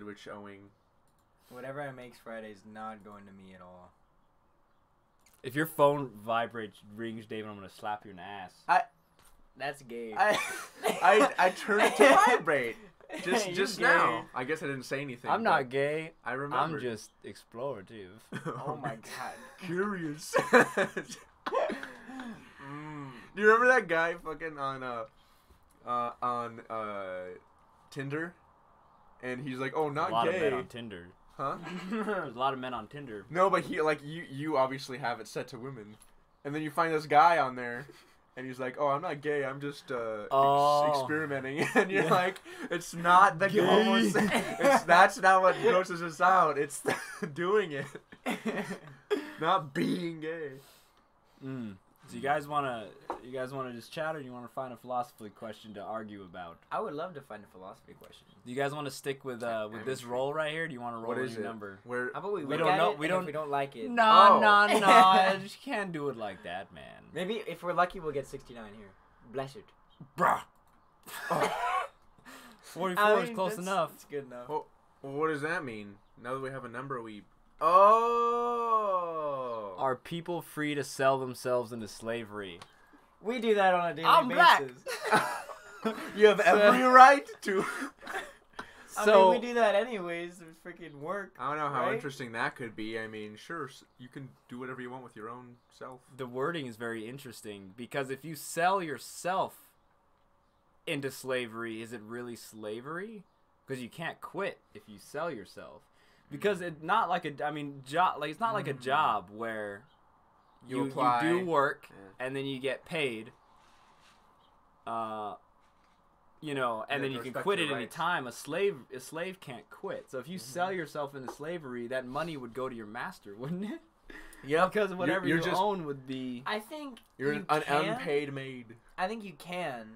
sandwich owing. Whatever I makes Friday is not going to me at all. If your phone vibrates, rings, David, I'm gonna slap you in the ass. That's gay. I turned it to vibrate just gay. now. I guess I didn't say anything. I'm not gay. I remember. I'm just explorative. Oh my god. Curious. Do you remember that guy fucking on Tinder? And he's like, "Oh, not a lot gay." of men on Tinder. Huh? There's a lot of men on Tinder. No, but he like you obviously have it set to women, and then you find this guy on there, and he's like, "Oh, I'm not gay. I'm just experimenting," and you're like, "It's not the gay. That's not what grosses us out. It's doing it, not being gay." So you guys wanna just chat, or you wanna find a philosophy question to argue about? I would love to find a philosophy question. Do you guys want to stick with this roll right here? Do you want to roll What is your it? number? Where? How about we We look don't at know- it, we and don't- if we don't like it. No, Oh. no, no. You can't do it like that, man. Maybe if we're lucky, we'll get 69 here. Bless it. Bruh. 44 is close enough. It's good enough. Well, what does that mean? Now that we have a number, we. Oh. Are people free to sell themselves into slavery? We do that on a daily I'm black. basis. You have every right to. I So mean, we do that anyways. It's freaking work. I don't know how right? interesting that could be. I mean, sure, you can do whatever you want with your own self. the wording is very interesting because if you sell yourself into slavery, is it really slavery? Because you can't quit if you sell yourself. Because it's not like job. Like it's not like a job where you apply. do work Yeah. and then you get paid. And then you can respect quit your at any rights. time. A slave can't quit. So if you sell yourself into slavery, that money would go to your master, wouldn't it? Yeah, Because whatever you're you just- own would be. I think You're you an can. unpaid maid. I think you can.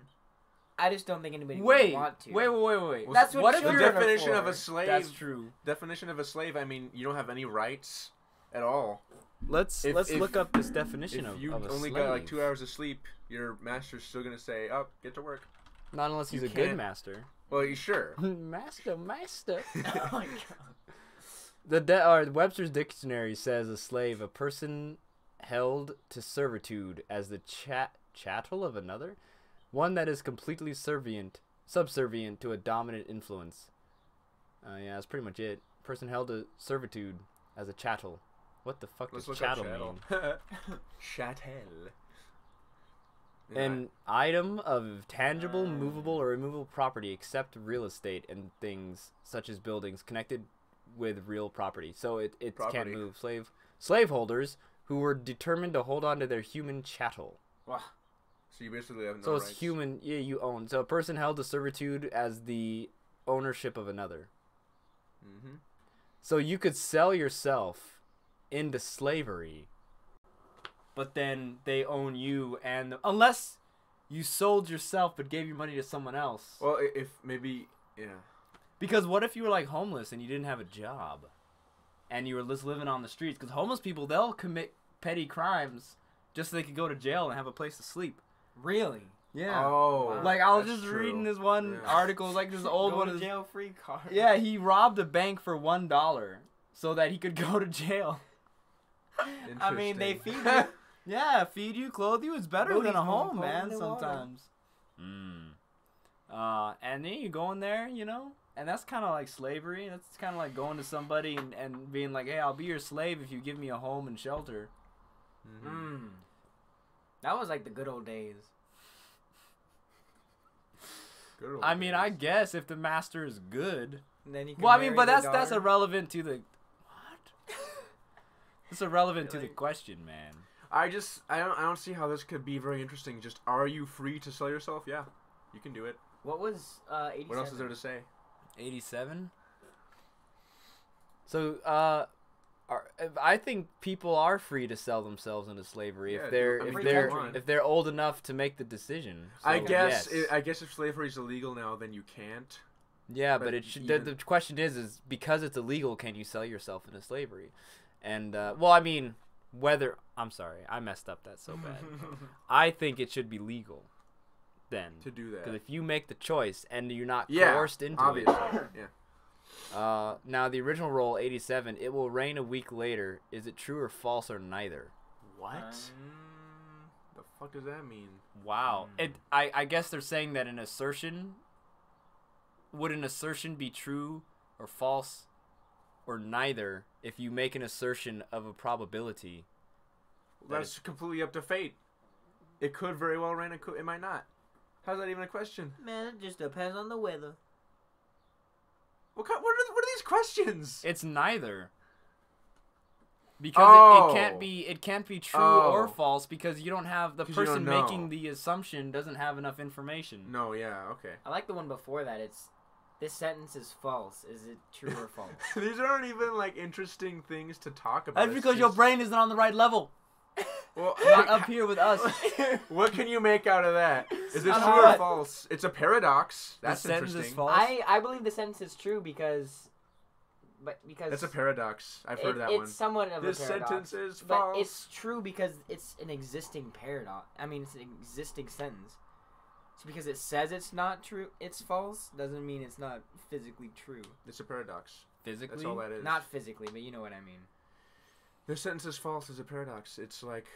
I just don't think anybody Wait, would want to. wait. That's what if The children are definition of for. a slave. That's true. Definition of a slave. I mean, you don't have any rights at all. Let's If- look up this definition If of you of a only slave. got like 2 hours of sleep, your master's still gonna say, "Oh, get to work." Not unless he's you a good can't- master. Well, you sure? master. Oh my god. The Webster's dictionary says a slave, a person held to servitude as the chattel of another, one that is completely subservient to a dominant influence. Yeah, that's pretty much it. Person held to servitude as a chattel. What the fuck Let's does look up chattel chattel. mean? Chattel. An item of tangible, movable, or immovable property, except real estate and things such as buildings connected with real property. So it can't Property. move. Slaveholders who were determined to hold on to their human chattel. Wow. So you basically have no So it's rights. human. Yeah, you own. So a person held to servitude as the ownership of another. Mm-hmm. So you could sell yourself into slavery, but then they own you, and unless you sold yourself but gave your money to someone else. Well, if maybe, yeah. Because what if you were like homeless and you didn't have a job, and you were just living on the streets? Because homeless people, they'll commit petty crimes just so they could go to jail and have a place to sleep. Really? Yeah. Oh. Like I was that's just true. reading this one Yeah. article, like this old Go one. to Is, jail free card. yeah, he robbed a bank for $1 so that he could go to jail. I mean, they feed Interesting. you. Yeah, feed you, clothe you. It's better Booty's than a more home, important man. than water. Sometimes. And then you go in there, and that's kind of like slavery. That's kind of like going to somebody and being like, "Hey, I'll be your slave if you give me a home and shelter." Mhm. That was like the good old days. Good old I mean, days. I guess if the master is good. And then you can Well, I mean, marry but their that's daughter. irrelevant to the what? It's irrelevant to the question, man. I don't see how this could be very interesting. Just, are you free to sell yourself? Yeah, you can do it. What was 87? What else is there to say? 87. So, I think people are free to sell themselves into slavery Yeah, if they're I mean, if free they're country. if they're old enough to make the decision. So, I guess yes. I guess if slavery is illegal now, then you can't. Yeah, but but it should. even- The question is because it's illegal, can you sell yourself into slavery? And well, I mean, whether I'm sorry, I messed up that so bad. I think it should be legal. Then To do that. because if you make the choice and you're not Yeah, coerced into obviously. it, Yeah. Now the original roll 87. It will rain a week later. Is it true or false or neither? What? The fuck does that mean? Wow. I guess they're saying that an assertion. Would an assertion be true or false or neither if you make an assertion of a probability? That's completely up to fate. It could very well rain. It might not. How's that even a question? Man, it just depends on the weather. What are these questions? It's neither. Because it can't be true or false because you don't have the person making the assumption doesn't have enough information. No, yeah, okay. I like the one before that. It's this sentence is false. Is it true or false? These aren't even like interesting things to talk about. That's because your brain isn't on the right level. Well, not up here with us. What can you make out of that? Is it true or false? It's a paradox. That's the sentence interesting. Is false? I believe the sentence is true because that's a paradox. I've heard that one. It's somewhat of a paradox. This sentence is But false. it's true because it's an existing paradox. I mean, it's an existing sentence. So because it says it's not true, it's false, doesn't mean it's not physically true. It's a paradox. Physically? That's all that is. Not physically, but you know what I mean. This sentence is false is a paradox. It's like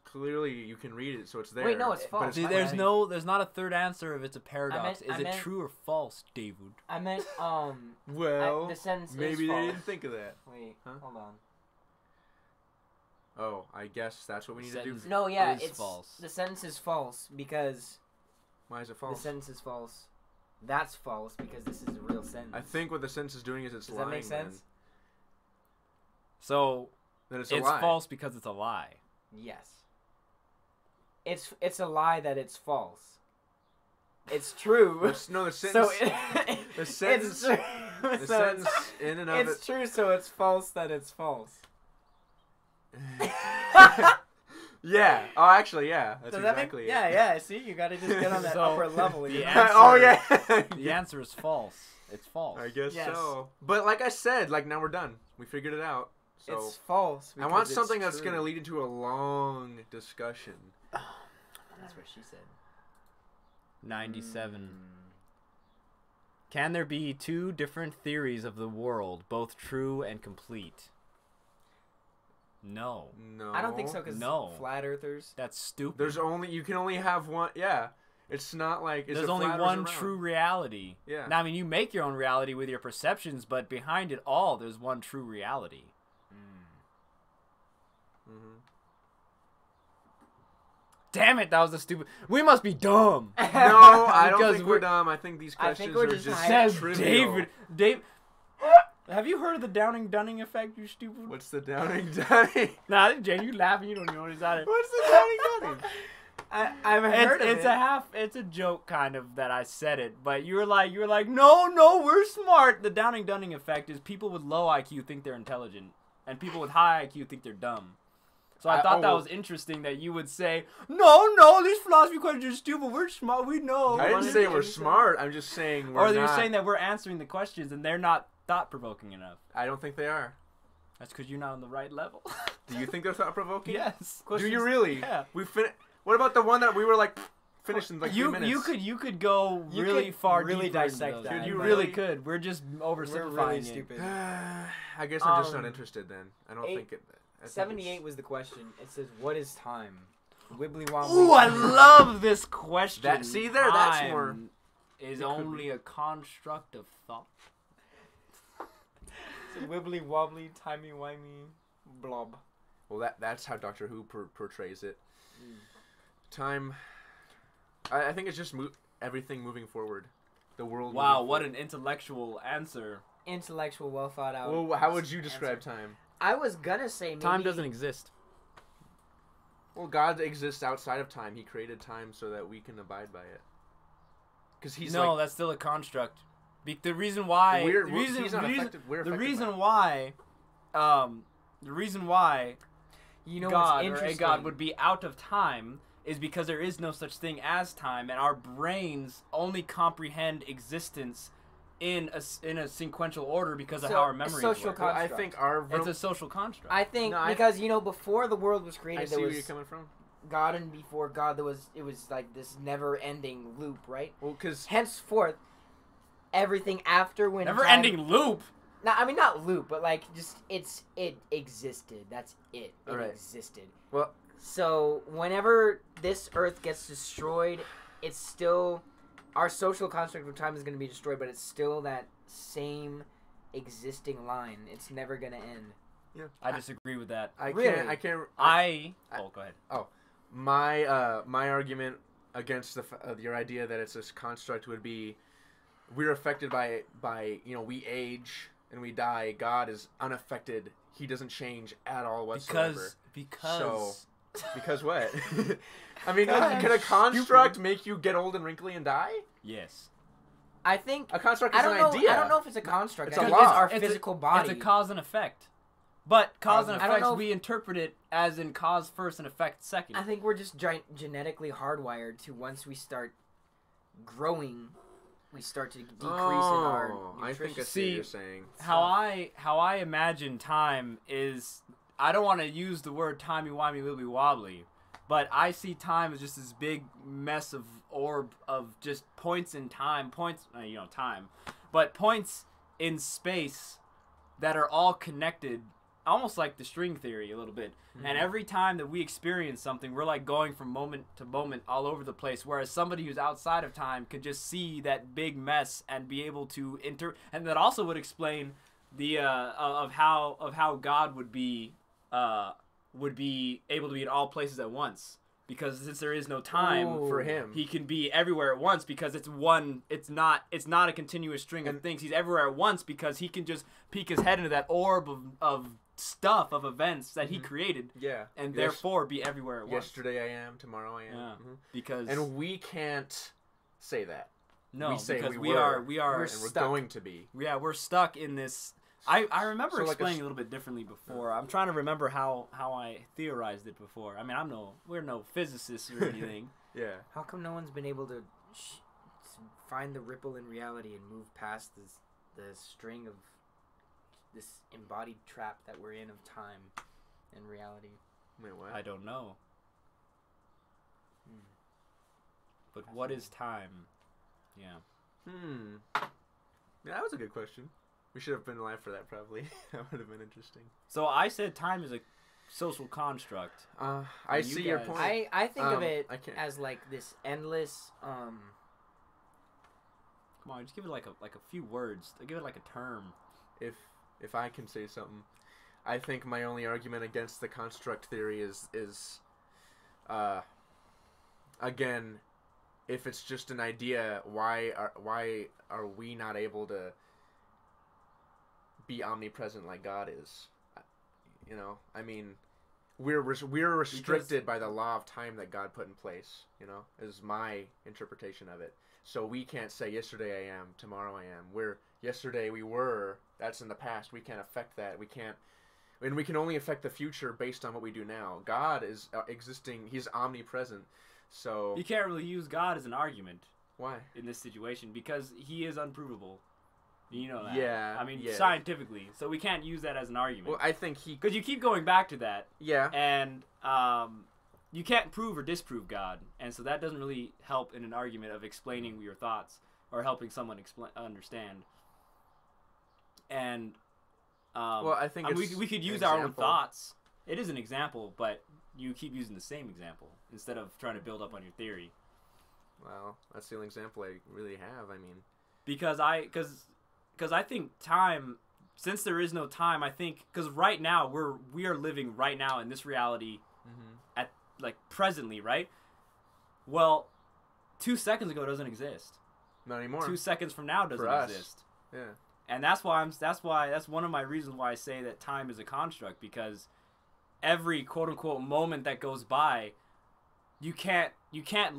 clearly you can read it, so it's there. Wait, no, it's false. It's See, there's not a third answer if it's a paradox. Is it true or false, David? I meant well, the sentence maybe is false. they didn't think of that. Wait, hold on. Oh, I guess that's what we need to do. No, yeah, it's false. The sentence is false because. Why is it false? The sentence is false. That's false because this is a real sentence. I think what the sentence is doing is it's lying. Does that make sense? Then. So then it's a lie. False because it's a lie. Yes. It's a lie that it's false. It's true. No, the sentence. The sentence. The sentence in and of it. It's true, so it's false that it's false. Yeah. Oh, actually, yeah. That's exactly it. Yeah. See, you gotta just get on that upper level. The answer, oh yeah. The answer is false. It's false. I guess so. But like I said, like now we're done. We figured it out. So it's false. I want something that's gonna lead into a long discussion. That's what she said. 97. Can there be two different theories of the world, both true and complete? No. I don't think so because flat earthers. That's stupid. You can only have one. Yeah. It's not like there's only one true reality. Yeah. Now, I mean, you make your own reality with your perceptions, but behind it all, there's one true reality. Damn it, that was a stupid. We must be dumb. No, I don't think we're dumb. I think these questions are just trivial. Dave, have you heard of the Downing-Dunning effect, you stupid? What's the Downing-Dunning? Nah, Jay, you laughing. You don't even know what he's at. What's the Downing-Dunning? I've heard of it. It's a joke kind of that I said it, but you were like, no, we're smart. The Downing-Dunning effect is people with low IQ think they're intelligent, and people with high IQ think they're dumb. So I thought that was interesting that you would say, no, these philosophy questions are stupid. We're smart. We know. I didn't say we're smart. I'm just saying we're not. Or you're saying that we're answering the questions and they're not thought-provoking enough. I don't think they are. That's because you're not on the right level. Do you think they're thought-provoking? Yes. Do you really? Yeah. What about the one that we were like finished in like 3 minutes? You could go really far really deeper dissect that. You really could. We're just oversimplifying really it. Stupid. I guess I'm just not interested then. I don't think it. 78 was the question. It says, "What is time?" Wibbly wobbly. Ooh, I love this question. That's more. Is only a construct of thought. It's a wibbly wobbly, timey wimey blob. Well, that's how Doctor Who portrays it. Time. I think it's just everything moving forward. The world. Wow, what an intellectual answer. Intellectual, well thought out. Well, how would you describe time? I was gonna say maybe... Time doesn't exist. Well, God exists outside of time. He created time so that we can abide by it. Because he's that's still a construct. The reason why we're affected you know God or a God would be out of time is because there is no such thing as time, and our brains only comprehend existence in a sequential order because of how our memories work. Construct. I think it's a social construct. I think because before the world was created, there was where you're coming from. God, and before God, it was like this never-ending loop, right? Well, because henceforth, everything after when Never-ending loop. No, I mean not loop, but like just it existed. That's it. It Alright. existed. Well, so whenever this Earth gets destroyed, it's still our social construct of time is going to be destroyed, but it's still that same existing line. It's never going to end. yeah. I disagree with that. I Really? can't. Oh, go ahead. My argument against your idea that it's this construct would be we're affected by we age and we die. God is unaffected. He doesn't change at all whatsoever. Because what? I mean, can a construct make you get old and wrinkly and die? Yes. I think A construct is an idea. I don't know if it's a construct. It's I a think law. It's our It's physical body. It's a cause and effect. But cause and I don't effect, know if- we interpret it as in cause first and effect second. I think we're just genetically hardwired to once we start growing, we start to decrease in our nutrition. I think I see what you're saying. How I imagine time is, I don't want to use the word timey-wimey, wibbly-wobbly, but I see time as just this big mess of orb of just points in time, time, but points in space that are all connected, almost like the string theory a little bit. Mm-hmm. And every time that we experience something, we're like going from moment to moment all over the place, whereas somebody who's outside of time could just see that big mess and be able to and that also would explain the of how God would be able to be in all places at once, because since there is no time for him, he can be everywhere at once because it's not a continuous string of things. He's everywhere at once because he can just peek his head into that orb of stuff, of events that he created, and therefore be everywhere at once. Yesterday I am, tomorrow I am. Because and we can't say that. No, we say because we're going to be. Yeah, we're stuck in this. I remember So explaining a little bit differently before. I'm trying to remember how I theorized it before. I mean, we're no physicists or anything. Yeah. How come no one's been able to find the ripple in reality and move past the string of this embodied trap that we're in of time and reality? Wait, what? I don't know. But what is time? Yeah. Yeah, that was a good question. We should have been alive for that, probably. That would have been interesting. So I said time is a social construct. I see your point. I think of it as like this endless. Come on, just give it like a few words. Give it like a term. If I can say something, I think my only argument against the construct theory is again, if it's just an idea, why are we not able to be omnipresent like God is? I mean, we're restricted by the law of time that God put in place. Is my interpretation of it. So we can't say yesterday I am, tomorrow I am. Yesterday we were. That's in the past. We can't affect that. We can't. And we can only affect the future based on what we do now. God is existing. He's omnipresent. So you can't really use God as an argument. Why? In this situation, because he is unprovable. You know that. Yeah. I mean, scientifically. So we can't use that as an argument. Well, I think because you keep going back to that. Yeah. And you can't prove or disprove God, and so that doesn't really help in an argument of explaining your thoughts or helping someone understand. And well, I think we could use our own thoughts. It is an example, but you keep using the same example instead of trying to build up on your theory. Well, that's the only example I really have. I mean, because I think time, since there is no time, I think because right now we are living right now in this reality at like presently, right? Well, 2 seconds ago doesn't exist. Not anymore. 2 seconds from now doesn't exist. Yeah. And that's one of my reasons why I say that time is a construct, because every quote unquote moment that goes by, you can't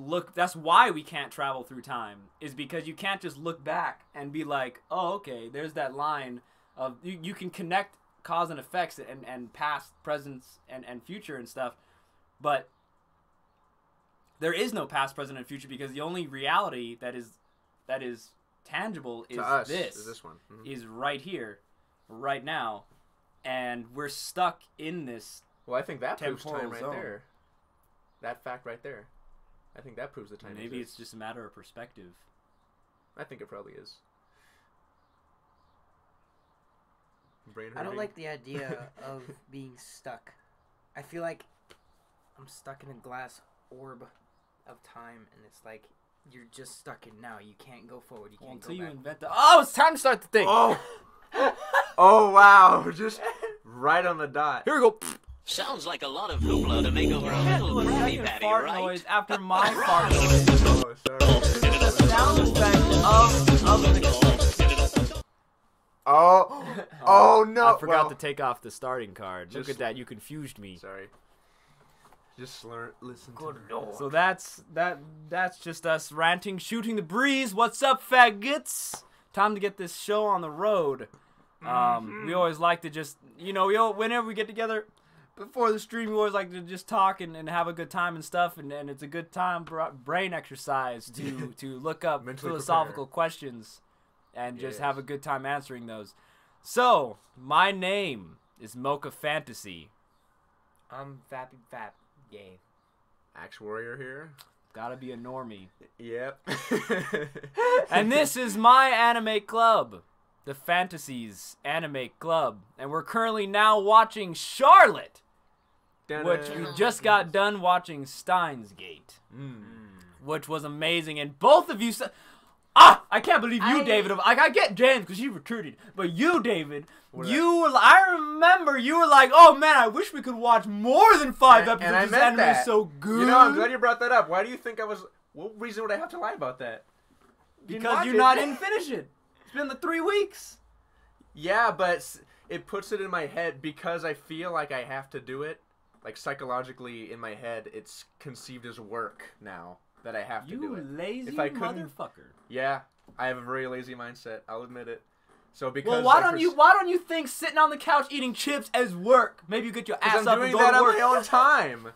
look. That's why we can't travel through time, is because you can't just look back and be like, oh, okay, there's that line of you can connect cause and effects and past, presence, and future and stuff, but there is no past, present, and future, because the only reality that is tangible is this one. Is right here, right now, and we're stuck in this. Well, I think that proves time right zone. there. That fact right there. I think that proves the time. Maybe it's just a matter of perspective. I think it probably is. brain hurting. I don't like the idea of being stuck. I feel like I'm stuck in a glass orb of time, and it's like you're just stuck in now. You can't go forward. You can't go back. Until you invent the... Oh, it's time to start the thing. Oh. Oh, wow. Just right on the dot. Here we go. Sounds like a lot of hoopla to make over a little Krabby Patty, fart right? noise after my fart noise. Oh, sorry. Sound effect of the... Oh no! I forgot to take off the starting card. Look just- at that. You confused me. Sorry. Just listen to Good me. lord. So that's just us ranting, shooting the breeze. What's up, faggots? Time to get this show on the road. We always like to just, whenever we get together before the stream, we always like to just talk and have a good time and stuff. And it's a good time for brain exercise to look up Mentally philosophical questions and just have a good time answering those. So, my name is Mocha Fantasy. I'm Vappy Vap. Yay. Axe Warrior here. Gotta be a normie. Yep. And this is my anime club, the Fantasies Anime Club. And we're currently now watching Charlotte, which we just got done watching Steins Gate, which was amazing. And both of you I can't believe you, David. I get James because she retreated. But you, David, I remember you were like, oh man, I wish we could watch more than 5 episodes. And I This meant anime that. is so good. You know, I'm glad you brought that up. Why do you think I was... What reason would I have to lie about that? Because you didn't finish it. It's been the 3 weeks. Yeah, but it puts it in my head because I feel like I have to do it. Like, psychologically, in my head, it's conceived as work now that I have to do it. You lazy If I couldn't- motherfucker. Yeah, I have a very lazy mindset. I'll admit it. So because Well, why don't you think sitting on the couch eating chips as work? Maybe you get your ass I'm up doing and go that to on work. my own time.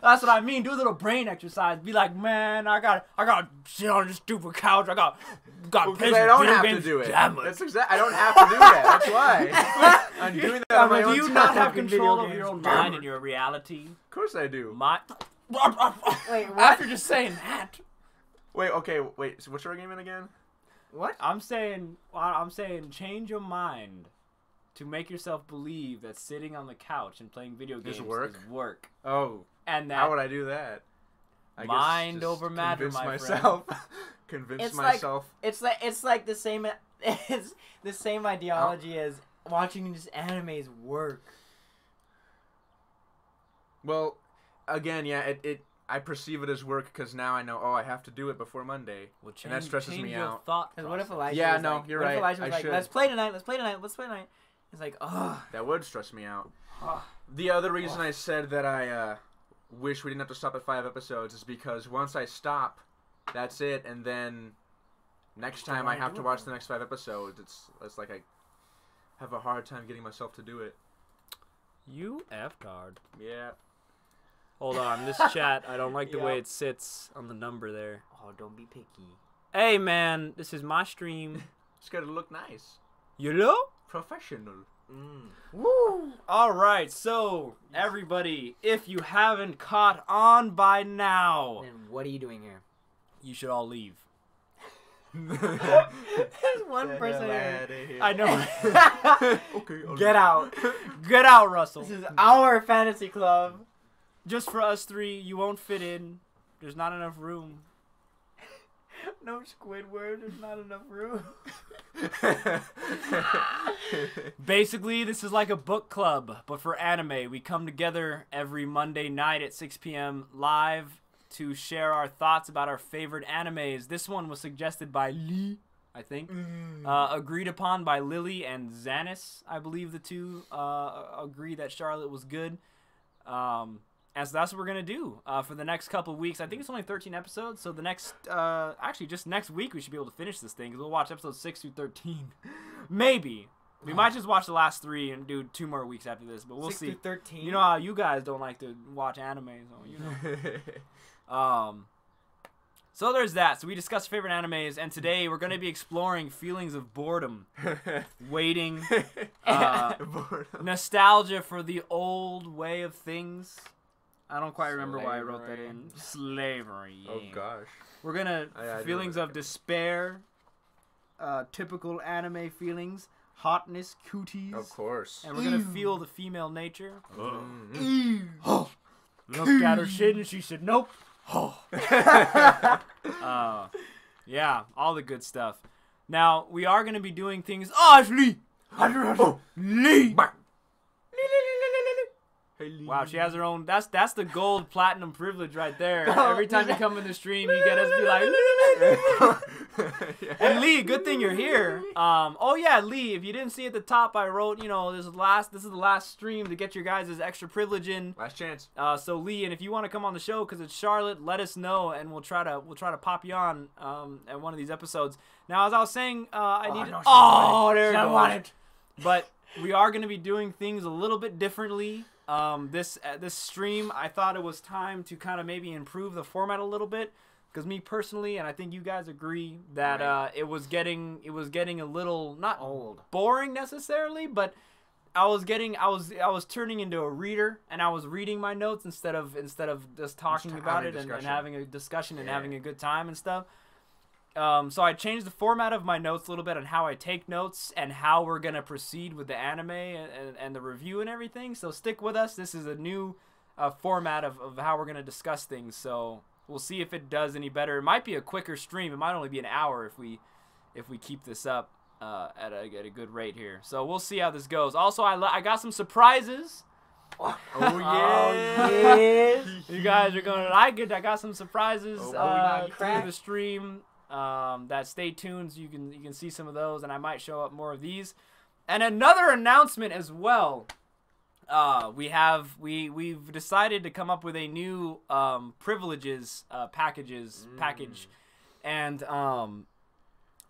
That's what I mean. Do a little brain exercise. Be like, man, I got to sit on this stupid couch. I got Because patience, I don't video have to games. do it. Damn it. That's I don't have to do that. That's why. I'm doing that on my own Do you time. not have Fucking control video over your own games. mind and your reality? Of course I do. Wait, what? After just saying that, Wait. So what's our game in again? What? I'm saying change your mind to make yourself believe that sitting on the couch and playing video games Is work? is work. Oh, And that how would I do that? I guess Mind just over matter, convince my myself. Convince It's myself. It's like the same. It's the same ideology as watching this anime's work. Well, again, yeah, I perceive it as work because now I know. Oh, I have to do it before Monday, will and that stresses change me your out. thought Because what if process. Elijah? Yeah, was no, like, you're what right. If Elijah was I like, should. let's play tonight. Let's play tonight. Let's play tonight. It's like, ugh. That would stress me out. Ugh. The other reason I said that I wish we didn't have to stop at 5 episodes is because once I stop, that's it, and then next time I have to watch the next 5 episodes. It's like I have a hard time getting myself to do it. You F-tard. Yeah. Hold on, this chat, I don't like the way Yep. it sits on the number there. Oh, don't be picky. Hey man, this is my stream. Just gotta look nice, You know? professional. Woo! Alright, so, everybody, if you haven't caught on by now, Then what are you doing here? you should all leave. There's one person here. I know. Okay. Get out. Get out, Russell. This is our fantasy club. Just for us 3, you won't fit in. There's not enough room. No Squidward. There's not enough room. Basically, this is like a book club, but for anime. We come together every Monday night at 6 p.m. live to share our thoughts about our favorite animes. This one was suggested by Lee, I think. Agreed upon by Lily and Xanis. I believe the two agree that Charlotte was good. And so that's what we're going to do for the next couple of weeks. I think it's only 13 episodes, so the next, actually just next week we should be able to finish this thing, because we'll watch episodes 6 through 13. Maybe. We might just watch the last 3 and do 2 more weeks after this, but we'll 6 see. through 13. You know how you guys don't like to watch anime, so you know. So there's that. So we discussed favorite animes, and today we're going to be exploring feelings of boredom, waiting, nostalgia for the old way of things. I don't quite remember why I wrote that in. Slavery. Yeah. Oh gosh. We're gonna I feelings know. of despair, typical anime feelings, hotness, cooties. Of course. And we're gonna feel the female nature. Looked at her shit and she said, nope. Yeah, all the good stuff. Now, we are going to be doing things... Oh, it's Lee! Lee! Wow, she has her own... That's the gold platinum privilege right there. Every time you come in the stream, you get us to be like... And Lee, good thing you're here. Oh yeah, Lee, if you didn't see at the top, I wrote, you know, this is the last stream to get your guys' extra privilege in. Last chance. So Lee, and if you want to come on the show because it's Charlotte, let us know, and we'll try to pop you on at one of these episodes. Now, as I was saying, there it goes. But we are going to be doing things a little bit differently. This stream, I thought it was time to kind of maybe improve the format a little bit. Because me personally, and I think you guys agree that it was getting a little not old, boring necessarily, but I was turning into a reader, and I was reading my notes instead of just talking about it and having a discussion and having a good time and stuff. So I changed the format of my notes a little bit on how I take notes and how we're gonna proceed with the anime and the review and everything. So stick with us. This is a new format of how we're gonna discuss things. So. We'll see if it does any better. It might be a quicker stream. It might only be an hour if we keep this up at a good rate here. So we'll see how this goes. Also, I got some surprises. Oh yeah! Yes. You guys are gonna like it. I got some surprises through the stream. That stay tuned. So you can see some of those, and I might show up more of these. And another announcement as well. We've decided to come up with a new privileges package, and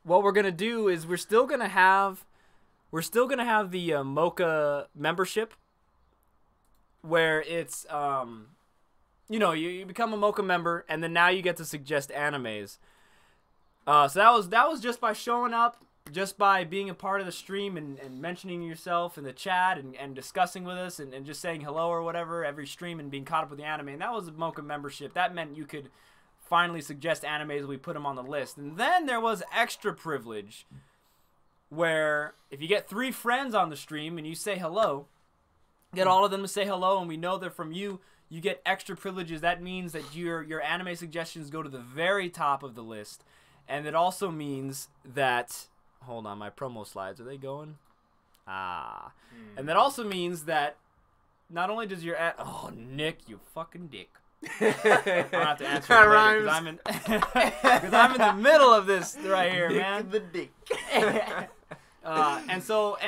what we're gonna do is we're still gonna have the Mocha membership, where it's you become a Mocha member and then now you get to suggest animes. So that was just by showing up. Just by being a part of the stream and mentioning yourself in the chat and discussing with us and just saying hello or whatever every stream and being caught up with the anime. And that was a Mocha membership. That meant you could finally suggest animes. We put them on the list. And then there was extra privilege where if you get 3 friends on the stream and you say hello, get all of them to say hello and we know they're from you, you get extra privileges. That means that your anime suggestions go to the very top of the list. And it also means that... Hold on, my promo slides, are they going? And that also means that not only does your oh, Nick, you fucking dick. I don't have to answer it later because I'm in the middle of this right here, man. The dick. And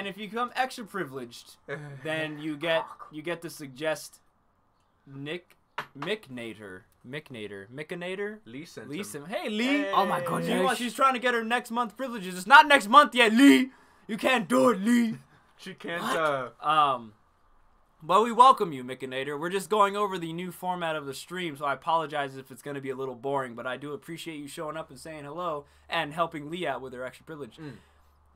if you become extra privileged, then you get to suggest Micknator. Lee sent him. Hey, Lee. Hey. Oh my goodness. She's trying to get her next month privileges. It's not next month yet, Lee. You can't do it, Lee. She can't. But we welcome you, Micknator. We're just going over the new format of the stream, so I apologize if it's going to be a little boring, but I do appreciate you showing up and saying hello and helping Lee out with her extra privilege.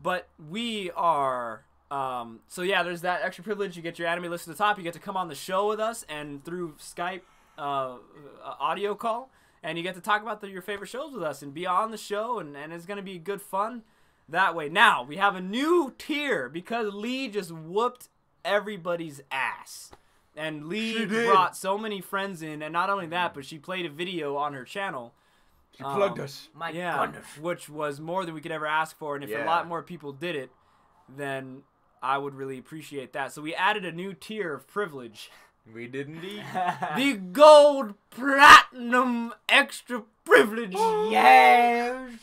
But we are... so yeah, there's that extra privilege. You get your anime list at the top. You get to come on the show with us and through Skype audio call, and you get to talk about your favorite shows with us and be on the show, and it's going to be good fun that way. Now, we have a new tier because Lee just whooped everybody's ass. And Lee brought so many friends in, and not only that, but she played a video on her channel. She plugged us. My goodness. Which was more than we could ever ask for, and if a lot more people did it, then I would really appreciate that. So we added a new tier of privilege. We did indeed. The gold platinum extra privilege. Yes.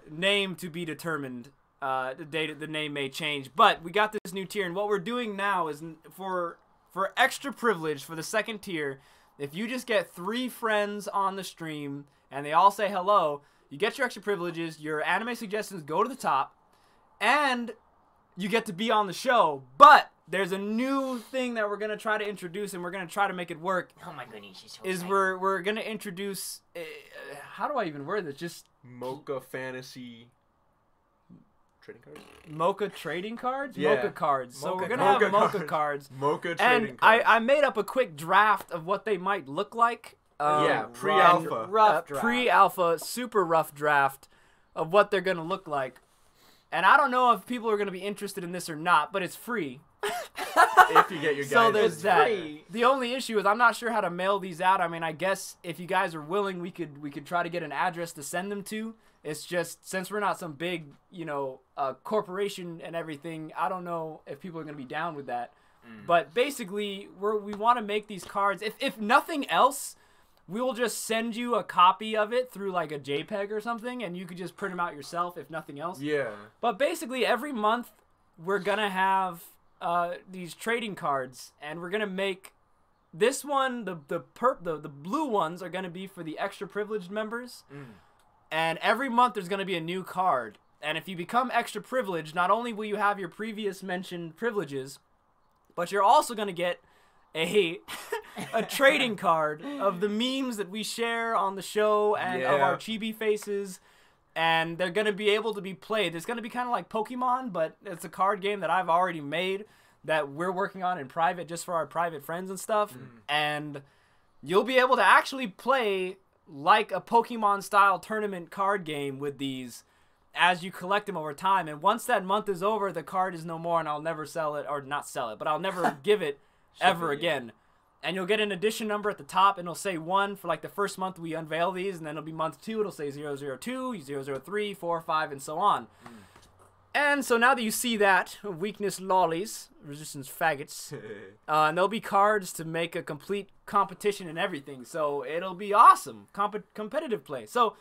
Name to be determined. The name may change, but we got this new tier, and what we're doing now is for extra privilege for the second tier. If you just get 3 friends on the stream and they all say hello, you get your extra privileges. Your anime suggestions go to the top, and you get to be on the show. But there's a new thing that we're gonna try to introduce, and we're gonna try to make it work. Oh my goodness, she's so Is excited. we're gonna introduce how do I even word this? Just Mocha fantasy trading cards. Mocha trading cards, Yeah. Mocha cards. So Mocha- we're gonna have Mocha Mocha cards. cards. Mocha trading And cards. I made up a quick draft of what they might look like. Pre-alpha. Rough draft. Pre-alpha, super rough draft of what they're gonna look like. And I don't know if people are going to be interested in this or not, but it's free. If you get your guys. So there's that. free. The only issue is I'm not sure how to mail these out. I mean, I guess if you guys are willing, we could try to get an address to send them to. It's just, since we're not some big, corporation and everything, I don't know if people are going to be down with that. But basically, we want to make these cards. If nothing else, we will just send you a copy of it through like a JPEG or something, and you could just print them out yourself if nothing else. Yeah. But basically, every month, we're going to have these trading cards, and we're going to make this one, the blue ones are going to be for the extra privileged members. And every month there's going to be a new card. And if you become extra privileged, not only will you have your previous mentioned privileges, but you're also going to get a trading card of the memes that we share on the show and of our chibi faces. And they're going to be able to be played. It's going to be kind of like Pokemon, but it's a card game that I've already made that we're working on in private just for our private friends and stuff. And you'll be able to actually play like a Pokemon-style tournament card game with these as you collect them over time. And once that month is over, the card is no more, and I'll never sell it, or not sell it, but I'll never give it ever again. And you'll get an edition number at the top, and it'll say 1 for like the first month we unveil these, and then it'll be month 2, it'll say 002, 003, 4, 5, and so on. And so now that you see that, weakness lollies, resistance faggots, and there'll be cards to make a complete competition and everything. So it'll be awesome, competitive play. So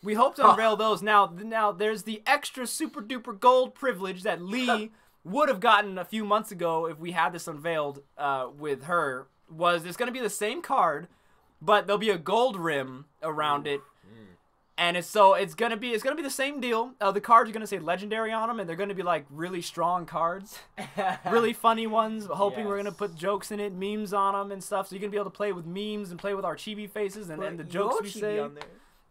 we hope to unveil those. Now there's the extra super duper gold privilege that Lee would have gotten a few months ago if we had this unveiled with her. It's going to be the same card, but there'll be a gold rim around it. And it's gonna be the same deal. The cards are gonna say legendary on them, and they're gonna be like really strong cards, really funny ones. Hoping we're gonna put jokes in it, memes on them and stuff. So you're gonna be able to play with memes and play with our chibi faces and the jokes we say. On there.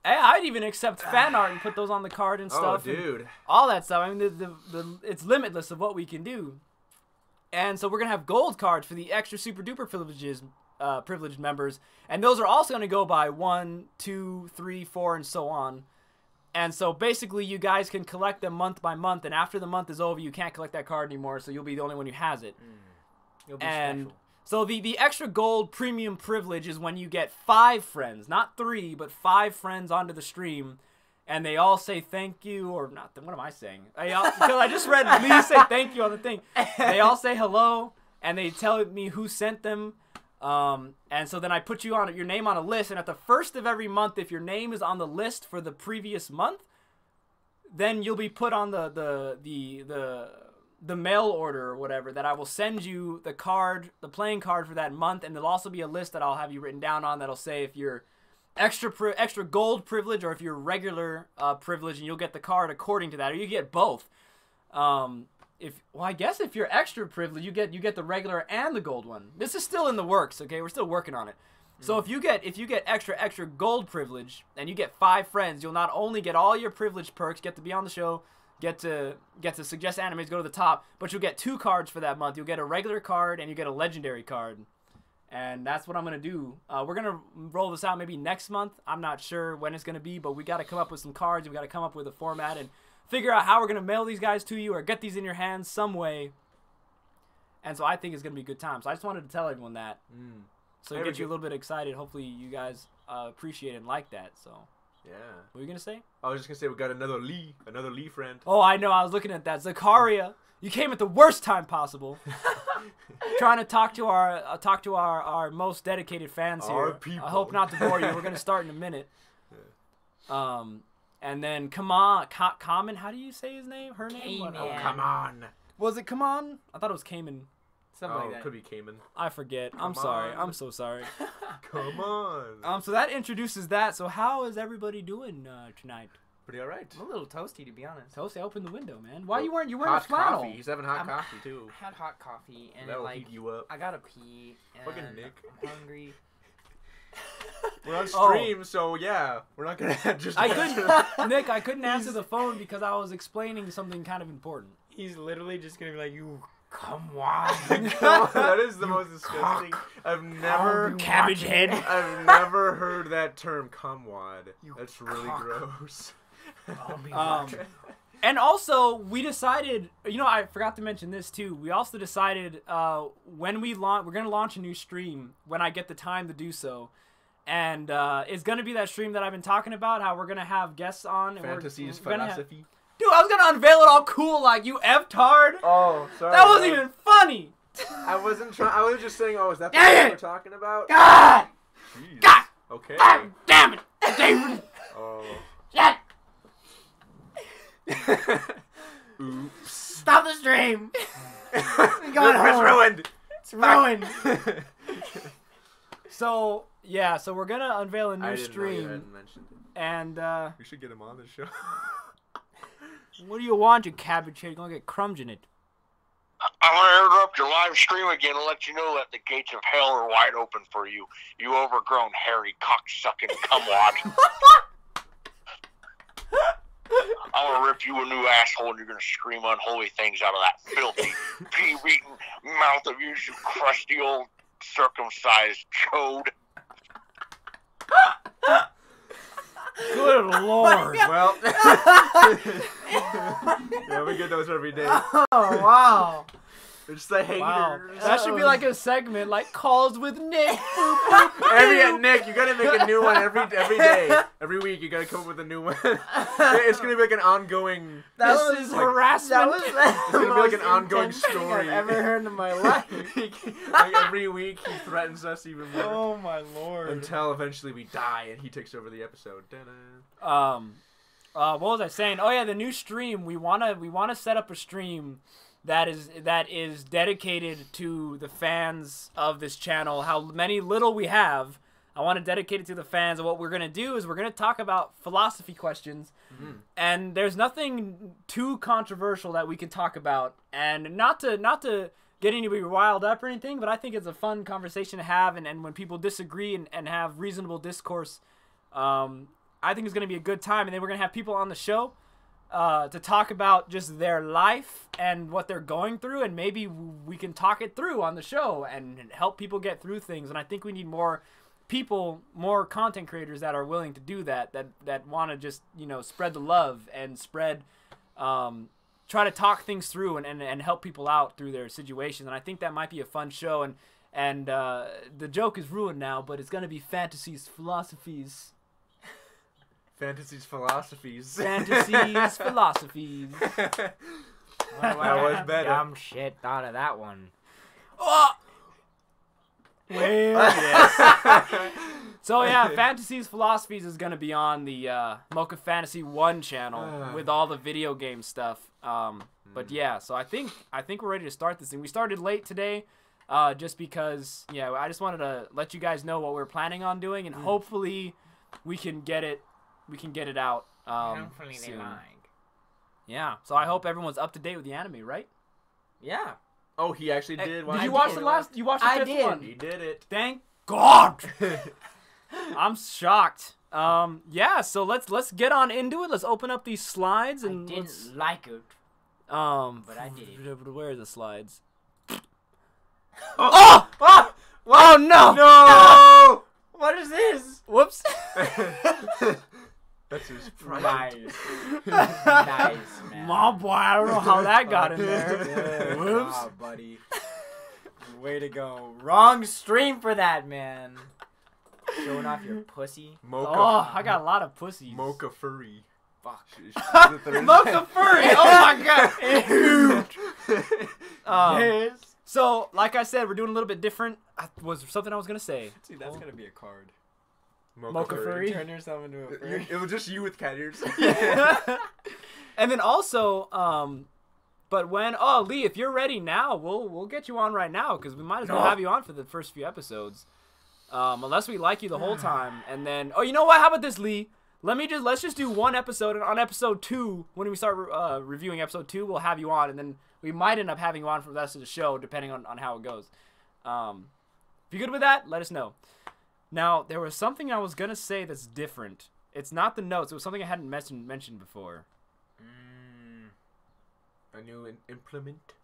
Hey, I'd even accept fan art and put those on the card and stuff. Oh, dude, all that stuff. I mean, it's limitless of what we can do. And so we're gonna have gold cards for the extra super duper privileged members, and those are also going to go by 1, 2, 3, 4, and so on. And so basically you guys can collect them month by month, and after the month is over you can't collect that card anymore, so you'll be the only one who has it. You'll be and special. So the extra gold premium privilege is when you get 5 friends, not 3, but 5 friends onto the stream, and they all say thank you, or not. What am I saying? Because I just read Lee say thank you on the thing. They all say hello, and they tell me who sent them. And so then I put your name on a list, and at the first of every month, if your name is on the list for the previous month, then you'll be put on the mail order or whatever, that I will send you the playing card for that month, and there'll also be a list that I'll have you written down on that'll say if you're extra gold privilege or if you're regular privilege, and you'll get the card according to that, or you get both. I guess if you're extra privileged, you get the regular and the gold one. This is still in the works, okay? We're still working on it. So if you get extra gold privilege and you get 5 friends, you'll not only get all your privilege perks, get to be on the show, get to suggest animes, go to the top, but you'll get 2 cards for that month. You'll get a regular card and you get a legendary card. And that's what I'm going to do. We're going to roll this out maybe next month. I'm not sure when it's going to be, but we got to come up with some cards. We got to come up with a format and figure out how we're going to mail these guys to you or get these in your hands some way. And so I think it's going to be a good time. So I just wanted to tell everyone that. So get you a little bit excited. Hopefully you guys appreciate it and like that. So yeah. What were you going to say? I was just going to say we got another Lee friend. Oh, I know. I was looking at that. Zakaria, you came at the worst time possible. Trying to talk to our most dedicated fans our here. People. I hope not to bore you. We're going to start in a minute. And then Common, how do you say his name? Her name? Cayman. Oh, come on. Was it Kaman? I thought it was Cayman. Something like that. Could be Cayman. I forget. I'm Come sorry. on. I'm so sorry. Come on. So that introduces that. So how is everybody doing tonight? Pretty all right. I'm a little toasty, to be honest. Toasty, open the window, man. Why you wearing a hot flannel? coffee. He's having hot coffee too. I had hot coffee, and That'll like heat you up. I gotta pee. And Fucking Nick. I'm hungry. We're on stream, so yeah, we're not gonna just. Nick, I couldn't answer the phone because I was explaining something kind of important. He's literally just gonna be like, "You come on." That is the most disgusting. I've never Cabbage head. I've never heard that term, "cumwad." That's really cock. gross. I'll be And also, we decided, I forgot to mention this too. We also decided when we're going to launch a new stream when I get the time to do so. And it's going to be that stream that I've been talking about, how we're going to have guests on. And Fantasies, we're gonna philosophy. Dude, I was going to unveil it all cool like you F-tard. Oh, sorry. That wasn't even funny. I wasn't trying. I was just saying, is that the Dang thing it! we're talking about? God! Jeez. God! Okay. God damn it! David! Oh. Shit! Oops. Stop the stream. It's ruined. It's ruined. So we're going to unveil a I new didn't know you stream. hadn't mentioned it. And, We should get him on the show. what do you want, you cabbage head? You're going to get crumbs in it. I'm going to interrupt your live stream again and let you know that the gates of hell are wide open for you, you overgrown, hairy, cocksucking cumwad. I'm going to rip you a new asshole and you're going to scream unholy things out of that filthy, pea-eating mouth of yours, you crusty old circumcised chode. Good lord. Well. Yeah, we get those every day. Oh, wow. It's the haters. Wow. That should be like a segment, like Calls with Nick. Nick, you gotta make a new one every day. Every week, you gotta come up with a new one. It's gonna be like an ongoing. This is harassment. It's gonna be like an ongoing story. I've ever heard in my life. Like every week, he threatens us even more. Oh my lord. Until eventually we die and he takes over the episode. What was I saying? Oh yeah, the new stream. We wanna set up a stream that is dedicated to the fans of this channel. How many little we have. I want to dedicate it to the fans. And what we're gonna do is we're gonna talk about philosophy questions, and there's nothing too controversial that we can talk about. And not to get anybody riled up or anything, but I think it's a fun conversation to have. And when people disagree and have reasonable discourse, I think it's gonna be a good time. And then we're gonna have people on the show to talk about just their life and what they're going through, and maybe we can talk it through on the show and help people get through things. And I think we need more people, more content creators that are willing to do that want to just spread the love and spread try to talk things through and help people out through their situations. And I think that might be a fun show. And the joke is ruined now, but it's gonna be fantasies, philosophies. Fantasies, philosophies. Fantasies, philosophies. That was better. Dumb shit thought of that one. Oh! Well, yes. So yeah, Fantasies, Philosophies is gonna be on the Mocha Fantasy 1 channel with all the video game stuff. But yeah, so I think we're ready to start this thing. We started late today, just because I just wanted to let you guys know what we're planning on doing, and hopefully we can get it out. Hopefully they soon. like. Yeah. So I hope everyone's up to date with the anime, right? Yeah. Oh, he actually did. Did you watch the last? You watched the I fifth did. one? He did it. Thank God. I'm shocked. Yeah. So let's get on into it. Let's open up these slides and I didn't like it. But I did it. Where are the slides? Oh! Oh! Oh no! No! What is this? Whoops. That's his Nice. Nice, man. My boy, I don't know how that got in there. Whoops. Wow, buddy. Way to go. Wrong stream for that, man. Showing off your pussy. Mocha. Oh, I got a lot of pussies. Mocha furry. Fuck. Mocha furry. Oh my god. Yes. So, like I said, we're doing a little bit different. Was there something I was gonna say? Dude, that's gonna be a card. Mocha furry. Turn yourself into a furry. It was just you with cat ears. And then also, but when Lee, if you're ready now, we'll get you on right now because we might as well have you on for the first few episodes, unless we like you the whole time. And then you know what? How about this, Lee? Let's just do one episode, and on episode 2, when we start reviewing episode 2, we'll have you on, and then we might end up having you on for the rest of the show, depending on how it goes. If you're good with that, let us know. Now, there was something I was going to say that's different. It's not the notes. It was something I hadn't mentioned before. A new implement?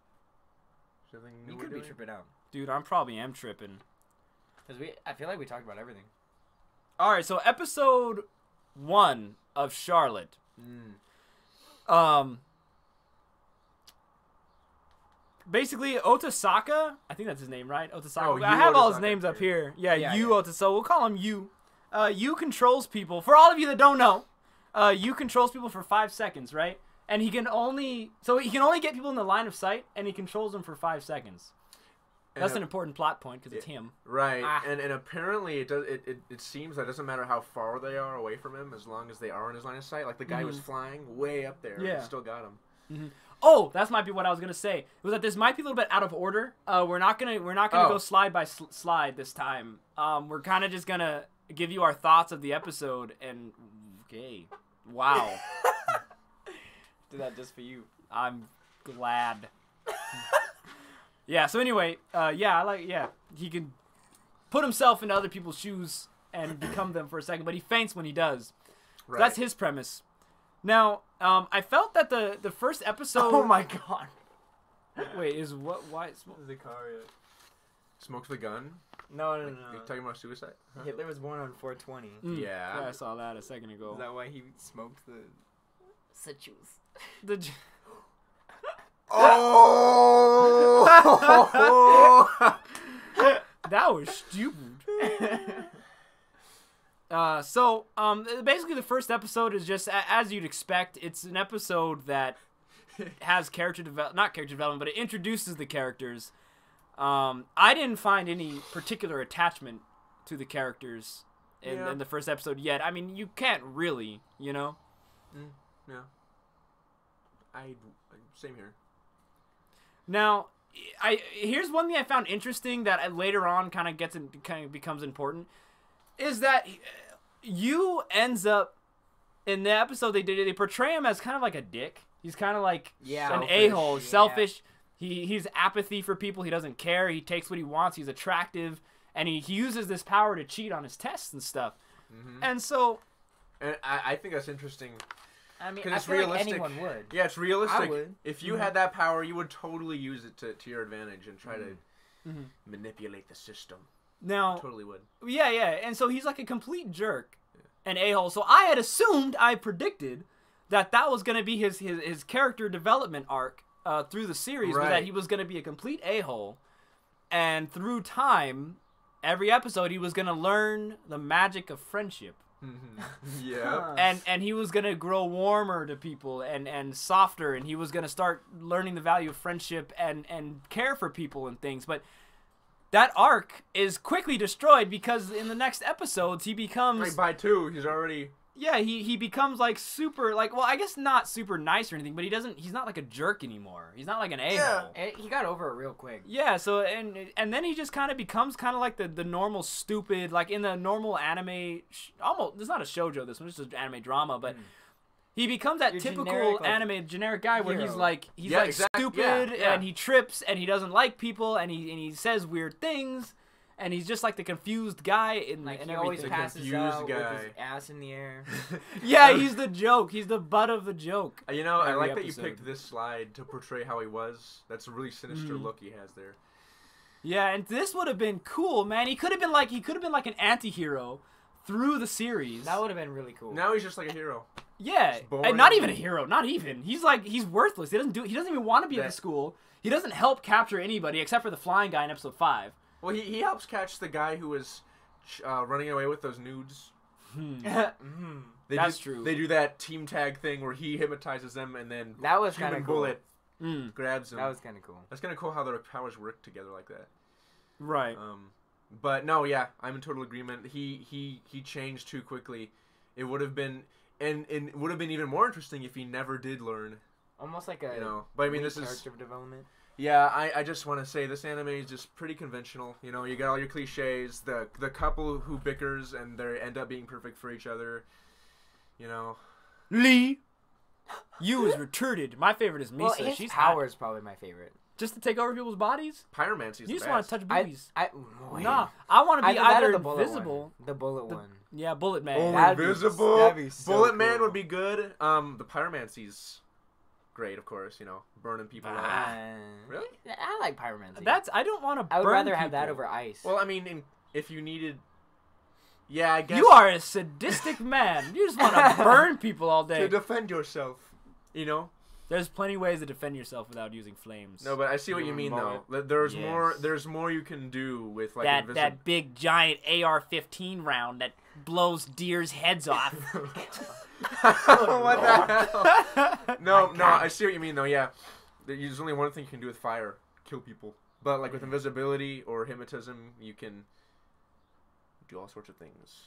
Something new You we're could be doing? tripping out. Dude, I probably am tripping. Because I feel like we talked about everything. All right, so episode 1 of Charlotte. Basically, Otasaka, I think that's his name, right? Otasaka. Oh, I have all his Otasaka, names up yeah. here. Yeah, Yeah, Yu yeah. Otasaka. We'll call him Yu. Yu controls people. For all of you that don't know, Yu controls people for 5 seconds, right? And he can only get people in the line of sight, and he controls them for 5 seconds. That's And an important plot point because it's him. Right, Ah. and apparently it seems that it doesn't matter how far they are away from him, as long as they are in his line of sight. Like the guy was flying way up there, Yeah. and still got him. Oh, that might be what I was gonna say. It was that this might be a little bit out of order. We're not gonna go slide by slide this time. We're kind of just gonna give you our thoughts of the episode. And okay, wow, Do that just for you. I'm glad. Yeah. So anyway, he can put himself into other people's shoes and become them for a second, but he faints when he does. Right. That's his premise. Now, I felt that the first episode. Oh my god. Wait, is what? Why? Zakaria. Smokes the gun. No. You talking about suicide? Huh? Hitler was born on 420. Yeah. I saw that a second ago. Is that why he smoked the Situs? The Oh! that was stupid. Basically the first episode is just as you'd expect. It's an episode that has not character development, but it introduces the characters. I didn't find any particular attachment to the characters in the first episode yet. I mean, you can't really, you know. Yeah. Same here. Now, here's one thing I found interesting that later on kind of becomes important, is that Yu ends up in the episode they portray him as kind of like a dick. He's kind of like an a-hole, selfish. He's apathy for people. He doesn't care. He takes what he wants. He's attractive, and he uses this power to cheat on his tests and stuff. And so, and I think that's interesting. I mean, Because I it's feel realistic. like anyone would. Yeah, it's realistic. I would. If you had that power, you would totally use it to your advantage and try to manipulate the system. now, Totally would. yeah, and so he's like a complete jerk, an a-hole. So I had assumed, I predicted that was going to be his character development arc through the series, was that Right. he was going to be a complete a-hole, and through time, every episode he was going to learn the magic of friendship. Yeah. And he was gonna grow warmer to people and softer, and he was gonna start learning the value of friendship and care for people and things. But that arc is quickly destroyed because in the next episodes he becomes Right, by 2, he's already... yeah, he becomes like super, like, well, I guess not super nice or anything, but he's not like a jerk anymore. He's not like an a-hole. He got over it real quick. Yeah, so and then he just kind of becomes kind of like the normal stupid, like in the normal anime, almost, it's not a shoujo, this one, it's just an anime drama, but he becomes that Your typical generic, like, anime generic guy where he's hero. like stupid and he trips and he doesn't like people and he says weird things. And he's just like the confused guy in Like, and he always everything. passes confused out guy. with his ass in the air. Yeah, he's the joke. He's the butt of the joke. You know, I Every like that you episode. picked this slide to portray how he was. That's a really sinister look he has there. Yeah, and this would have been cool, man. He could have been like an anti-hero through the series. That would have been really cool. Now he's just like a hero. Yeah, boring. and not even a hero. Not even. He's worthless. He doesn't even want to be at the That- school. He doesn't help capture anybody except for the flying guy in episode 5. Well, he helps catch the guy who was running away with those nudes. That's true. They do that team tag thing where he hypnotizes them and then That was Human kinda cool. Bullet grabs them. That was kind of cool. That's kind of cool how their powers work together like that. Right. But no, yeah, I'm in total agreement. He changed too quickly. It would have been and it would have been even more interesting if he never did learn. Almost like a But I mean, weak this is character development. yeah. I just want to say this anime is just pretty conventional. You know, you got all your cliches. The couple who bickers and they end up being perfect for each other. You know, Lee, you is retarded. My favorite is Misa. Well, his She's power hot. is probably my favorite. Just to take over people's bodies. pyromancy is You the just want best. to touch boobies. Wait. Nah, I want to be that or either the bullet invisible. one. The bullet one. Yeah, Bullet Man. Oh, That'd be- invisible. that'd be so Bullet Man cool. would be good. The pyromancy's great, of course. You know, burning people alive. Really? I like pyromancy. I don't want to. I would burn rather have that people. over ice. Well, I mean, if you needed, yeah, I guess You are a sadistic man. You just want to burn people all to day. defend yourself. You know. There's plenty of ways to defend yourself without using flames. No, but I see what you mean though. There's more. There's more you can do with like that big giant AR-15 round that blows deers' heads off. What the hell? No, I see what you mean though. Yeah, there's only one thing you can do with fire: kill people. But like with invisibility or hypnotism, you can do all sorts of things.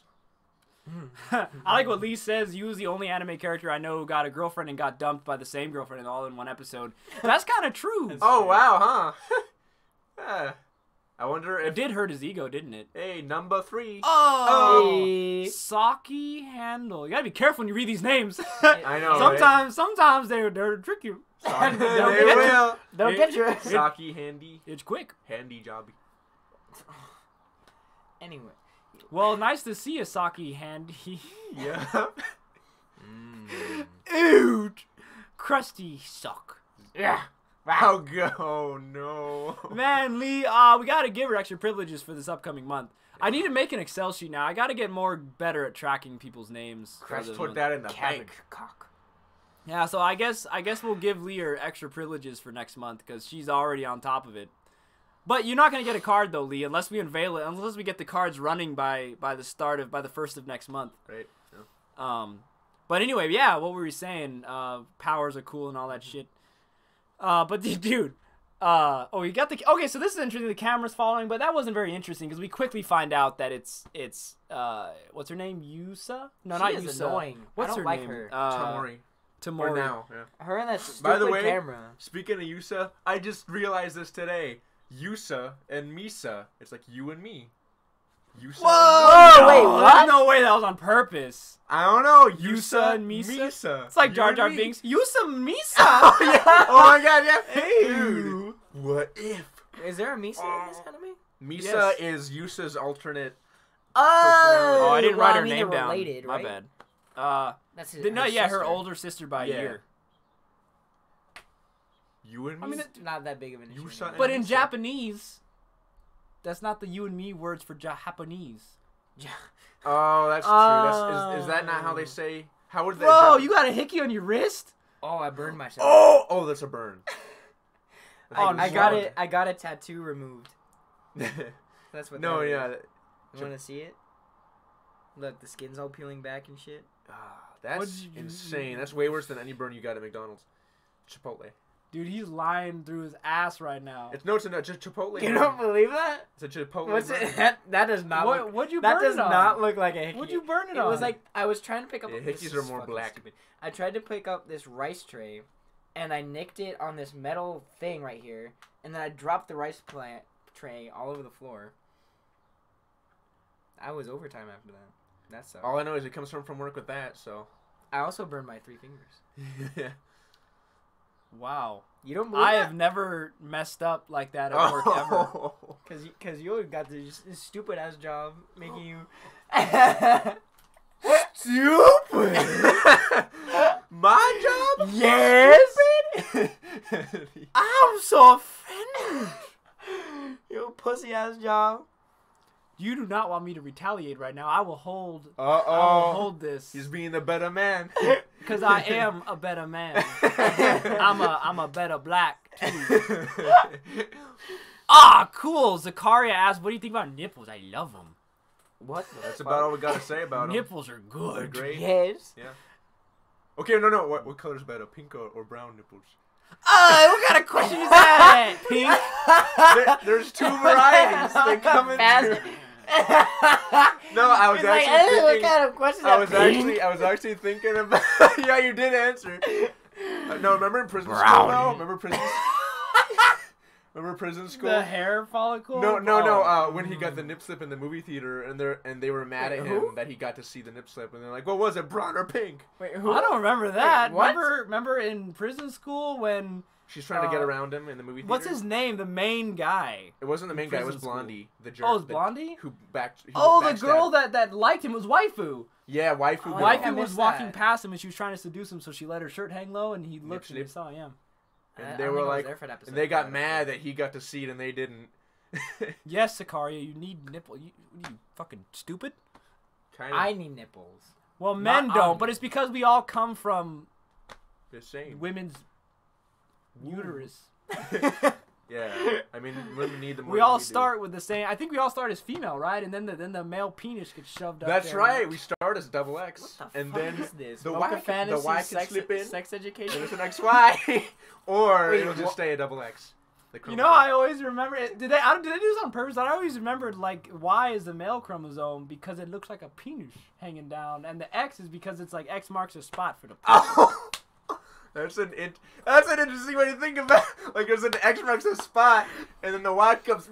I like what Lee says. You was the only anime character I know who got a girlfriend and got dumped by the same girlfriend all in one episode. That's kind of true. Oh wow, huh? I wonder if it did hurt his ego, didn't it? Hey, number 3. Oh, Saki Handle. You gotta be careful when you read these names. I know. Sometimes they're trick you. They'll get you. Saki Handy. It's quick. Handy jobby. Anyway. Well, nice to see you, Saki Handy. Yeah. Ew. Crusty sock. Yeah. Wow. Oh no. Man, Lee, we gotta give her extra privileges for this upcoming month. I need to make an Excel sheet now. I gotta get better at tracking people's names. Let's put that in the bank. Cock. Yeah, so I guess we'll give Lee her extra privileges for next month because she's already on top of it. But you're not gonna get a card though, Lee, unless we unveil it. Unless we get the cards running by the first of next month. Right. Yeah. But anyway, yeah. What were we saying? Powers are cool and all that shit. But dude. You got the. Okay, so this is interesting. The camera's following, but that wasn't very interesting because we quickly find out that it's what's her name? Yusa? No, she not is Yusa. Annoying. What's I don't her like name? her. Tamori. Or now. Yeah. Her and that stupid By the way, camera. Speaking of Yusa, I just realized this today. Yusa and Misa. It's like you and me. Yusa. Whoa! Wait, what? There's no way that was on purpose. I don't know. Yusa and Misa? Misa. It's like You Jar and Jar me. Binks. Yusa Misa. Oh my god, yeah. Hey. Dude. What if? Is there a Misa in this anime? Misa is Yusa's alternate. Oh, I didn't write her I mean, name they're down. related, right? My bad. That's Her sister. older sister by a year. You and me? I mean, It's not that big of an issue. Yusa But in Misa. Japanese, that's not the you and me words for Japanese. Oh, that's true. Is that not how they say? How would they? Bro, you got a hickey on your wrist? Oh, I burned myself. Oh, that's a burn. I got a tattoo removed. That's what. No, that is. yeah. You want to see it? Look, the skin's all peeling back and shit. That's insane. That's way worse than any burn you got at McDonald's. Chipotle. Dude, he's lying through his ass right now. It's just Chipotle. You don't believe that? It's a Chipotle. What's burn. it? That does not. What- look, what'd you That burn does it on? not look like a hickey. What'd you burn it It on? was like I was trying to pick up. Yeah, this hickeys are is more fucking black. stupid. I tried to pick up this rice tray, and I nicked it on this metal thing right here, and then I dropped the rice tray all over the floor. I was overtime after that. That sucked. All I know is it comes from work with that. So. I also burned my 3 fingers. Yeah. Wow. You don't believe I that? have never messed up like that at work ever. Cause you got this stupid ass job making you Stupid. My job? Yes. I'm so offended. Your pussy ass job. You do not want me to retaliate right now. I will hold. I will Uh-oh. hold this. He's being a better man. Because I am a better man. I'm a better black too. Cool. Zakaria asked, "What do you think about nipples?" I love them. What? That's about all we gotta say about him. Nipples are They're good. great. Yes. Yeah. Okay, no. What color's better, pink or brown nipples? What kind of question is that? Pink. There's 2 varieties. They come in. No, I was He's like, actually what thinking. kind of question is I that? was actually thinking about. Yeah, you did answer. No, remember in prison school? No, remember prison. Remember prison school? The hair follicle. No. When he got the nip slip in the movie theater, and they were mad at him that he got to see the nip slip, and they're like, "What was it, brown or pink?" Wait, who? I don't remember that. Wait, what? Remember in prison school when She's trying to get around him in the movie theater. what's his name? The main guy. It wasn't the main guy. It was prison school. Blondie, the jerk. Oh, it was Blondie? Who backed? Oh, the backstabbed. girl that liked him was waifu. Yeah, waifu. Oh, girl. I Waifu was missed walking that. past him and she was trying to seduce him, so she let her shirt hang low and he looked and he slip. saw him. And they were like, and they they got mad that he got to see it and they didn't. Yes, Sakaria, you need nipple. You fucking stupid. Kind of. I need nipples. Well, men Not don't, on but me. it's because we all come from The same. women's uterus. Yeah, I mean, women need the more We than all do. start with the same. I think we all start as female, right? And then the male penis gets shoved up. That's there. right. We start as double X, What the and fuck then is this? the Mocha Y, fantasy, the Y can sex, slip in. sex And education. it's an XY, or Wait, it'll just what? stay a double X. The You know, chromosome. I always remember it. Did they do this on purpose? I always remembered like Y is the male chromosome because it looks like a penis hanging down, and the X is because it's like X marks a spot for the. Oh, that's an interesting way to think about it. Like there's an X marks a spot, and then the Y comes.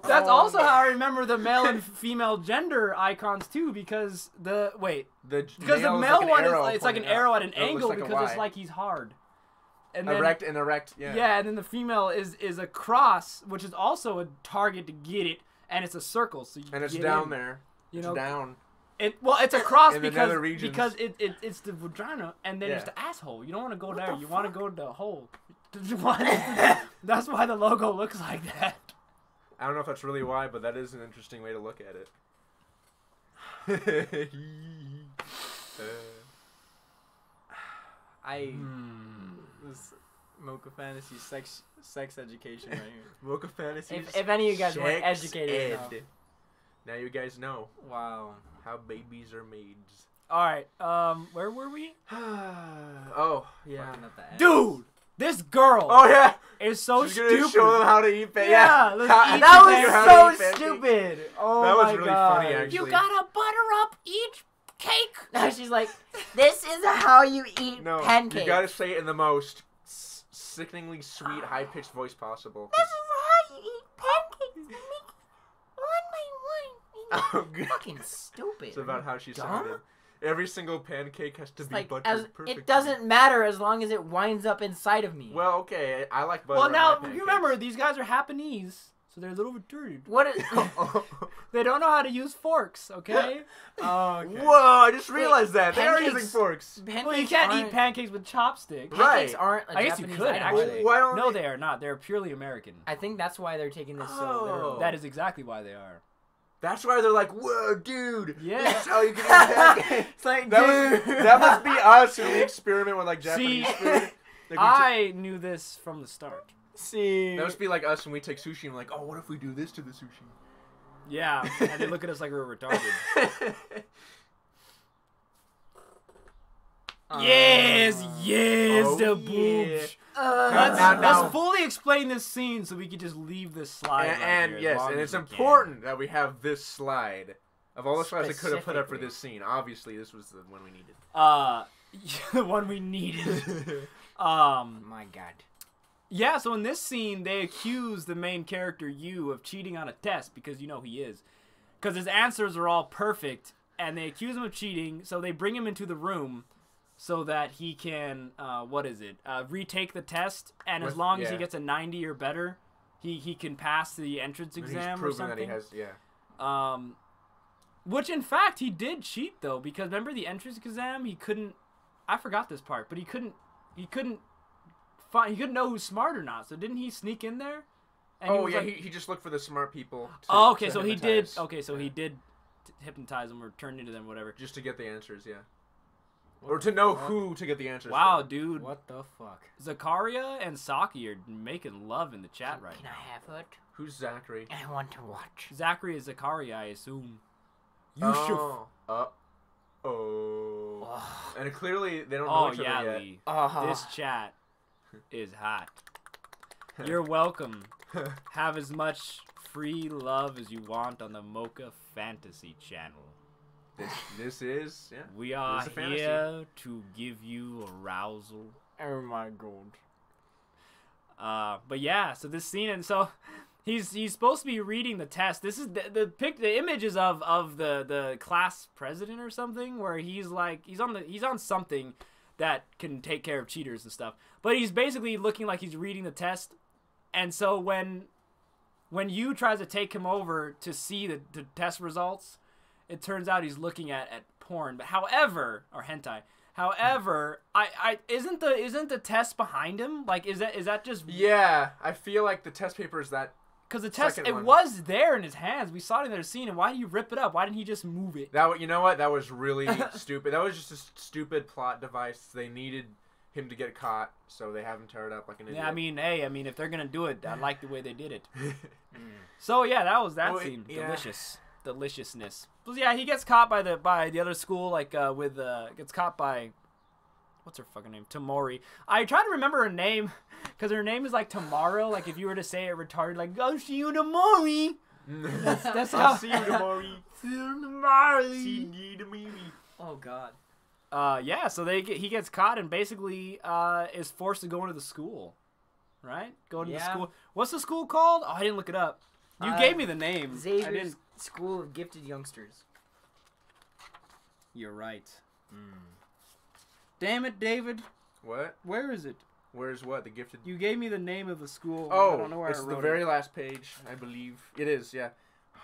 That's also how I remember the male and female gender icons too, because the male male like one arrow is it's like an pointing arrow up. at an It looks angle like a because it's Y. like he's hard. And then, erect, yeah. yeah, and then the female is a cross, which is also a target to get it, and it's a circle, so you And it's get down in. there. You It's know, down. it's a cross In the because nether regions. it's the vagina, and then Yeah. it's the asshole. You don't want to go there. You want to go to the hole. That's why the logo looks like that. I don't know if that's really why, but that is an interesting way to look at it. This Mocha fantasy sex education right here. Mocha Fantasy. If any of you guys weren't Sex educated ed. enough. Now you guys know Wow. how babies are made. All right. Where were we? Oh yeah. Fucking up the ass. Dude, this girl Oh yeah. is so She's gonna stupid. show them how to eat pancakes. Yeah, let's eat That pancakes. How to eat was so pancakes. stupid. Oh That was my really God. funny, actually. You gotta butter up each cake. Now she's like, this is how you eat No, pancakes. you gotta say it in the most sickeningly sweet, high-pitched voice possible. This is how you eat pancakes. You make one by one. Oh, God. Fucking stupid. It's about how she Dumb? sounded. Every single pancake has to It's be like, buttered as, perfectly. it doesn't matter as long as it winds up inside of me. Well, okay, I like butter Well, on now my you remember pancakes. these guys are Japanese, so they're a little retarded. What is... They don't know how to use forks. Okay. Oh, okay. Whoa, I just realized that. They are pancakes- using forks. Pancakes Well, you can't aren't, eat pancakes with chopsticks. Pancakes Right. aren't a I guess you Japanese could, item, actually. are they? Why don't No, they? they are not. They're purely American. I think that's why they're taking this so Oh. literal. That is exactly why they are. That's why they're like, whoa, dude. Yeah. This is how you can eat pancakes. It's like, That must be us when we experiment with like Japanese See, food. Like, we I knew this from the start. see. that must be like us when we take sushi and like, oh, what if we do this to the sushi? Yeah, and they look at us like we're retarded. Yes, Oh, the yeah. boobs. Uh, Now- Let's fully explain this scene so we can just leave this slide. And, right and here as yes, long and as it's we can. important that we have this slide. Of all the slides I could have put up for Specifically. this scene, obviously this was the one we needed. The one we needed. my God. Yeah, so in this scene, they accuse the main character, Yu, of cheating on a test because you know he is. Because his answers are all perfect, and they accuse him of cheating, so they bring him into the room so that he can, retake the test, and as With- long as he yeah. gets a 90 or better, he can pass the entrance And exam he's or proven that something. he has, yeah. Which, in fact, he did cheat, though, because remember the entrance exam? He couldn't... I forgot this part, but he couldn't know who's smart or not. So didn't he sneak in there? And Oh was yeah, like- he just looked for the smart people. To, Oh, okay, to so he did. hypnotize. Okay, so Yeah. he did hypnotize them or turn into them, whatever. Just to get the answers, yeah. Or to know who to get the answers. Wow, from. dude. What the fuck? Zakaria and Saki are making love in the chat right Can now. I have it? Who's Zachary? I want to watch. Zachary is Zakaria, I assume. Oh. Oh. And clearly they don't know Oh each other yeah, yet. Lee. Uh-huh. This chat is hot. You're welcome. Have as much free love as you want on the Mocha Fantasy channel. This is, yeah. We are This is a fantasy. here to give you arousal. Oh my God. But yeah, so this scene, and so he's supposed to be reading the test. This is the images of the class president or something, where he's like he's on something that can take care of cheaters and stuff. But he's basically looking like he's reading the test, and so when Yu tries to take him over to see the test results, it turns out he's looking at porn. But however, or hentai. However, I isn't the test behind him? Like, is that just... Yeah, I feel like the test paper is that. Because the test, Second it one. was there in his hands. We saw it in their scene, and why did you rip it up? Why didn't he just move it? You know what? That was really stupid. That was just a stupid plot device. They needed him to get caught, so they have him tear it up like an idiot. Yeah, I mean, if they're gonna do it, I like the way they did it. So yeah, that scene, delicious, deliciousness. But yeah, he gets caught by the other school, like gets caught by, what's her fucking name? Tamori. I try to remember her name, because her name is like tomorrow. Like if you were to say it retarded, like I'll see you tomorrow. That's how. I'll see you tomorrow. See you tomorrow. See you tomorrow. Oh God. Yeah, so he gets caught and basically is forced to go into the school, right? Go into the school. What's the school called? Oh, I didn't look it up. You gave me the name. Xavier's School of Gifted Youngsters. You're right. Damn it, David. What? Where is it? Where's what? The gifted. You gave me the name of the school. Oh, I don't know where it's I the wrote very it. last page, I believe. It is, yeah.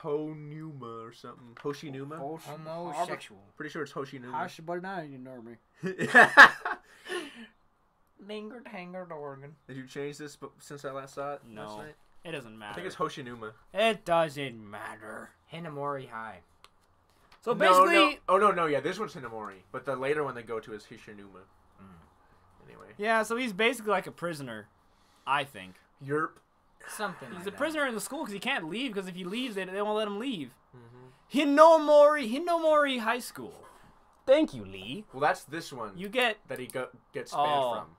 Honuma or something. Hoshinuma? Homosexual. Pretty sure it's Hoshinuma. You know me. Lingered, hangered, Oregon. Did you change this since I last saw it? No. Last night? It doesn't matter. I think it's Hoshinuma. It doesn't matter. Hinamori High. So basically... No, yeah, this one's Hinamori. But the later one they go to is Hishinuma. Anyway. Yeah, so he's basically like a prisoner, I think. Yerp. Something He's like a that. prisoner in the school because he can't leave, because if he leaves, they won't let him leave. Hinomori High School. Thank you, Lee. Well, that's this one You get... that he gets banned from.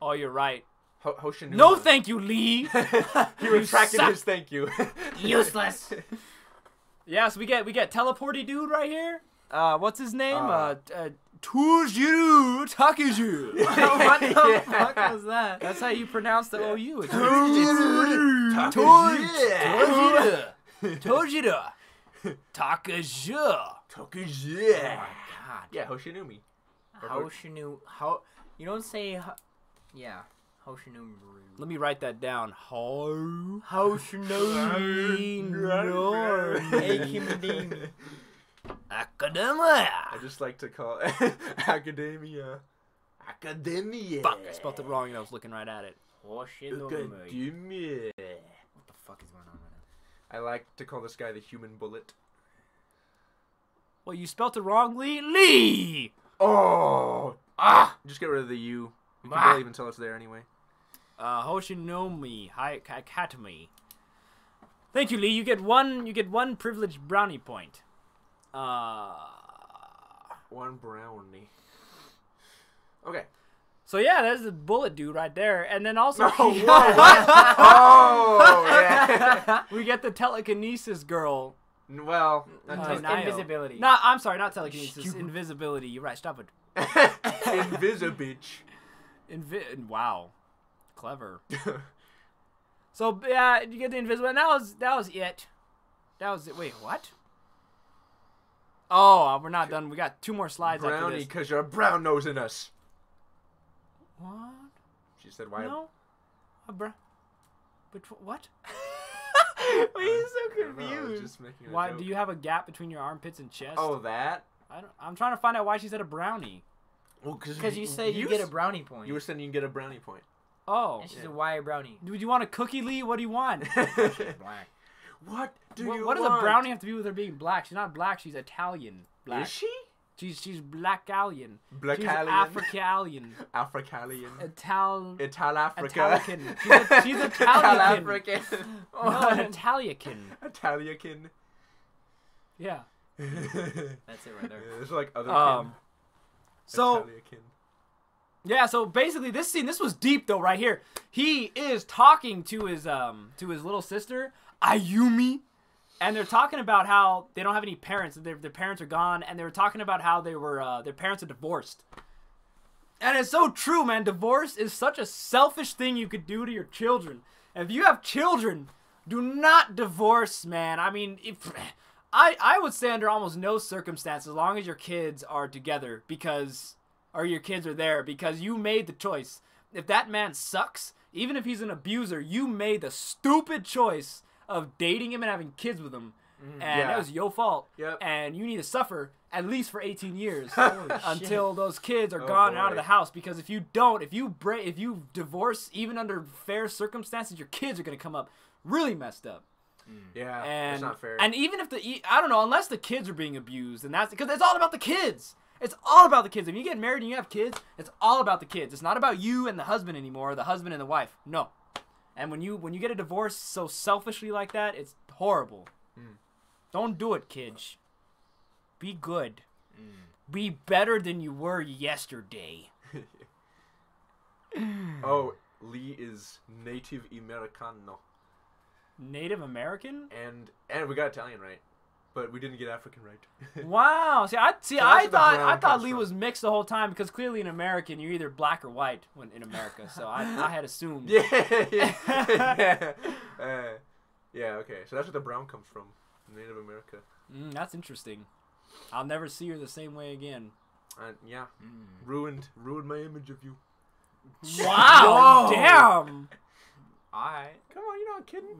Oh, you're right. Hoshinuma. No thank you, Lee. He retracted his thank you. Useless. Yeah, so we get teleporty dude right here. What's his name? Tujiru Takeju. What the fuck was that? That's how you pronounce the OU. It's Tojira Takeju. Tokuja. God. Yeah, Hoshinumi. Hoshinu. You don't say. Yeah. Hoshinumi. Let me write that down. Hoshinumi. Academia. I just like to call Academia. Academia. Fuck, I spelled it wrong and I was looking right at it. Academia. What the fuck is going on right now? I like to call this guy the human bullet. Well, you spelled it wrong, Lee. Oh! Just get rid of the U. You can barely even tell it's there anyway. Hoshinomi Academy. Thank you, Lee. You get one privileged brownie point. One brownie. Okay. So yeah, there's the bullet dude right there, and then also Oh, yeah. we get the telekinesis girl. Well, Invisibility. No, I'm sorry, not telekinesis. Invisibility. You're right. Stop it. Invisibitch. Wow, clever. So yeah, you get the invisible. And that was it. That was it. Wait, what? Oh, we're not done. We got 2 more slides after Brownie, this. because you're brown nosing us. What? She said, "Why?" No. But what? He's so I was confused. just making a Why joke. do you have a gap between your armpits and chest? Oh, that? I'm trying to find out why she said a brownie. Well, Because you said you get a brownie point. You were saying you can get a brownie point. Oh. And she said, why a brownie? Would you want a cookie, Lee? What do you want? Black. What do you What does want? a brownie have to do with her being black? She's not black. She's Italian. Black. Is she? She's black-alien. Black-alien? She's Africalian. Africalian. Ital-Africa. Italian. She's Italian. African. No, an Italiacan. Italiacan. Yeah. That's it right there. There's like other So Italiacan. yeah, so basically this scene, this was deep though right here. He is talking to his little sister, Ayumi, and they're talking about how they don't have any parents, their parents are gone, and they were talking about how their parents are divorced. And it's so true, man. Divorce is such a selfish thing you could do to your children. And if you have children, do not divorce, man. I mean, I would say under almost no circumstance, as long as your kids are together, or your kids are there, because you made the choice. If that man sucks, even if he's an abuser, you made the stupid choice of dating him and having kids with him. And that was your fault. Yep. And you need to suffer at least for 18 years until those kids are gone and out of the house. Because if you don't, if you divorce, even under fair circumstances, your kids are going to come up really messed up. Yeah, that's not fair. And even if I don't know, unless the kids are being abused, and that's because it's all about the kids. It's all about the kids. If you get married and you have kids, it's all about the kids. It's not about you and the husband anymore, or the husband and the wife. No. And when you get a divorce so selfishly like that, it's horrible. Don't do it, kids. Be good. Be better than you were yesterday. Oh, Lee is Native Americano. Native American? And we got Italian right, but we didn't get African right. Wow. I that's where the brown thought comes Lee from. was mixed the whole time because clearly in American you're either black or white when in America. So I had assumed. Yeah. Okay. So that's where the brown comes from, Native America. That's interesting. I'll never see her the same way again. Ruined my image of you. Wow. Damn. Alright. Come on, you're not kidding.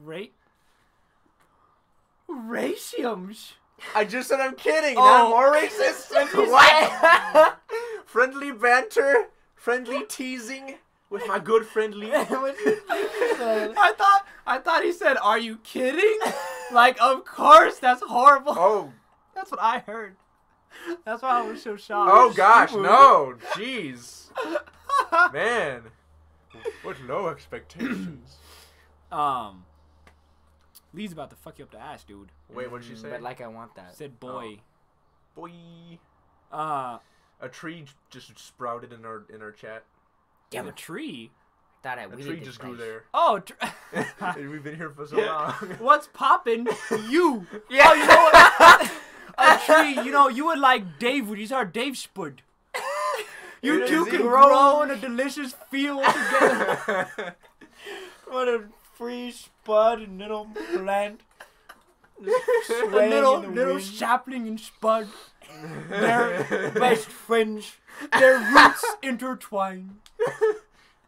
Raciums. I just said I'm kidding. Oh. Now I'm more racist. What? Friendly banter, friendly teasing with my good friend Lee. I thought he said, "Are you kidding?" Like, of course, that's horrible. Oh. That's what I heard. That's why I was so shocked. Oh gosh, no. Jeez. Man. What low expectations. Lee's about to fuck you up the ass, dude. Wait, what did she say? But like I want that. Said boy. Boy. A A tree just sprouted in our chat. Damn a it. tree. Thought I A really tree did just right. grew there. Oh, We've been here for so long. what's poppin'? You. Yeah. Oh, you know what? A tree. You would like Dave. Would you start Dave Spud? You Is two he can grown? grow in a delicious field together. What a free spud and little plant. A little sapling and spud. Their best friends. Their roots intertwine.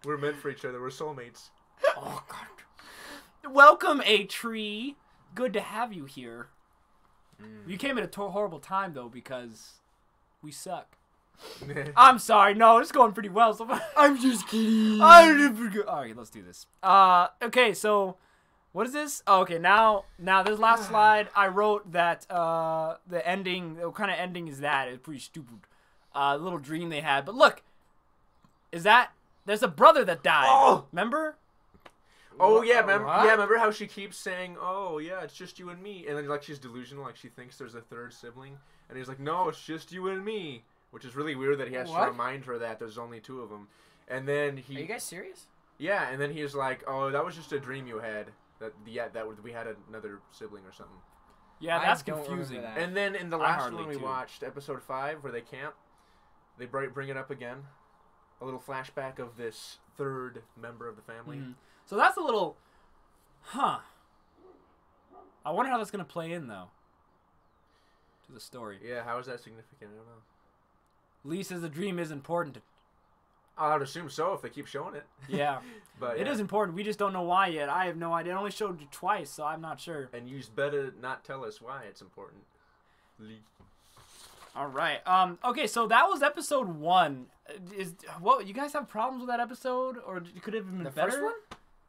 We're meant for each other. We're soulmates. Oh God! Welcome, a tree. Good to have you here. You came at a horrible time though because we suck. I'm sorry. No, it's going pretty well so far. I'm just kidding. Alright, let's do this. Okay, so what is this? Oh, okay, now this last slide, I wrote that the ending, what kind of ending is that? It's pretty stupid. Little dream they had. But look, there's a brother that died. Oh! Remember? Oh yeah, remember? What? Yeah, remember how she keeps saying, "Oh yeah, it's just you and me," and then like she's delusional, like she thinks there's a third sibling, and he's like, "No, it's just you and me," which is really weird that he has to What? remind her that there's only two of them, and then he. Are you guys serious? Yeah, and then he's like, "Oh, that was just a dream you had. That we had another sibling or something." Yeah, I that's don't confusing. remember that. And then in the I last hardly one we do. watched, episode 5, where they camp, they bring it up again. A little flashback of this third member of the family. So that's a little, I wonder how that's gonna play in though. To the story. Yeah, how is that significant? I don't know. Lee says the dream is important. I would assume so if they keep showing it. Yeah. But It is important. We just don't know why yet. I have no idea. It only showed you twice, so I'm not sure. And you better not tell us why it's important. Lee. All right. Okay, so that was episode 1. You guys have problems with that episode, or could it have been The better? first one?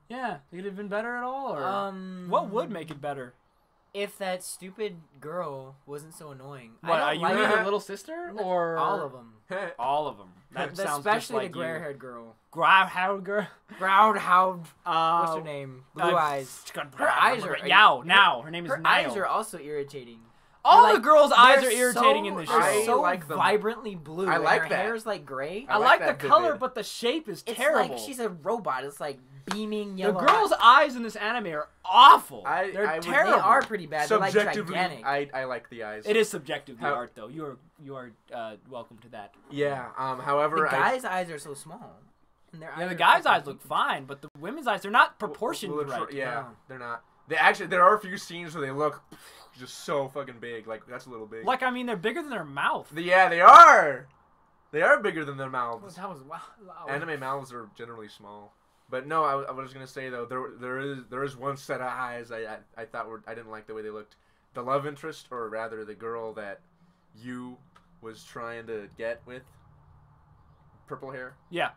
Yeah, could it have been better at all, or what would make it better? If that stupid girl wasn't so annoying. What, I are don't you like mean the it. little sister, or All of them. all of them? That sounds Especially just like the gray-haired girl. Growlhound girl. Groundhound. What's her name? Blue eyes. Her eyes are- Now. Her name is Her Niall. eyes are also irritating. All They're the girls' eyes they're are irritating so, in this they're show. I so like them. vibrantly blue. I and like her that. hair's like gray. I I like like the that color, vivid. but the shape is It's terrible. like she's a robot. It's like beaming The yellow. girls' eyes. eyes in this anime are awful. I They're would- terrible. They are pretty bad. They're like Subjectively, gigantic. I like the eyes. It is subjective, the How- art, though. You are welcome to that. Yeah. However, The guys' eyes are so small. And their Yeah, the are guys' fucking eyes look fine, but the women's eyes, they're not well, proportioned right. Yeah, No. they're not. There are a few scenes where they look just so fucking big. Like that's a little big. Like, I mean, they're bigger than their mouth. Yeah, they are. They are bigger than their mouths. That was wow. Anime mouths are generally small. But no, I was gonna say though, there is one set of eyes I thought I didn't like the way they looked. The love interest, or rather the girl that you was trying to get with, purple hair. Yeah.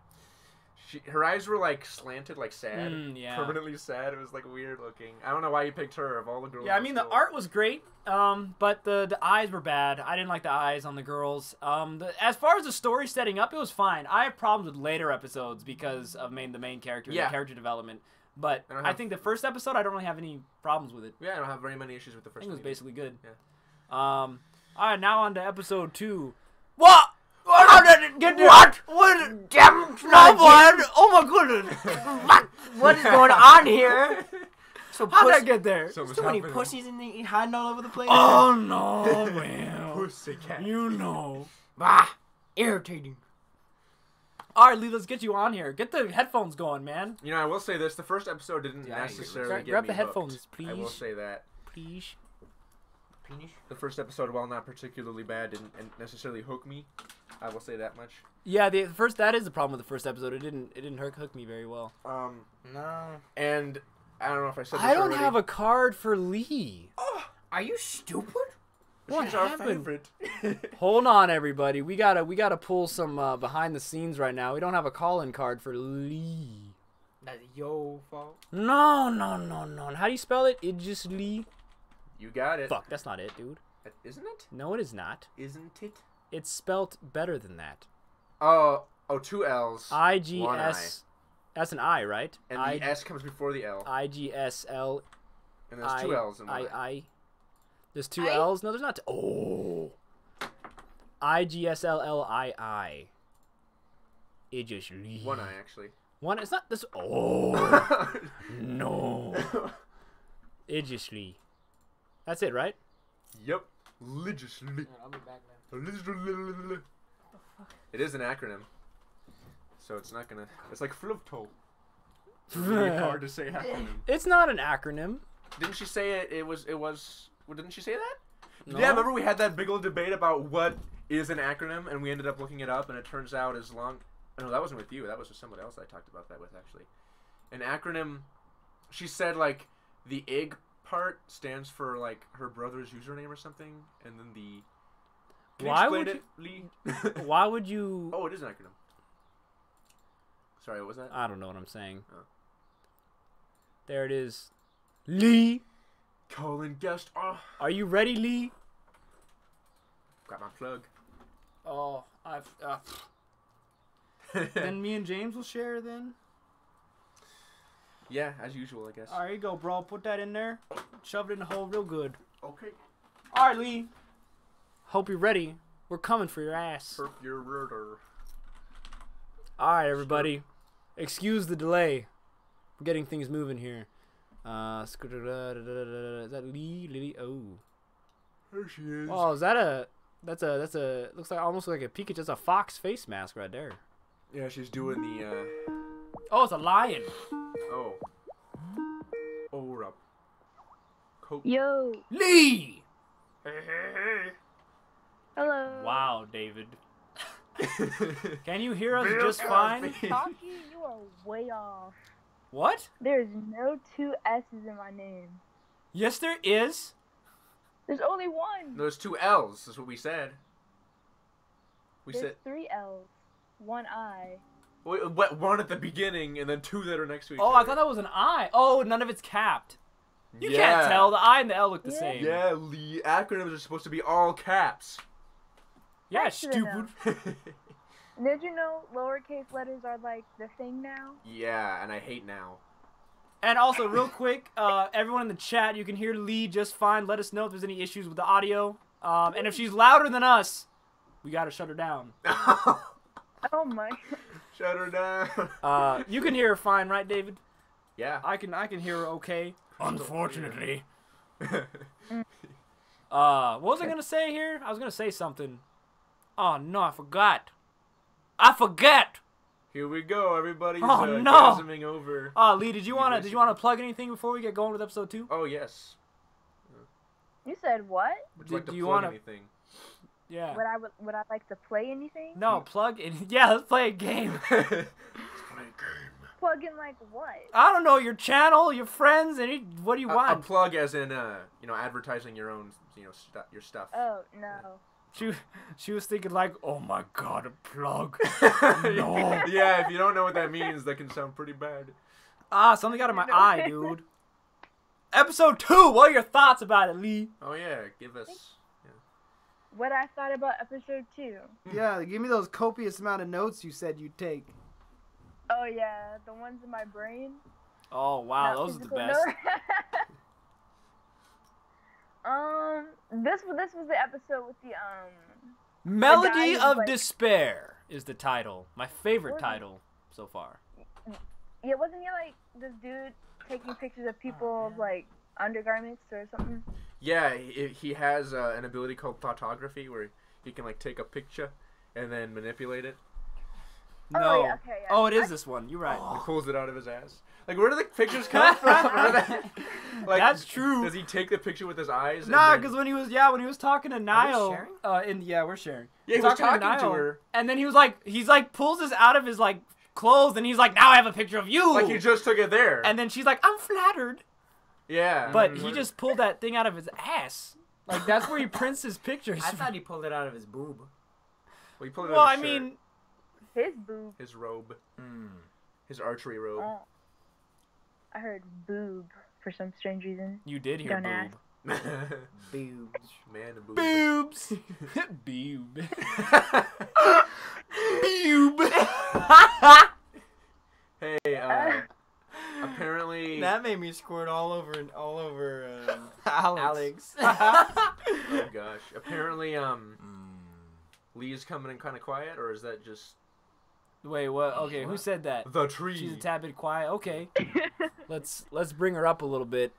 Her eyes were like slanted, like sad. Yeah. Permanently sad. It was like weird looking. I don't know why you picked her of all the girls. Yeah, I mean the art was great, but the eyes were bad. I didn't like the eyes on the girls. As far as the story setting up, it was fine. I have problems with later episodes because of the main character and the character development. But I think the first episode, I don't really have any problems with it. Yeah, I don't have very many issues with the first. I think it was basically good. Yeah. All right, now on to episode 2. What? What? Damn! No one! Oh my goodness! What is going on here? So How'd that get there? So many pussies in the hiding all over the place. Oh no, man! Pussycat. You know. Bah! Irritating. All right, Lee, let's get you on here. Get the headphones going, man. You know, I will say this: the first episode didn't necessarily get grab me the headphones, hooked. please. I will say that. Please. The first episode, while not particularly bad, didn't necessarily hook me. I will say that much. Yeah, that is the problem with the first episode. It didn't hook me very well. No. And I don't know if I said this I don't already. have a card for Lee. Oh, are you stupid? What She's our happened? favorite. Hold on, everybody. We gotta pull some behind the scenes right now. We don't have a call-in card for Lee. That's your fault. No. How do you spell it? It just Lee. You got it. Fuck, that's not it, dude. Isn't it? No, it is not. Isn't it? It's spelt better than that. Oh, 2 L's. IGS. 1 I. That's an I, right? And the S comes before the L. IGSL. And there's 2 L's in 1 I. There's 2 L's? No, there's not. Oh. IGSLLII. It just Lee. 1 I, actually. One. It's not this. Oh. No. It just Lee. That's it, right? Yep. Religiously. I'll be back, man. It is an acronym. So it's not gonna... It's like Fluvto. It's really hard to say acronym. It's not an acronym. Didn't she say it? It was... Well, didn't she say that? No. Yeah, remember we had that big old debate about what is an acronym, and we ended up looking it up, and it turns out as long... No, that wasn't with you. That was with someone else I talked about that with, actually. An acronym... She said, like, the IG part stands for, like, her brother's username or something, and then the... Can you explain it, Lee? Why would you... Oh, it is an acronym. Sorry, what was that? I don't know what I'm saying. Oh. There it is. Lee. Calling guest. Oh. Are you ready, Lee? Got my plug. Oh, then me and James will share then. Yeah, as usual, I guess. All right, here you go, bro. Put that in there. Shove it in the hole real good. Okay. All right, Lee. Hope you're ready. We're coming for your ass. Perp your rudder. All right, everybody. Excuse the delay. We're getting things moving here. Is that Lee? Lily? Oh. There she is. Oh, is that a... That's a... Looks like almost like a Pikachu. That's a fox face mask right there. Yeah, she's doing the, Oh, it's a lion. Oh. Oh, up. Yo. Lee! Hello. Wow, David. Can you hear us just fine? Talkie, you are way off. What? There's no 2 S's in my name. Yes, there is. There's only one. There's 2 L's. That's what we said. We There's said 3 L's. 1 I. wait, what, 1 at the beginning and then 2 that are next to each Oh, other. I thought that was an I. Oh, none of it's capped. You Yeah. can't tell. The I and the L look the Yeah. same. Yeah, Lee. Acronyms are supposed to be all caps. Yeah, That's good stupid. Did you know lowercase letters are like the thing now? Yeah, and I hate now. And also, real quick, everyone in the chat, you can hear Lee just fine. Let us know if there's any issues with the audio. And if she's louder than us, we gotta shut her down. Oh my. Shut her down. You can hear her fine, right, David? Yeah. I can hear her okay. Unfortunately. What was I gonna say here? I was gonna say something. Oh no, I forgot. Here we go. Everybody's Oh, no. gasming over. Lee, did you wanna plug anything before we get going with episode 2? Oh yes. You said what? Would you like Do to you plug wanna- anything? Yeah. Would I like to play anything? No, plug in. Yeah, let's play a game. Let's play a game. Plug in like what? I don't know, your channel, your friends, what do you A want? plug as in, advertising your own, your stuff. Oh no. She was thinking like, oh my god, a plug. No. Yeah, if you don't know what that means, that can sound pretty bad. Something got in my eye, dude. Episode 2. What are your thoughts about it, Lee? Oh yeah, give us. What I thought about episode 2. Yeah, give me those copious amount of notes you said you'd take. Oh yeah, the ones in my brain. Oh wow, Not those are the physical best. This was the episode with the Melody the guy who's of like- Despair is the title. My favorite title so far. Yeah, wasn't he like this dude taking pictures of people's like undergarments or something? Yeah, he has an ability called thoughtography where he can like take a picture and then manipulate it. No. Oh, yeah, okay, yeah. Oh, it is this one. You're right. He pulls it out of his ass. Like, where do the pictures come from? Like, That's true. Does he take the picture with his eyes? Nah, and then- because when he was talking to Niall, we're sharing. Yeah, he was talking to Niall, her. and then he's like pulls this out of his like clothes, and he's like, now I have a picture of you. Like he just took it there. And then she's like, I'm flattered. Yeah. But he just pulled that thing out of his ass. Like that's where he prints his pictures. I thought he pulled it out of his boob. Well, he pulled it Well, out I of his shirt. mean, His boob. His robe. His archery robe. Oh. I heard boob for some strange reason. you did hear Don't ask. boob. Boobs. Man, a boob. Boobs. Boob. Boob. Hey, apparently. That made me squirt all over Alex. Oh gosh. Apparently, Lee's coming in kind of quiet, or is that just Wait, what? Okay, who said that? the tree? She's a tad bit quiet. Okay, let's bring her up a little bit.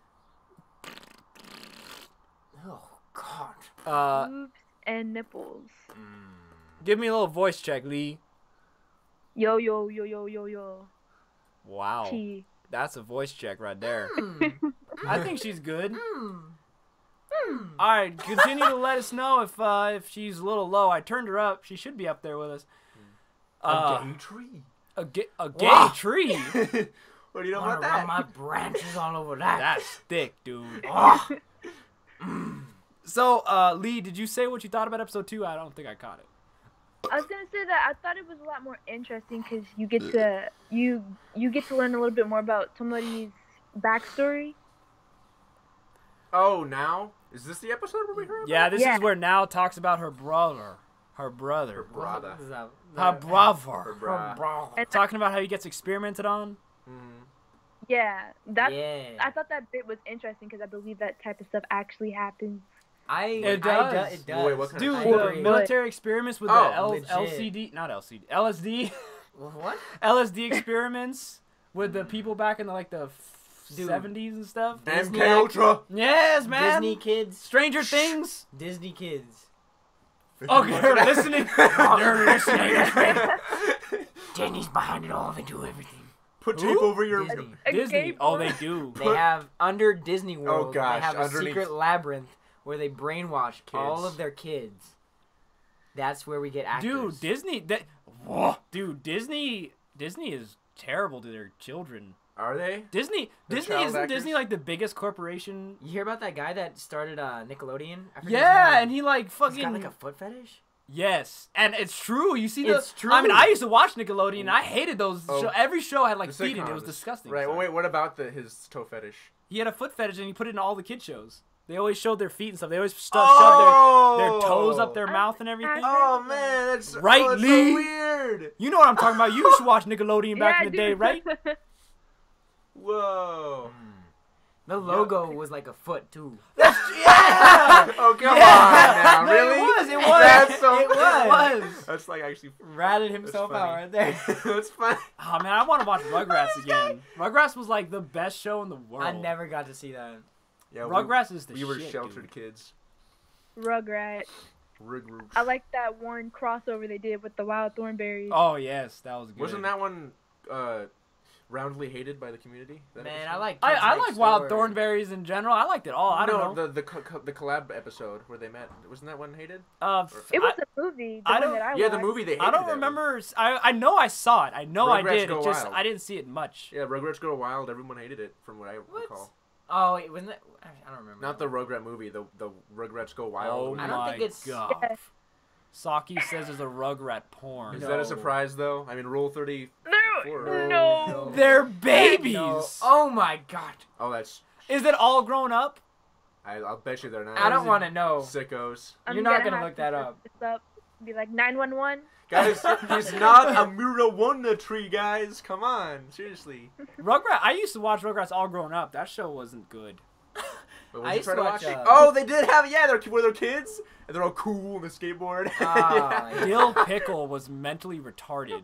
Oh God. Boobs and nipples. Give me a little voice check, Lee. Yo yo yo yo yo yo. Wow, Chi. that's a voice check right there. I think she's good. All right, continue to let us know if she's a little low. I turned her up. She should be up there with us. A gay tree. A gay Wow. tree. What do you know I about wanna that? run my branches all over that. That's thick, dude. Oh. So, Lee, did you say what you thought about episode 2? I don't think I caught it. I was gonna say that I thought it was a lot more interesting because you get to you get to learn a little bit more about somebody's backstory. Oh, now is this the episode where we heard? Yeah, this Yeah. is where Now talks about her brother. Her brother. Her brother. What is that? Her brother. Her bra. And Talking about how he gets experimented on. yeah, that Yeah. I thought that bit was interesting because I believe that type of stuff actually happens. It does. It does. Wait, what kind Dude, of I the agree. military experiments with Oh, the legit. LCD, not LCD, LSD, What? LSD experiments with the people back in the Dude. 70s and stuff. Disney MK Ultra. Yes, man. Disney kids. Stranger Things. Disney kids. Okay, they're listening. They're listening. Disney's behind it all. They do everything. Put tape over your. Disney. A Disney. gay Oh, boy. they do. They have under Disney World. gosh, they have a underneath. secret labyrinth where they brainwash all Kids. of their kids. That's where we get actors. Dude, Disney. Disney is terrible to their children. Are they? Disney They're isn't child Disney actors? like the biggest corporation? You hear about that guy that started Nickelodeon? I forget his Yeah, name. and he like fucking He's got like a foot fetish. yes, and it's true. You see the? It's true. I mean, I used to watch Nickelodeon. And I hated those. Oh. Every show had like The feet in it. It was sitcoms. disgusting. Right. Well, wait. What about his toe fetish? He had a foot fetish, and he put it in all the kid shows. They always showed their feet and stuff. They always shoved their toes up their mouth and everything. Oh man, that's Right, oh, that's Lee? so weird. You know what I'm talking about. You used to watch Nickelodeon back in the day, right? Whoa. The logo was like a foot too. Yeah. Oh come on now, No, really? It was. That's so It was. That's like actually. Ratted himself funny. out right there. That's funny. Oh man, I want to watch Rugrats again. Rugrats was like the best show in the world. I never got to see that. Yeah, Rugrats is the we were shit, sheltered dude. kids. Rugrat. Rugrats. I like that one crossover they did with the Wild Thornberries. Oh yes, that was good. Wasn't that one roundly hated by the community? That Man, episode? I like. I Kids like Next Wild Door. Thornberries in general. I liked it all. I don't know. the collab episode where they met. Wasn't that one hated? It was a movie. The I one don't- that I Yeah, the watched. movie they hated. I don't that one. remember. I know I saw it. I know I Rugrats did. Go It just Wild. I didn't see it much. Yeah, Rugrats Go Wild. Everyone hated it, from what I recall. Oh wait, wasn't that? I don't remember. Not the Rugrat movie. The Rugrats Go Wild. Oh movie. I don't my think it's- god. Saki says there's a Rugrat porn. Is that a surprise though? I mean, Rule 30. No. They're babies. No. Oh my god. Oh, that's. Is it all grown up? I'll bet you they're not. I don't want to know. Sickos. You're not gonna look that up. It's up. Be like 911. Guys, he's not a marijuana tree, guys. Come on, seriously. Rugrat. I used to watch Rugrats all grown up. That show wasn't good. Wait, I used to watch. Oh, they did have were they kids? And they're all cool on the skateboard. Yeah. Dill Pickle was mentally retarded.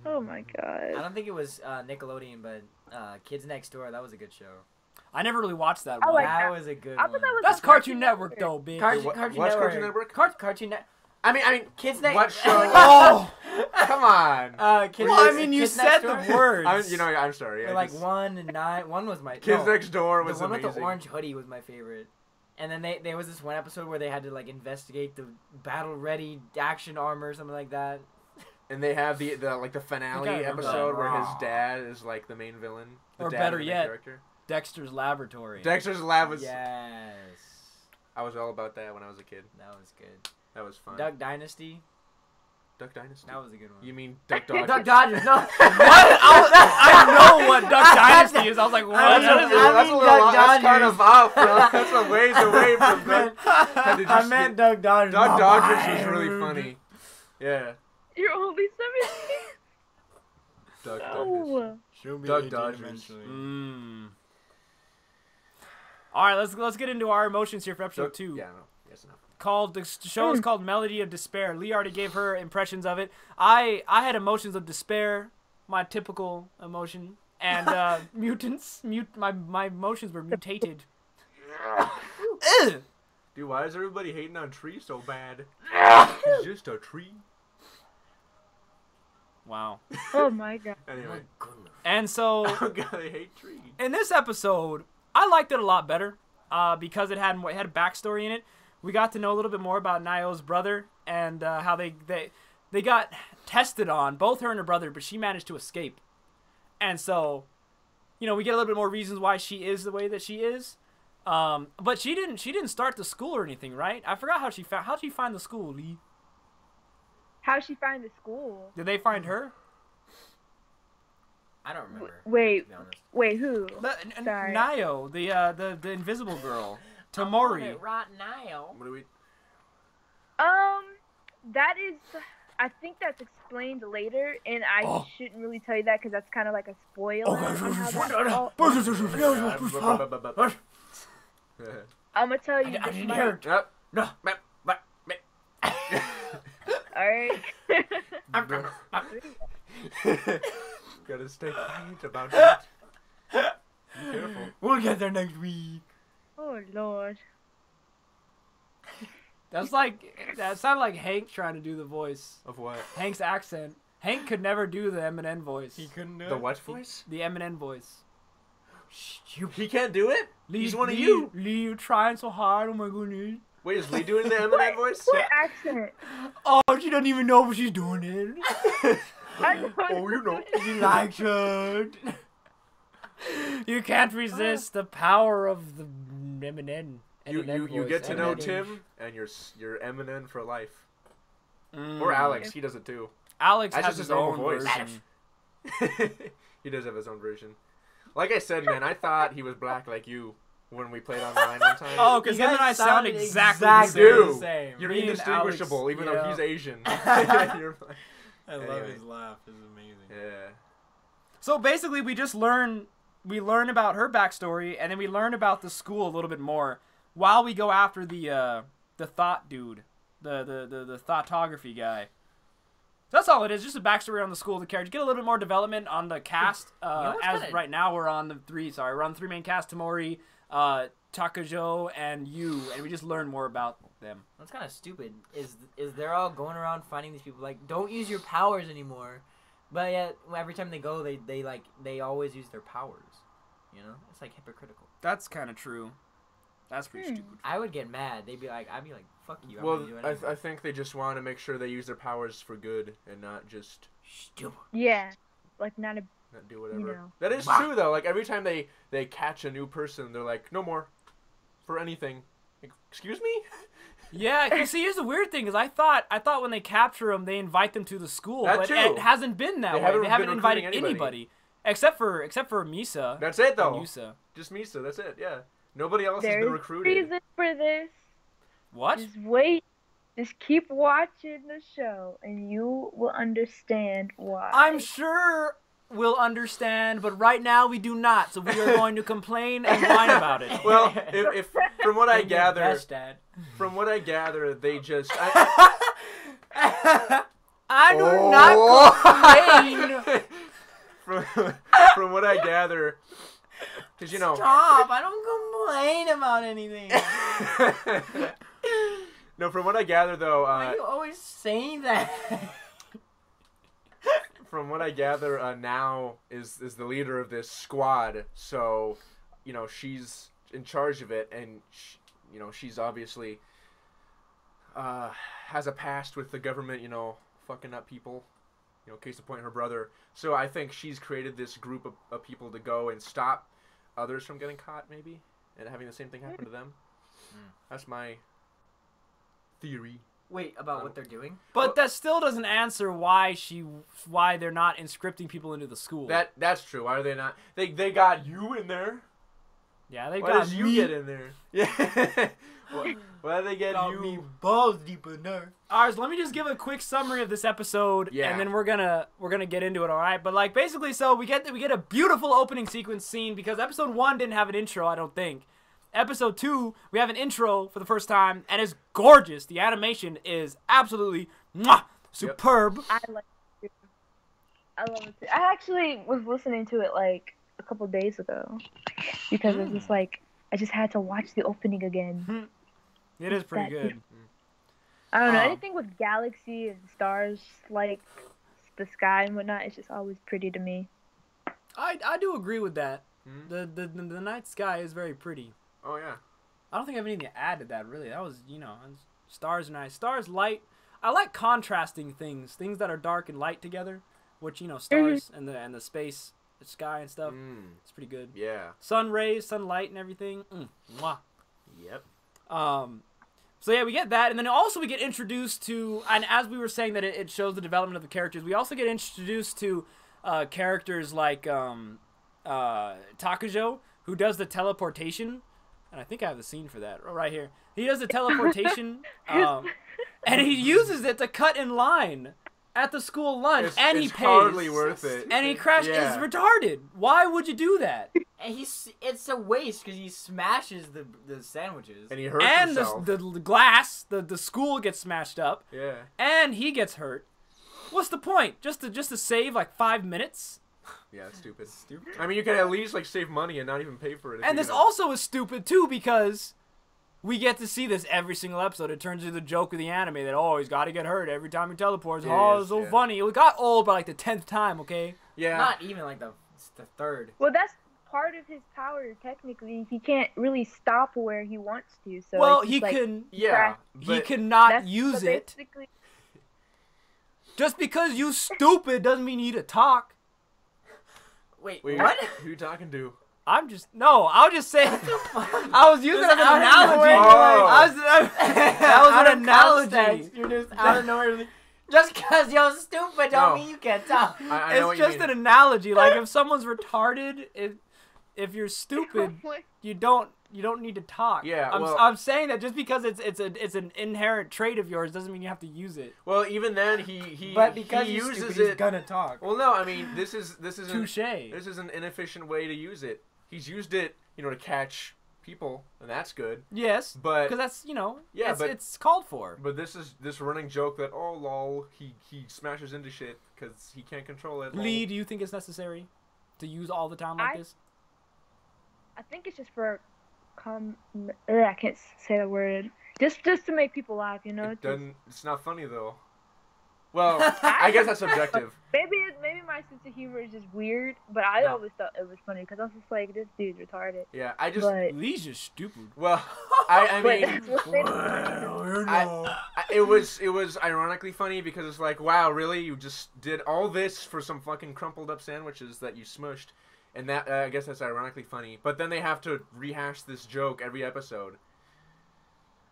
Oh my god. I don't think it was Nickelodeon, but Kids Next Door. That was a good show. I never really watched that I one. like that that. was a good I one. thought that was That's a Cartoon Network, though, bitch. Cartoon What's Network. Cartoon Network? Cartoon Network. I mean, Kids Next. what show? Oh! Come on. Kids Well, I Next- mean, you Kids said Next the Door? words. I'm sorry. They're like 1 and 9. 1 was my. Kids no, Next Door was the one amazing. with the orange hoodie was my favorite. And then there was this one episode where they had to like investigate the battle ready action armor or something like that. And they have the finale I remember episode that. where his dad is like the main villain. The Or dad better of the yet, character. Dexter's Laboratory. Dexter's Lab was. Yes. I was all about that when I was a kid. That was good. That was fun. Duck Dynasty. Duck Dynasty. That was a good one. You mean Duck Dodgers? Duck Dodgers. No. What? I know what Duck Dynasty is. I was like, what? I That's mean a little Duck off. That's kind Dodgers. of off, bro. That's a ways away from Duck. Did you I see- meant Duck Dodgers. Duck My Dodgers bad. is really funny. Yeah. You're only 17. Duck No. Dodgers. Duck Dodgers. All right, let's get into our emotions here for episode 2. Yeah, no. Yes, no. The show is called Melody of Despair. Lee already gave her impressions of it. I had emotions of despair, my typical emotion, and mutants. My emotions were mutated. Ugh. Dude, why is everybody hating on Tree so bad? He's just a tree. Wow. Oh my god. Anyway. And so Oh god, I hate trees. in this episode, I liked it a lot better because it had a backstory in it. We got to know a little bit more about Nao's brother and how they got tested on, both her and her brother, but she managed to escape. And so, we get a little bit more reasons why she is the way that she is. But she didn't start the school or anything, right? I forgot how'd she find the school, Lee? How'd she find the school? Did they find her? I don't remember. Wait, To be honest. wait, who? Sorry. Nio, the invisible girl. Tamori. Right now. What do we... That is, I think that's explained later, and I shouldn't really tell you that because that's kind of like a spoiler. on how that all- I'm gonna tell you. I this didn't might- hear it. Yep. No. All right. Gotta stay quiet about that. Be careful. We'll get there next week. Oh Lord. That sounded like Hank trying to do the voice. Of what? Hank's accent. Hank could never do the Eminem voice. He couldn't do The it. what voice? The Eminem voice. He can't do it? He's one of Lee, you. Lee, you're trying so hard. Oh my goodness. Wait, is Lee doing the Eminem voice? What accent? Oh, she doesn't even know if she's doing it. I know. Oh, you know. She likes it. You can't resist the power of the Eminem. You get to know Tim, and you're Eminem for life. Or Alex, he does it too. Alex That's has just his his normal own voice. version. He does have his own version. Like I said, man, I thought he was black like you when we played online one time. Oh, because him and I sound sounded exactly exactly the the same. You're Me and indistinguishable, Alex, even yeah. though he's Asian. You're like- I love Anyway. his laugh. It's amazing. Yeah. So basically, we learn about her backstory, and then we learn about the school a little bit more while we go after the thought dude, the thoughtography guy. That's all it is, just a backstory on the school, the characters. Get a little bit more development on the cast. what's As kinda- right now we're on the three main cast: Tamori, Takajo, and you, and we just learn more about them. What's kind of stupid is they're all going around finding these people like don't use your powers anymore, but yet every time they go they always use their powers. It's like hypocritical. That's kind of true. That's pretty stupid. I would get mad. I'd be like, fuck you. I'm Well, gonna do it I think they just want to make sure they use their powers for good and not just Stupid. Yeah. Like not a. not do whatever. know. That is true though. Like every time they catch a new person, they're like, no more, for anything. Excuse me? Yeah, you see, here's the weird thing: is I thought when they capture them, they invite them to the school, That but too. it hasn't been that way. They haven't been invited recruiting anybody except for Misa. That's it, though. And Yusa. Just Misa. That's it. Yeah. Nobody else has There's been a recruited. reason for this. What? Just wait. Just keep watching the show, and you will understand why. I'm sure we'll understand, but right now we do not. So we are going to complain and whine about it. Well, if from what I gather, Yes, Dad. from what I gather, they just. I do not complain. From what I gather, because you know. Stop! I don't complain about anything. No, from what I gather though. Why are you always saying that? From what I gather, now is the leader of this squad. So, you know, she's in charge of it, and you know, she's obviously has a past with the government. You know, fucking up people. You know, case in point, her brother. So I think she's created this group of people to go and stop others from getting caught, maybe, and having the same thing happen to them. That's my theory. Wait, about what they're doing? But that still doesn't answer why they're not inscripting people into the school. That's true. Why are they not? They got you in there. Yeah, they Why got does you me. get in there? Yeah. Why do they get you? balls deep in there. Alright, so let me just give a quick summary of this episode, Yeah. and then we're gonna get into it. All right, but like basically, so we get a beautiful opening sequence scene because episode 1 didn't have an intro, I don't think. Episode 2, we have an intro for the first time, and it's gorgeous. The animation is absolutely superb. I like it too. I love it too. I actually was listening to it like a couple days ago because it was just like I just had to watch the opening again. It is pretty That- good. I don't know, anything with galaxy and stars, like the sky and whatnot, it's just always pretty to me. I do agree with that. The night sky is very pretty. Oh yeah. I don't think I have anything to add to that, really. That was, stars are nice. Stars, light. I like contrasting things that are dark and light together, which, stars and the space, the sky and stuff. It's pretty good. Yeah. Sun rays, sunlight and everything. Mwah. Yep. So yeah, we get that, and then also we get introduced to, and as we were saying that it shows the development of the characters, we also get introduced to characters like Takujo, who does the teleportation. And I think I have the scene for that right here. He does the teleportation, and he uses it to cut in line at the school lunch, and he it's pays. hardly worth it. And he crashed. Yeah. It's retarded. Why would you do that? And it's a waste because he smashes the sandwiches. And he hurts And himself. the glass, the school gets smashed up, Yeah. and he gets hurt. What's the point? Just to save like 5 minutes? Yeah, it's stupid. I mean, you could at least like save money and not even pay for it. if And you're this gonna- also is stupid too because we get to see this every single episode. It turns into the joke of the anime that he's got to get hurt every time he teleports. Yeah, It's so yeah. funny. It got old by like the 10th time. Okay. Yeah. Not even like the third. Well, that's part of his power, technically. He can't really stop where he wants to, so Well, it's he just, like, can. Yeah. He but- cannot that's- use but it. basically- Just because you stupid doesn't mean you need to talk. Wait, Wait, what? Who you talking to? I'll just say I was using Just an out of analogy. nowhere, That was Out an of analogy. context, you're just out of nowhere. Just because you're stupid don't No. mean you can't talk. I know what It's you just mean. an analogy. Like if someone's retarded, if you're stupid, you don't need to talk. Yeah, I'm, well- I'm saying that just because it's an inherent trait of yours doesn't mean you have to use it. Well, even then, he But because he he's uses stupid, he's it. gonna talk. Well, no, I mean this is Touche. This is an inefficient way to use it. He's used it, to catch people, and that's good. Yes, But because that's Yeah, but- it's called for. but this is this running joke that lol he smashes into shit because he can't control it. lol. Lee, do you think it's necessary to use all the time like this? I think it's just for I can't say the word. Just to make people laugh, It just- doesn't. It's not funny though. Well, I guess that's subjective. Maybe my sense of humor is just weird, but I No. always thought it was funny because I was just like, this dude's retarded. Yeah, I just. But Lee's just stupid. Well, I but mean. that's what they It was ironically funny because it's like, wow, really? You just did all this for some fucking crumpled up sandwiches that you smushed, and that I guess that's ironically funny. But then they have to rehash this joke every episode.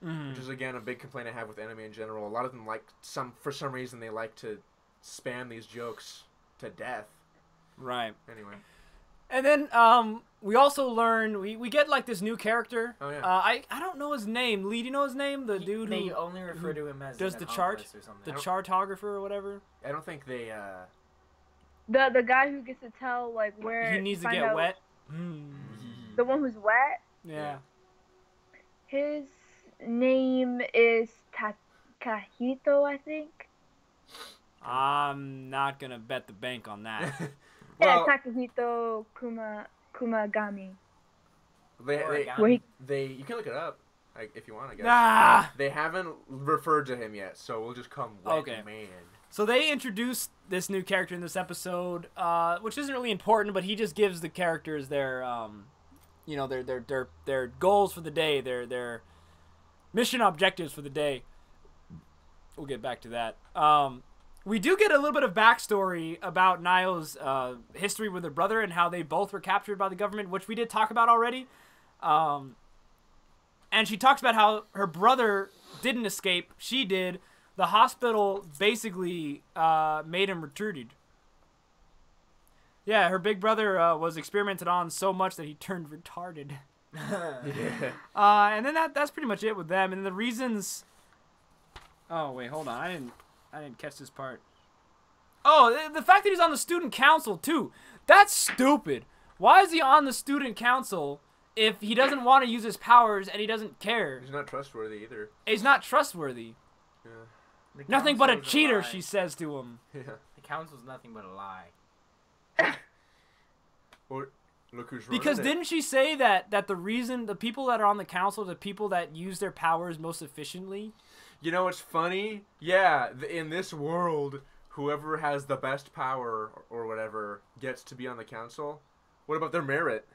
which is again a big complaint I have with anime in general. A lot of them for some reason they like to spam these jokes to death. Right. Anyway. And then we also learn we get like this new character. Oh yeah. I don't know his name. Lee, do you know his name? The dude They who only refer to him as does an the chart, accomplice or something. the chartographer or whatever. I don't think they. The guy who gets to tell like where He needs to find get out- wet. The one who's wet. Yeah. His name is Takahito, I think. I'm not gonna bet the bank on that. Well, Yeah, Takahito Kumagami. They you can look it up if you want, I guess. Ah! They haven't referred to him yet, so we'll just call him Wet Okay. Man. So they introduced this new character in this episode, which isn't really important, but he just gives the characters their, their goals for the day, their mission objectives for the day. We'll get back to that. We do get a little bit of backstory about Nao's history with her brother and how they both were captured by the government, which we did talk about already. And she talks about how her brother didn't escape. She did. The hospital basically made him retarded. Yeah, her big brother was experimented on so much that he turned retarded. Yeah. And then that's pretty much it with them. And the reasons... Oh, wait, hold on. I didn't catch this part. Oh, the fact that he's on the student council, too. That's stupid. Why is he on the student council if he doesn't want to use his powers and he doesn't care? He's not trustworthy either. He's not trustworthy. Yeah. The Nothing but a council's cheater, lie. she says to him. Yeah. The council's nothing but a lie. Or look who's running Because it. didn't she say that the reason the people that are on the council are the people that use their powers most efficiently? You know what's funny? Yeah, in this world, whoever has the best power or whatever gets to be on the council. What about their merit?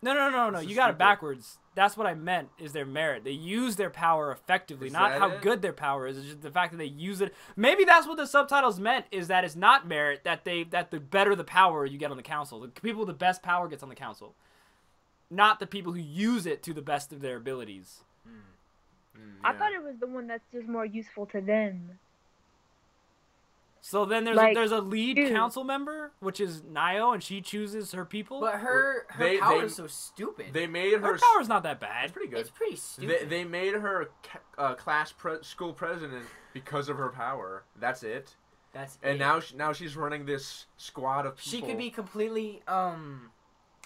No. This is You got it stupid. backwards. That's what I meant, is their merit. They use their power effectively, Is not that how it? good their power is. It's just the fact that they use it. Maybe that's what the subtitles meant, is that it's not merit, that the better the power you get on the council. The people with the best power gets on the council. Not the people who use it to the best of their abilities. I Yeah. thought it was the one that's just more useful to them. So then Like, there's a lead dude. council member, which is Nio, and she chooses her people. But her They- power they- is so stupid. They made her her. power's not that bad. It's pretty good. It's pretty stupid. They made her school president because of her power. That's it. That's And it. now she's running this squad of people. She could be completely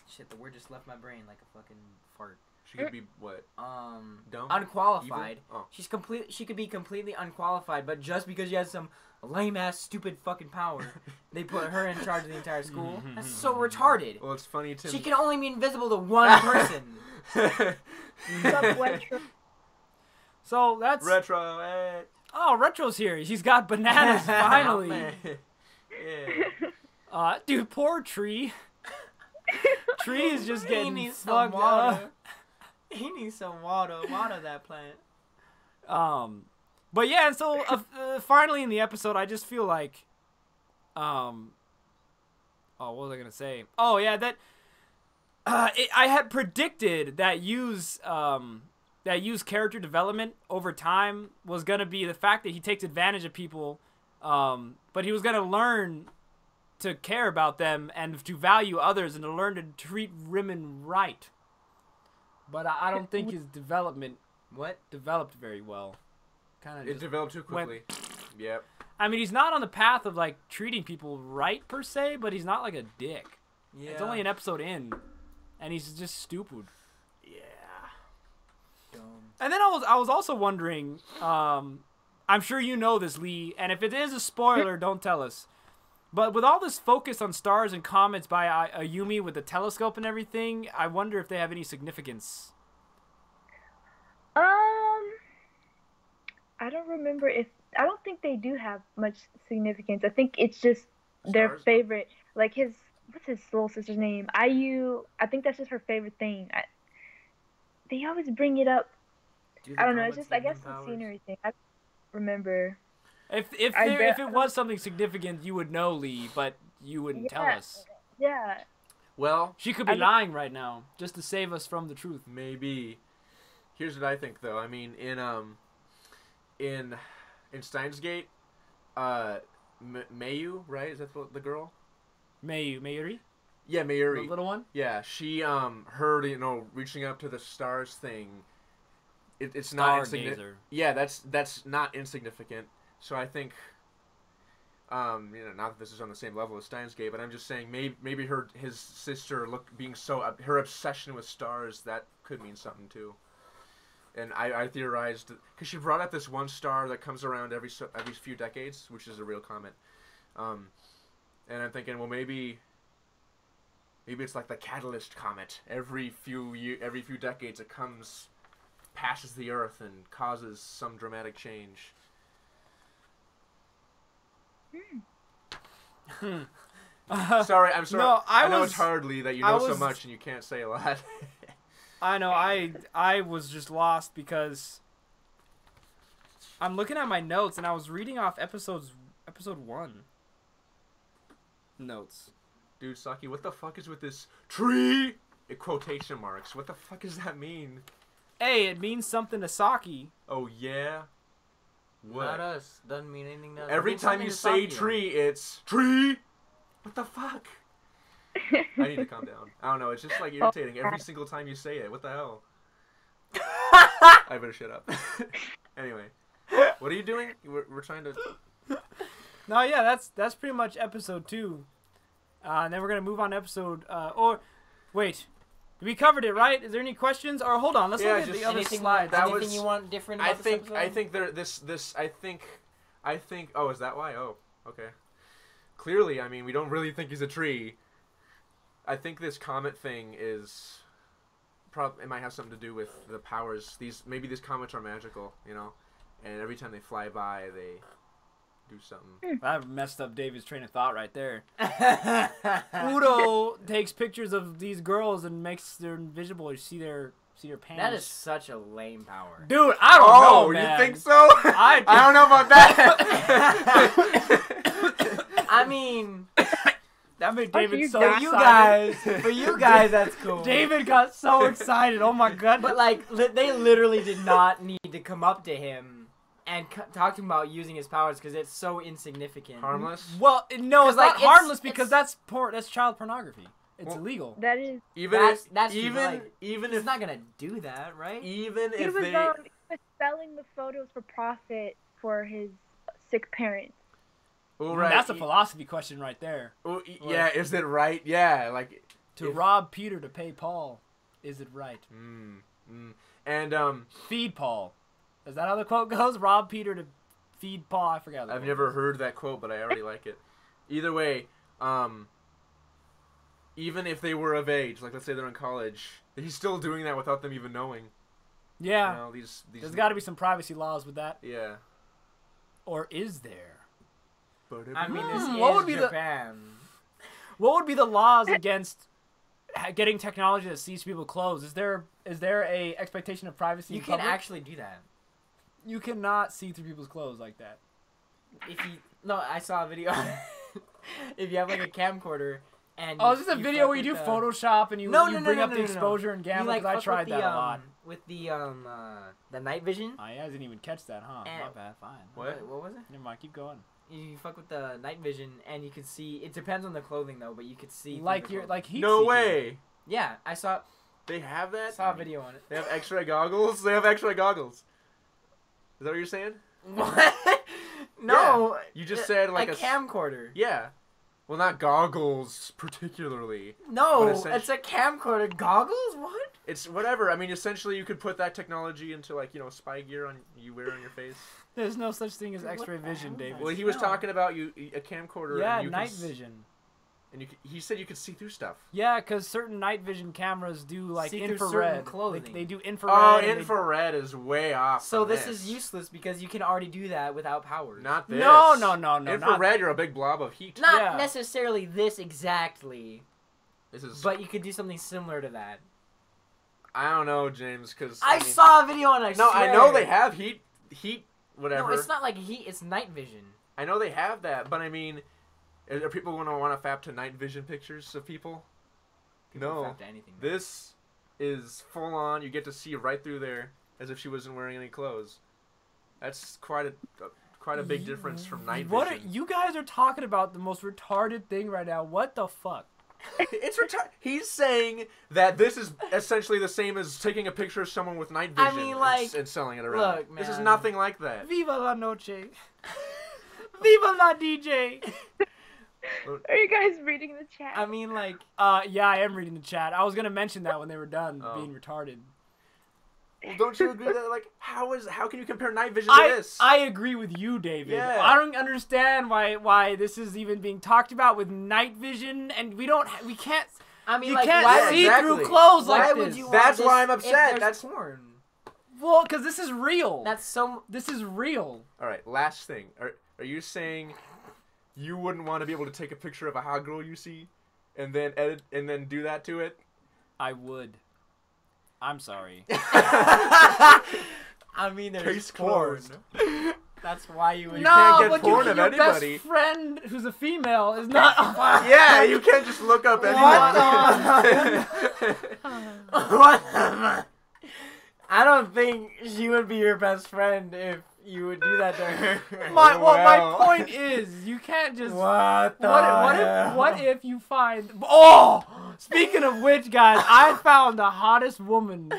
shit, the word just left my brain like a fucking fart. She could be what? Dumb? Unqualified. Evil? Oh. She could be completely unqualified, but just because she has some lame ass stupid fucking power, they put her in charge of the entire school. That's so retarded. Well, it's funny to. She can only be invisible to one person. Sup, Retro? So that's Retro. Eh. Oh, Retro's here. He's got bananas finally. Yeah. Dude, poor Tree. Tree is just He getting needs some fucked water. up. He needs some water. Water that plant. But yeah, and so finally in the episode, I just feel like, oh, what was I gonna say? Oh yeah, that I had predicted that use character development over time was gonna be the fact that he takes advantage of people, but he was gonna learn to care about them and to value others and to learn to treat women right. But I don't think his development developed very well. Kind of It developed too quickly. Yep. I mean, he's not on the path of like treating people right per se, but he's not like a dick. Yeah. It's only an episode in, and he's just stupid. Yeah. Dumb. And then I was also wondering, I'm sure you know this, Lee, and if it is a spoiler, don't tell us. But with all this focus on stars and comets by Ayumi with the telescope and everything, I wonder if they have any significance. I don't remember if I don't think they do have much significance. I think it's just their Stars? favorite. Like what's his little sister's name? IU. I think that's just her favorite thing. They always bring it up. I don't know. It's just I guess the scenery thing. I don't remember. If bet- it was something significant, you would know, Lee, but you wouldn't tell us. Yeah. Well, She could be lying right now, just to save us from the truth. maybe Here's what I think, though. I mean, in Steins Gate, Mayu, right? Is that the girl? Mayuri? Yeah, Mayuri. The little one? Yeah, she her reaching up to the stars thing. It's not insignificant. Yeah, that's not insignificant. So I think, not that this is on the same level as Steins Gate, but I'm just saying maybe his sister being her obsession with stars, that could mean something too. And I theorized, because she brought up this one star that comes around every few decades, which is a real comet. And I'm thinking, well, maybe it's like the catalyst comet. Every few decades, it passes the Earth and causes some dramatic change. Sorry. No, I know it's hardly that you know so much and you can't say a lot. I know. I was just lost because I'm looking at my notes and I was reading off episode 1 notes. Dude, Saki, what the fuck is with this tree? Quotation marks. What the fuck does that mean? Hey, it means something to Saki. Oh yeah. What? Not us. Doesn't mean anything to us. Every time you say tree, it's tree. What the fuck? I need to calm down. I don't know. It's just like irritating every single time you say it. What the hell? I better shut up. Anyway, what are you doing? We're trying to. No, yeah, that's pretty much episode 2. And then we're gonna move on to episode. Wait, we covered it, right? Is there any questions? Or hold on, let's look at the other slides. Anything you want different about this episode? I think. Oh, is that why? Oh, okay. Clearly, I mean, we don't really think he's a tree. I think this comet thing is it might have something to do with the powers. Maybe these comets are magical, and every time they fly by, they do something. That messed up David's train of thought right there. Udo takes pictures of these girls and makes them invisible. You see their pants. That is such a lame power. Dude, I don't know, man. You think so? I don't know about that. I mean, that made David so excited. For you guys, that's cool. David got so excited. Oh my god. But they literally did not need to come up to him and talk to him about using his powers because it's so insignificant. Harmless? Well, no, it's not harmless because that's child pornography. It's illegal. That is. That's even if it's not gonna do that, right? Even he if was, they he was selling the photos for profit for his sick parents. Oh, right. That's a philosophy question right there. Oh, yeah, is it right? Yeah, like to rob Peter to pay Paul, is it right? And feed Paul. Is that how the quote goes? Rob Peter to feed Paul. I forgot. I've never heard that quote, but I already like it. Either way, even if they were of age, like let's say they're in college, he's still doing that without them even knowing. Yeah. There's got to be some privacy laws with that. Yeah. Or is there? I mean, this is Japan. What would be the laws against getting technology that sees people's clothes? Is there a expectation of privacy? You can actually do that. You cannot see through people's clothes like that. I saw a video. If you have like a camcorder and is this a video where you do Photoshop and you bring up the exposure and gamma? Because I tried that a lot. With the night vision. I didn't even catch that, huh? My bad. Fine. What was it? Never mind. Keep going. You fuck with the night vision and you can see. It depends on the clothing though, but you could see. Heat. No way. Yeah, I saw. They have that. I saw a video on it. They have X-ray goggles. They have X-ray goggles. Is that what you're saying? What? No. Yeah. You just said like a camcorder. Yeah. Well, not goggles particularly. No, it's a camcorder. Goggles? What? It's whatever. I mean, essentially, you could put that technology into spy gear you wear on your face. There's no such thing as X-ray vision, David. Well, he was talking about a camcorder. Yeah, and night vision. And he said you could see through stuff. Yeah, because certain night vision cameras do see infrared clothing. They do infrared. Oh, infrared is way off. So this is useless because you can already do that without powers. Not this. No. Infrared, you're a big blob of heat. Not necessarily this exactly. This is. But you could do something similar to that. I don't know, James, because I saw a video and I swear. I know they have heat, whatever. No, it's not like heat. It's night vision. I know they have that, but I mean. Are people going to want to fap to night vision pictures of people? No. Fap to anything. This is full on. You get to see right through there. as if she wasn't wearing any clothes. That's quite a big difference from night vision. What you guys are talking about the most retarded thing right now. What the fuck? It's retarded. He's saying that this is essentially the same as taking a picture of someone with night vision I mean, like, and selling it around. look, This is man. nothing like that. Viva la noche. Viva la DJ. Are you guys reading the chat? I mean, like, Yeah, I am reading the chat. I was gonna mention that when they were done Oh. being retarded. Well, don't you agree that, like, how can you compare night vision to this? I agree with you, David. Yeah. I don't understand why this is even being talked about with night vision, and we can't. I mean, You like, can't why, see exactly. through clothes why like would this. you want That's this why I'm if upset. there's That's porn. Well, because this is real. That's so. This is real. All right, last thing. Are you saying you wouldn't want to be able to take a picture of a hot girl you see, and then edit and then do that to it? I would. I'm sorry. I mean, there's Case porn. closed. That's why you would. No. can't get but porn of your anybody. best friend who's a female is not. Yeah, you can't just look up anyone. What the- I don't think she would be your best friend if you would do that to her. My point is, you can't just. What the What if you find? Oh, speaking of which, guys, I found the hottest woman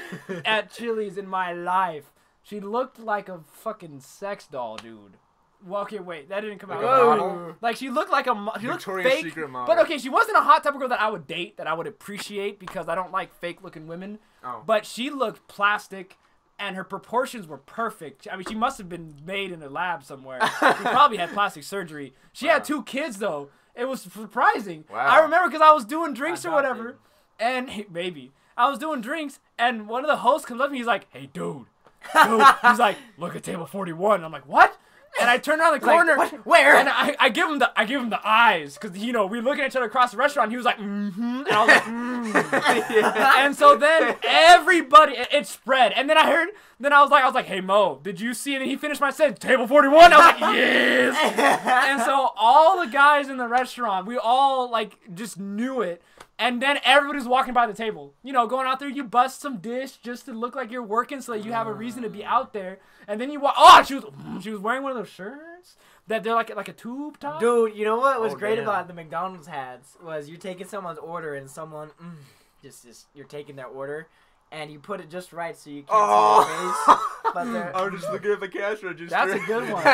at Chili's in my life. She looked like a fucking sex doll, dude. Well, okay, wait, that didn't come Like out. a Whoa. model? Like she looked like she looked Victoria's fake. Secret model. But okay, she wasn't a hot type of girl that I would date, that I would appreciate because I don't like fake-looking women. Oh. But she looked plastic, and her proportions were perfect. I mean, she must have been made in a lab somewhere. She probably had plastic surgery. She had 2 kids though. It was surprising. Wow. I remember because I was doing drinks or Adopted. whatever, and maybe I was doing drinks, and one of the hosts comes up to me. He's like, "Hey, dude." He's like, "Look at table 41." I'm like, "What?" And I turn around the corner. Like, what? Where? And I give him the eyes because we looking at each other across the restaurant. He was like, "Mm-hmm," and I was like, Yeah. And so then everybody, it spread. And then I was like, "Hey Mo, did you see?" And then he finished my sentence, "Table 41." I was like, "Yes." And so all the guys in the restaurant, we all like just knew it. And then everybody's walking by the table. Going out there, you bust some dish just to look like you're working so that you have a reason to be out there. And then you walk. Oh, she was wearing one of those shirts that they're like a tube top. Dude, you know what was Oh, great damn. about the McDonald's hats was you're taking someone's order and someone just you're taking their order and you put it just right so you can't see their face. But they're I was just looking at the cash register. That's a good one.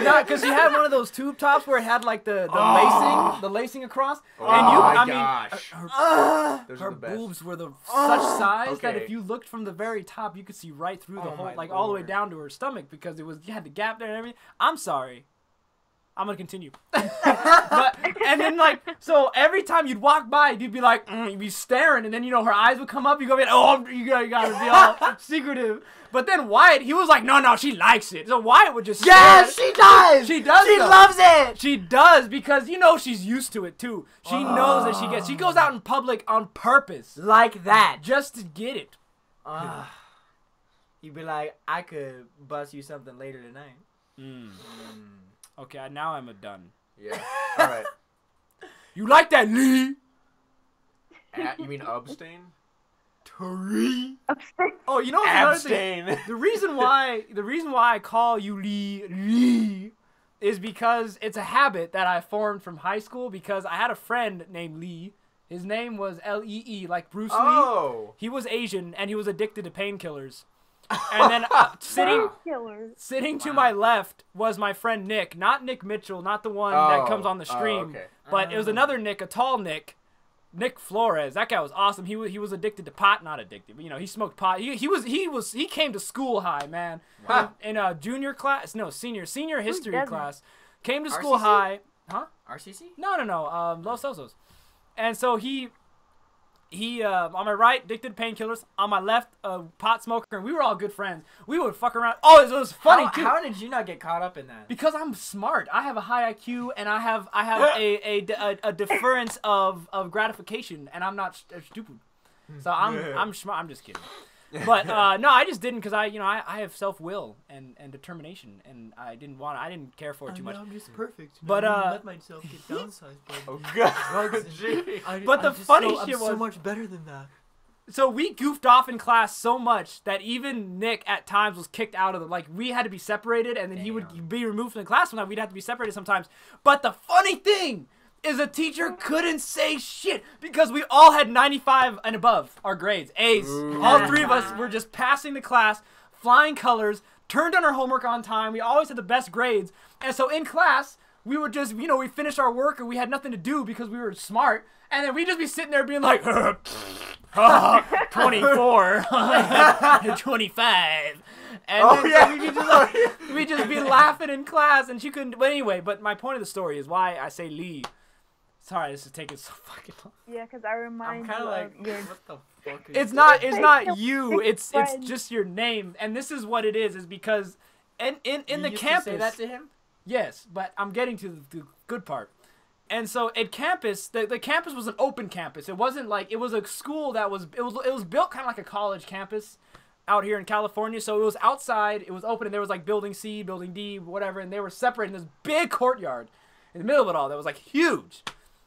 No, because she had one of those tube tops where it had like the lacing across. Oh and my I gosh. mean, Those her are the best. boobs were such size that Okay. if you looked from the very top, you could see right through the Oh whole, my like all the way Lord. down to her stomach because you had the gap there and everything. I'm sorry. I'm gonna continue. And then so every time you'd walk by, you'd be like, you'd be staring, and then her eyes would come up. You go, you gotta be all secretive. But then Wyatt, he was like, no, she likes it. So Wyatt would just Yes, stare. she does. She does. She though. loves it. She does because she's used to it too. She knows that she goes out in public on purpose Like that. just to get it. You'd be like, I could bust you something later tonight. Okay, now I'm done. Yeah. All right. You like that, Lee? You mean abstain? Oh, you know what's another thing? Abstain. The reason why I call you Lee is because it's a habit that I formed from high school because I had a friend named Lee. His name was Lee, like Bruce Lee. Oh. He was Asian and he was addicted to painkillers. And then sitting to my left was my friend Nick, not Nick Mitchell, not the one that comes on the stream, okay. but it was another Nick, a tall Nick Flores. That guy was awesome. He was addicted to pot, not addicted, but he smoked pot. He came to school high, man. Wow. In a senior history doesn't? class. Came to school RCC? high. Huh? RCC? No. Los Osos. And so he on my right, addicted to painkillers. On my left, a pot smoker, and we were all good friends. We would fuck around. Oh, it was funny too. How did you not get caught up in that? Because I'm smart. I have a high IQ, and I have a deference of gratification, and I'm not stupid. So I'm smart. I'm just kidding. But no, I just didn't because I have self will and determination, and I didn't care for it too much. I'm just perfect. But, let myself get downsized. Oh God. Gee. But the funny shit was much better than that. So we goofed off in class so much that even Nick at times was kicked out of the, like, we had to be separated, and then he would be removed from the class. Sometimes we'd have to be separated sometimes. But the funny thing is a teacher couldn't say shit because we all had 95 and above our grades, A's. Ooh. All three of us were just passing the class, flying colors, turned on our homework on time. We always had the best grades. And so in class, we would just, you know, we finished our work and we had nothing to do because we were smart. And then we'd just be sitting there being like, 24, 25. And then so we'd just be laughing in class, and she couldn't. But anyway, but my point of the story is why I say Lee. Sorry, this is taking so fucking long. Yeah, because I remind you like, of your... what the fuck is It's not you. It's just your name, and this is what it is because in the campus. To say that to him? Yes, but I'm getting to the good part. And so at campus, the campus was an open campus. It wasn't like, it was a school that was built kind of like a college campus out here in California. So it was outside, it was open, and there was like building C, building D, whatever, and they were separated in this big courtyard in the middle of it all that was like huge.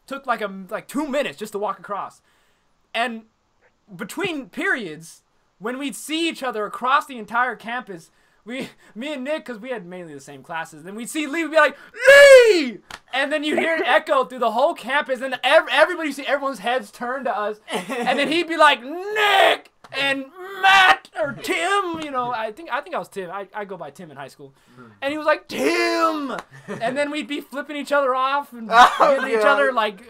Took like 2 minutes just to walk across. And between periods, when we'd see each other across the entire campus, me and Nick, because we had mainly the same classes, then we'd see Lee, we'd be like, Lee! And then you'd hear it echo through the whole campus, and everybody, you see everyone's heads turn to us, and then he'd be like, Nick! And Matt! Or Tim! You know, I think I was Tim. I go by Tim in high school. And he was like, Tim! And then we'd be flipping each other off, and giving each other, like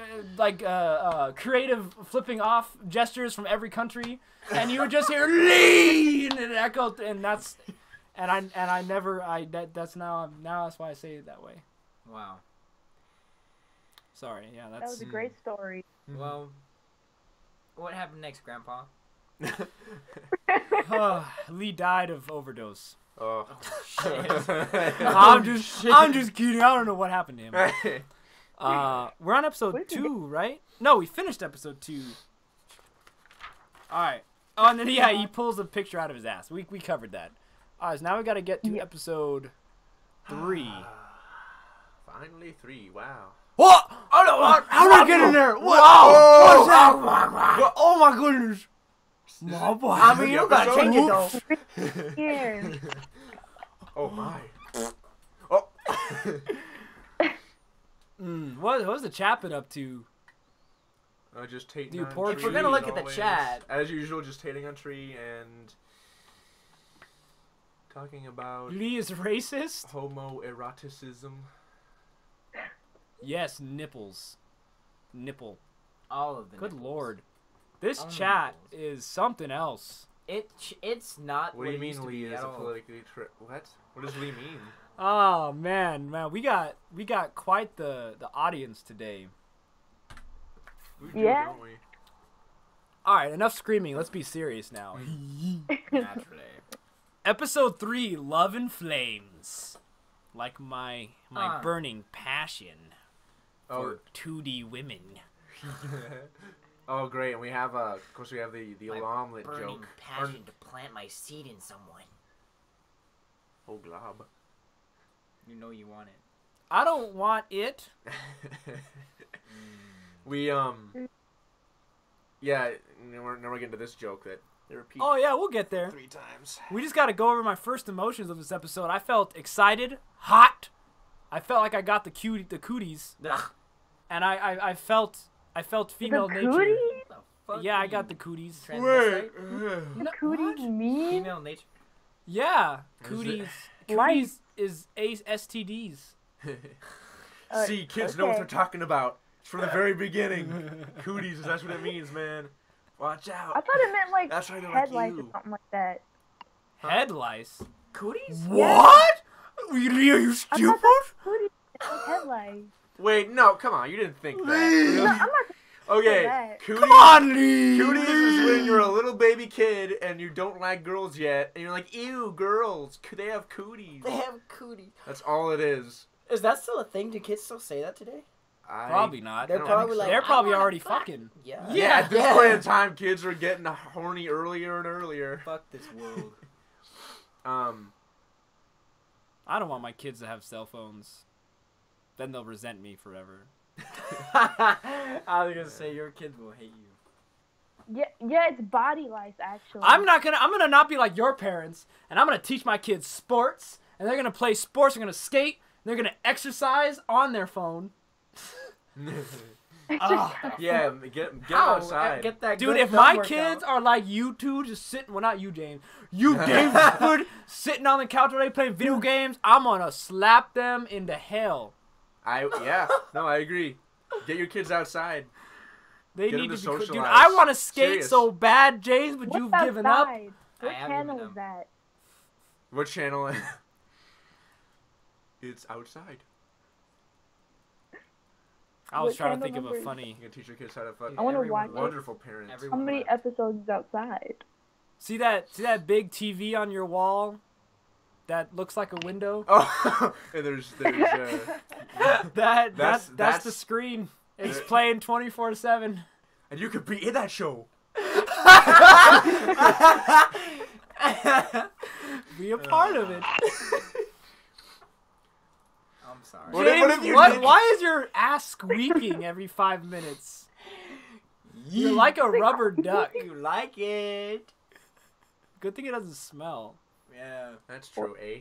creative flipping off gestures from every country, and you would just hear, Lee! And it echoed, and that's... And that's why I say it that way. Wow. Sorry, yeah, That was a great story. Well, what happened next, Grandpa? Lee died of overdose. Oh, shit. I'm just kidding. I don't know what happened to him. We're on episode 2, right? No, we finished episode 2. All right. Oh, and then he pulls a picture out of his ass. We covered that. All right, so now we got to get to episode 3. Finally 3. Wow. What? Oh no! How did I get in there? What? Wow! What's that? Oh my goodness! My boy. I mean, you gotta change it though. Yeah. Oh my. Oh. What was the chat been up to? Just hating Dude, on poor Tree. If we're gonna look at the always. chat, As usual, just hating on Tree and talking about Lee is racist? homoeroticism. Yes, nipples. Nipple. all of the Good nipples. lord. This All the chat nipples. is something else. It's not What do you it mean used to Lee be is at a all. politically what? What does Lee mean? Oh man, we got quite the audience today. We do, Yeah. don't we? All right, enough screaming. Let's be serious now. Naturally. Episode 3, Love and Flames. Like my burning passion for 2D women. Oh great, and we have of course we have the My omelet burning joke. passion to plant my seed in someone. Oh glob. You know you want it. I don't want it. We yeah, now we're getting to this joke that they repeat Oh yeah, we'll get there. 3 times. We just got to go over my first emotions of this episode. I felt excited, hot. I felt like I got the cooties, Ugh. and I felt female The nature. cooties? The fuck Yeah, I you got the cooties. transvestite? The cooties mean? Female nature. Yeah, Is cooties. it- Cooties is STDs. See, kids know what okay. they're talking about. It's from the very beginning. Cooties, that's what it means, man. Watch out. I thought it meant like That's why they're head like lice or you. something like that. Head lice. Cooties? What? Really? Are you I stupid? thought that cooties meant like head lice. Wait, no, come on, you didn't think that. No, Really? I'm not Okay, that. cooties. Come on, Lee. Cooties is when you're a little baby kid and you don't like girls yet, and you're like, ew, girls, they have cooties. They have cooties. That's all it is. Is that still a thing? Do kids still say that today? Probably not. They're don't probably think like, so. They're I probably wanna already fuck. fucking. Yeah. Yeah, at this point in time, kids are getting horny earlier and earlier. Fuck this world. I don't want my kids to have cell phones. Then they'll resent me forever. I was gonna say your kids will hate you. Yeah, it's body life actually. I'm gonna not be like your parents, and I'm gonna teach my kids sports, and they're gonna play sports, they're gonna skate, and they're gonna exercise on their phone. Yeah, get outside. Get that Dude, good if thumb my workout. kids are like you two, just sitting, well, not you, James. You, James, sitting on the couch while they play video games, I'm gonna slap them into hell. I agree. Get your kids outside. They Get need them to to be. Dude, socialize. I want to skate Serious. so bad, James, but What's you've given up. outside? What I have channel given is up. that? What channel? It's outside. I was What trying to channel think of a number is funny. You can teach your kids how to fuck. I wanna Everyone watch it. loves- Wonderful parents. everyone How many loves- episodes is outside? See that big TV on your wall that looks like a window? Oh, and there's That's the that's- screen. It's playing 24/7. and you could be in that show. Be a part of it. I'm sorry. What if- James, if you what? did- Why is your ass squeaking every 5 minutes? You're like a rubber duck. You like it? Good thing it doesn't smell. Yeah. That's true, eh?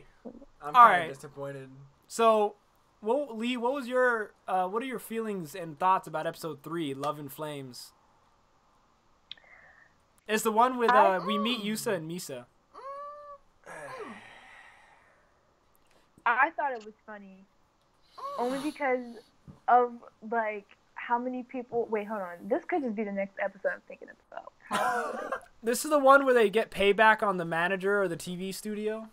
I'm All kind right. of disappointed. So, Lee, what was your what are your feelings and thoughts about episode 3, Love and Flames? It's the one with we meet Yusa and Misa. I thought it was funny, only because of like how many people. Wait, hold on. This could just be the next episode I'm thinking about. This is the one where they get payback on the manager or the TV studio.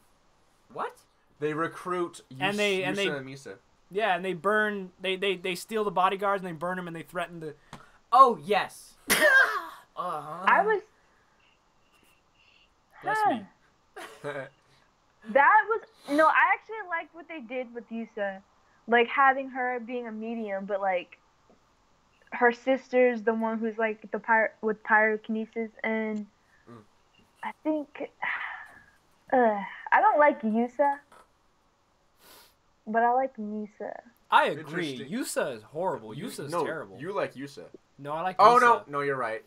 What? They recruit And they- Yusa and Misa. Yeah, and they burn. They steal the bodyguards and they burn them and they threaten to. Oh yes. I was. Bless me. That was no. I actually liked what they did with Yusa, like having her being a medium, but like her sister's the one who's like the with pyrokinesis, and I think I don't like Yusa, but I like Misa. I agree. Interesting. Yusa is horrible. Yusa's no, terrible. You like Yusa. No, I like. Oh Misa. no, you're right.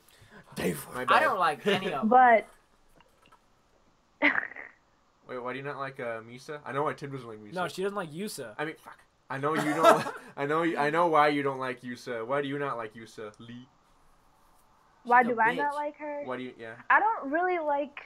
Dave. My bad. I don't like any of them. But Wait, why do you not like Misa? I know why Tim doesn't like Misa. No, she doesn't like Yusa. I mean, fuck. I know you don't. I know why you don't like Yusa. Why do you not like Yusa, Lee? why She's a do I bitch. not like her? Why do you? Yeah. I don't really like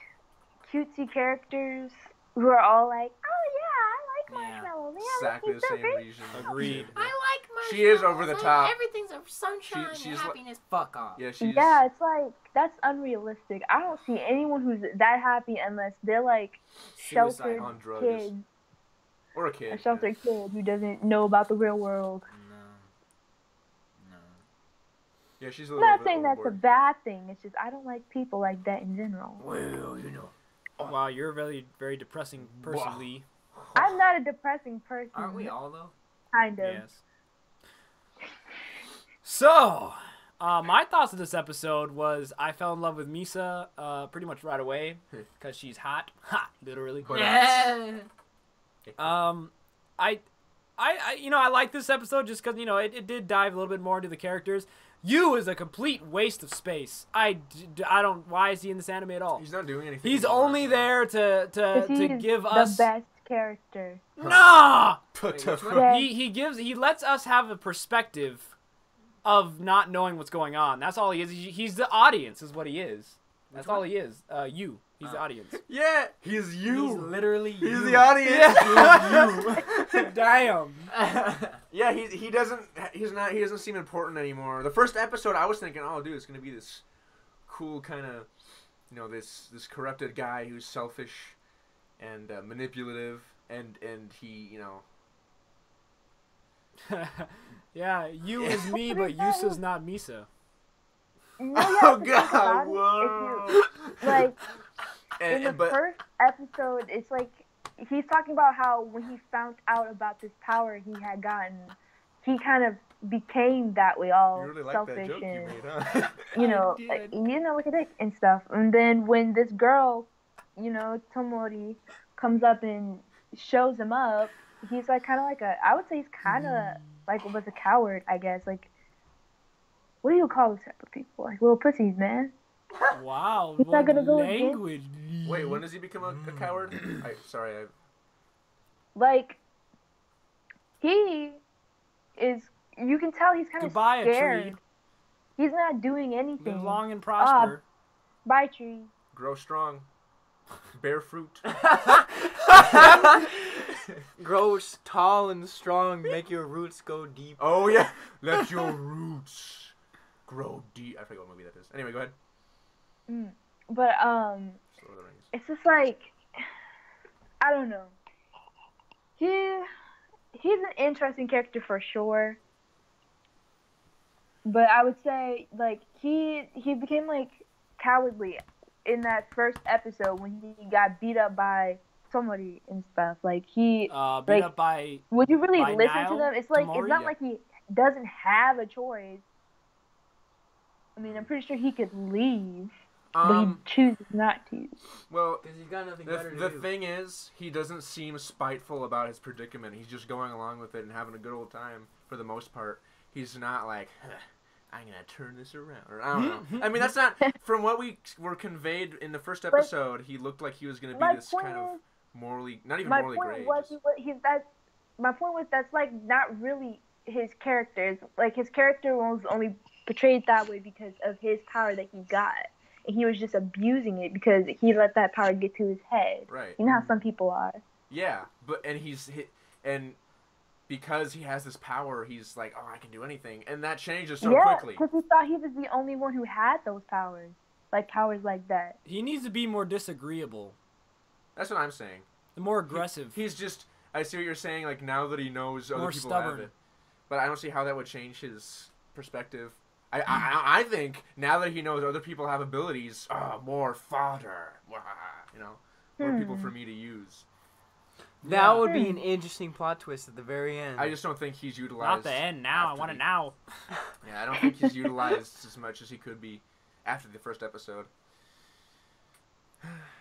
cutesy characters who are all like, oh yeah, I like Yeah. Marshmallow. Yeah, Exactly the he's so same great. reason. Agreed. I like my. She is over the top. Everything's a sunshine she's and like- happiness. Fuck off. Yeah, she's. Yeah, it's like that's unrealistic. I don't see anyone who's that happy unless they're like Suicide sheltered on drugs. kid, Or a kid. a sheltered kid who doesn't know about the real world. No. Yeah, she's a I'm little not bit saying that's a overboard. bad thing. It's just I don't like people like that in general. Well, you know. Wow, you're a very, very depressing person, Wow. Lee. I'm not a depressing person. Aren't we all though? Kind of. Yes. So, my thoughts of this episode was I fell in love with Misa pretty much right away because she's hot. Ha, literally. But, Yeah. I I like this episode just because it did dive a little bit more into the characters. You is a complete waste of space. I don't. Why is he in this anime at all? He's not doing anything. He's anymore. only there to 'Cause he's give the us. best character. Nah. What the Wait, which fuck? one? Yeah. He lets us have a perspective of not knowing what's going on. That's all he is. He's the audience, is what he is. That's all he is. He's the audience. Yeah, he's you. He's literally He's you. the audience. Damn. Yeah, he doesn't seem important anymore. The first episode, I was thinking, oh, dude, it's gonna be this cool kind of, this corrupted guy who's selfish and manipulative, and he, Yeah, you is me, but Yusa's not Misa. No, Oh, you have to think God, about it. whoa. If you, like in the but first episode, it's like he's talking about how when he found out about this power he had gotten, he kind of became that way, all you really like selfish that joke you and made, huh? look at it and stuff. And then when this girl, Tomori, comes up and shows him up, he's like kind of like I would say he's kind of like was a coward, I guess. Like, what do you call those type of people? Like little pussies, man. Wow. He's not what gonna go against- language. Wait, when does he become a coward? Sorry. Like, he is. You can tell he's kind of Goodbye, a tree. scared. He's not doing anything. Live long and prosper. Bye, tree. Grow strong. Bear fruit. Grow tall and strong. Make your roots go deep. Oh yeah. Let your roots grow deep. I forget what movie that is. Anyway, go ahead. But Lord of the Rings. it's just like, I don't know. He's an interesting character for sure. But I would say, like, he became, like, cowardly in that first episode when he got beat up by somebody and stuff. Like, he... Beat like, up by... would you really by listen Niall to them? It's like, Tamori? it's not like he doesn't have a choice. I mean, I'm pretty sure he could leave, but he chooses not to. Well, Because he's got nothing better to the do. thing is, he doesn't seem spiteful about his predicament. He's just going along with it and having a good old time for the most part. He's not like, I'm going to turn this around. Or I don't know. I mean, that's not... From what we were conveyed in the first episode, he looked like he was going to be this kind of morally... Not even morally great. My point was that's, like, not really his character. It's, like, his character was only portrayed that way because of his power that he got. And he was just abusing it because he let that power get to his head. Right. You know how some people are. Yeah, but and because he has this power, he's like, oh, I can do anything, and that changes so quickly. Because he thought he was the only one who had those powers, like powers like that. He needs to be more disagreeable. That's what I'm saying. More aggressive. He's just. I see what you're saying. Like now that he knows other More people stubborn. have it, but I don't see how that would change his perspective. I think now that he knows other people have abilities, more fodder. You know, more people for me to use. That would be an interesting plot twist at the very end. I just don't think he's utilized. Not the end now. I want it now. Yeah, I don't think he's utilized as much as he could be after the first episode.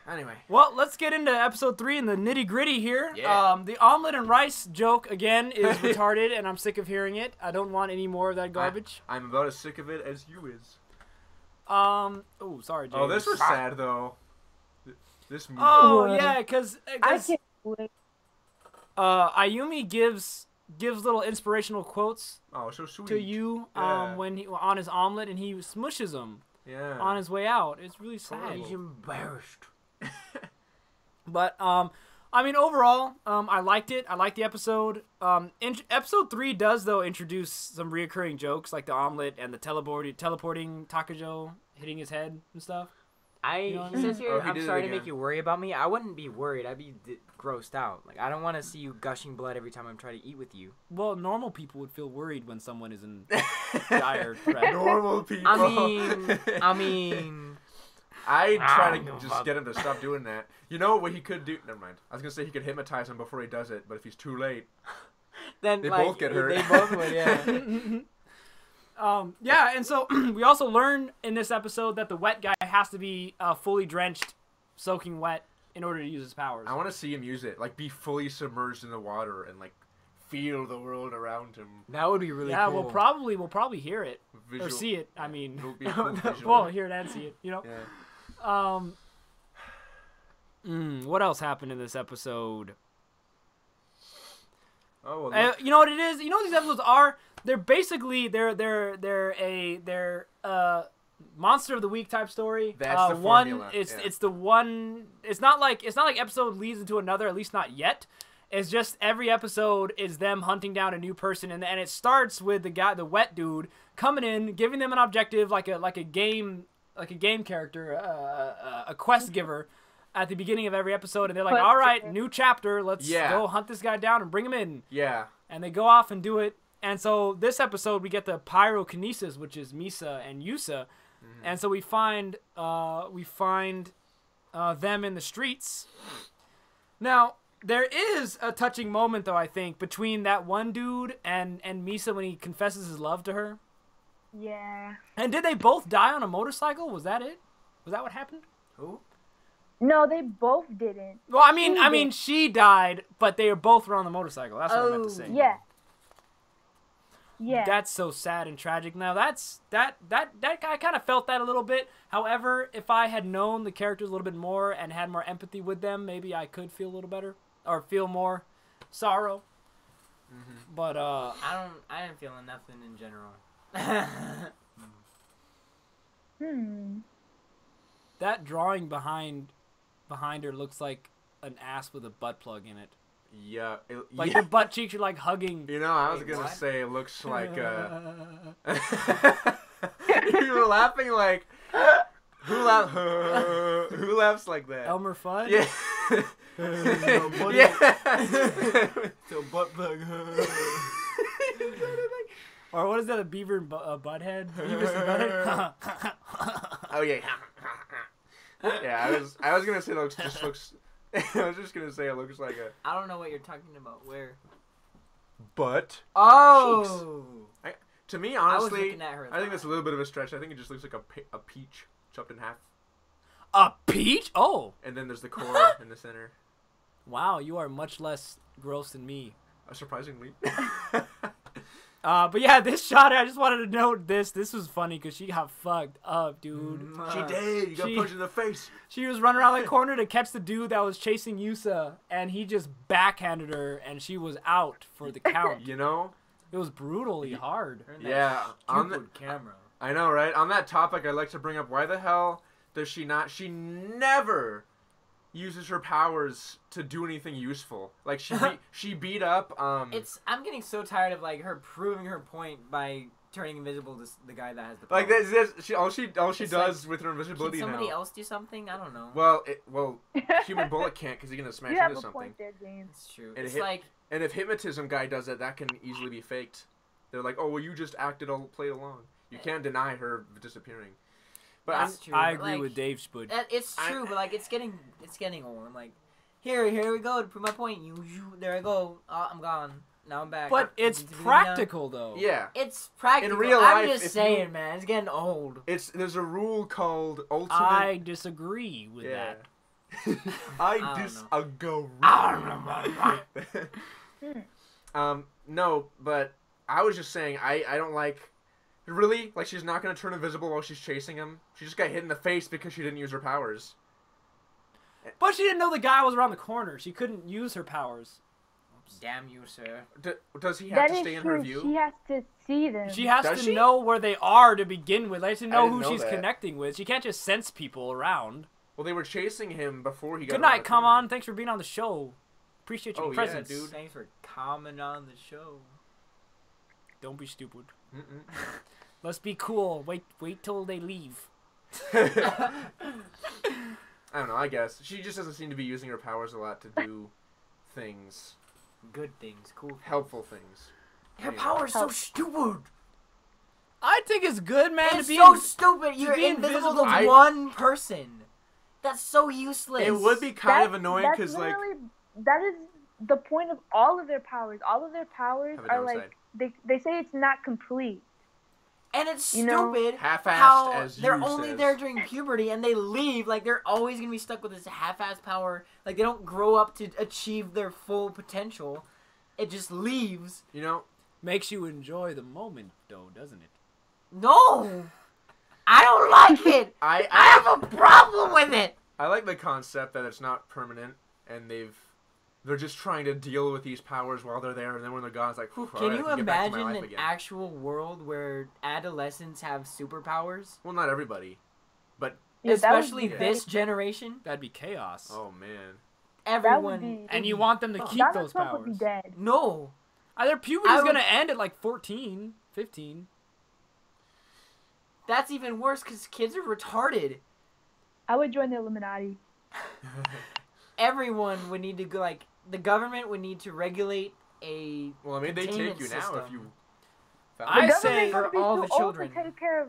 Anyway. Well, let's get into episode 3 and the nitty gritty here. Yeah. The omelet and rice joke, again, is retarded, and I'm sick of hearing it. I don't want any more of that garbage. I'm about as sick of it as you is. Oh, sorry, James. Oh, this was sad, though. This movie. Oh, yeah, because I can't wait. Ayumi gives little inspirational quotes Oh, so sweet. to you Yeah. when he on his omelet, and he smushes them Yeah. on his way out. It's really sad. He's embarrassed. But I mean, overall, I liked it. I liked the episode. Episode 3 does though introduce some reoccurring jokes like the omelet and the teleporting Takajo hitting his head and stuff. He what I says mean? here, he I'm did it sorry to again. make you worry about me. I wouldn't be worried. I'd be grossed out. Like, I don't want to see you gushing blood every time I'm trying to eat with you. Well, normal people would feel worried when someone is in dire threat. Normal people. I mean... I try to know just about- get him to stop doing that. You know what he could do? Never mind. I was gonna say he could hypnotize him before he does it, but if he's too late, Then, They like, both get hurt. They both would, yeah. Yeah, and so we also learn in this episode that the wet guy has to be fully drenched, soaking wet, in order to use his powers. I want to see him use it. Like be fully submerged in the water and like feel the world around him. That would be really yeah, cool. we'll probably hear it Visual. or see it. I mean, It'll be a cool visual. well, hear it and see it. You know. Yeah. What else happened in this episode? Oh, well, You know what it is? You know what these episodes are? They're basically they're monster of the week type story. That's the one. formula, It's yeah. it's the one. It's not like episode leads into another. At least not yet. It's just every episode is them hunting down a new person, and it starts with the wet dude coming in, giving them an objective like a game character, a quest giver. At the beginning of every episode, and they're like, all right, new chapter, let's go hunt this guy down and bring him in. Yeah. And they go off and do it. And so this episode, we get the pyrokinesis, which is Misa and Yusa. And so we find them in the streets. Now, there is a touching moment, though, I think, between that one dude and Misa when he confesses his love to her. Yeah. And did they both die on a motorcycle? Was that it? Was that what happened? Who? No, they both didn't. Well, I mean, she died, but they both were on the motorcycle. That's what I meant to say. Yeah. Yeah. That's so sad and tragic. Now that I kind of felt that a little bit. However, if I had known the characters a little bit more and had more empathy with them, maybe I could feel a little better or feel more sorrow. But I didn't feel nothing in general. That drawing behind her looks like an ass with a butt plug in it. Yeah. Like the butt cheeks are like hugging. You know, I was Wait, gonna what? say it looks like. You were laughing like. Who laughs like that? Elmer Fudd? Yeah. Yeah. So butt plug. Or what is that? A beaver and butthead? Beavis and butthead? Oh yeah. Yeah, I was gonna say it looks. I was just gonna say it looks like a I don't know what you're talking about. Where? butt. Oh. To me, was honestly, looking at her I think thigh. that's a little bit of a stretch. I think it just looks like a peach chopped in half, A peach? Oh. and then there's the core in the center. Wow, you are much less gross than me. Surprisingly. But yeah, this shot, I just wanted to note this. This was funny because she got fucked up, dude. She did. You got punched in the face. She was running around the corner to catch the dude that was chasing Yusa, and he just backhanded her, and she was out for the count. You know? It was brutally hard. Yeah. On the, Stupid camera. I know, right? On that topic, I'd like to bring up, why the hell does she not? She never uses her powers to do anything useful. Like she beat up. I'm getting so tired of like her proving her point by turning invisible to the guy that has the power. Like this all she It's does like, with her invisibility Can somebody now. else do something? I don't know. Well, Human Bullet can't because he's gonna smash You have into a something. point there, James. It's true. And It's like And if Hypnotism guy does it, that can easily be faked. They're like, oh well, you just played along. You can't deny her disappearing. But that's true. I but, agree like, with Dave Spud. It's true, but like it's getting old. I'm like, here we go to prove my point. There I go. Oh, I'm gone. Now I'm back. But it's practical, though. yeah, It's practical. In real I'm life, just if saying, man. It's getting old. there's a rule called ultimate. I disagree with that. I disagree. No, but I was just saying I don't like. Really? Like, she's not going to turn invisible while she's chasing him? She just got hit in the face because she didn't use her powers. But she didn't know the guy was around the corner. She couldn't use her powers. Damn you, sir. Does he have That to is stay in true. her view? She has to see them. She has Does to she? know where they are to begin with. Like, to know didn't who know she's that. connecting with. She can't just sense people around. Well, they were chasing him before he got Good around night, the come corner. on. Thanks for being on the show. Appreciate your Oh, yeah, presence. dude. Thanks for coming on the show. Don't be stupid. Mm-mm. Let's be cool. Wait till they leave. I don't know, I guess. She just doesn't seem to be using her powers a lot to do things. Good things, cool. Helpful things. Her power's so stupid. I think it's good, man. It's to be so stupid. You're be invisible to invisible. one person. That's so useless. It would be kind of annoying because, like... that is the point of all of their powers. All of their powers Have a are downside. like they say it's not complete. And it's You know, stupid half-assed, how as they're you only says. there during puberty and they leave. Like, they're always going to be stuck with this half-assed power. Like, they don't grow up to achieve their full potential. It just leaves. You know, Makes you enjoy the moment, though, doesn't it? No! I don't like it! I have a problem with it! I like the concept that it's not permanent, and they're just trying to deal with these powers while they're there, and then when they're gone, it's like, whew, Can alright, I you can get back to my imagine life an again. actual world where adolescents have superpowers? Well, not everybody, but Yeah, that would Especially be this great. generation? That'd be chaos. oh man, That would Everyone... be. And you want them to keep Donald those Trump powers. would be dead. No! Their puberty's I would- going to end at like 14, 15. That's even worse because kids are retarded. I would join the Illuminati. Everyone would need to go, like, the government would need to regulate a well, I mean, they containment take you now if system. you. I The say government for would be all too the old children. to take care of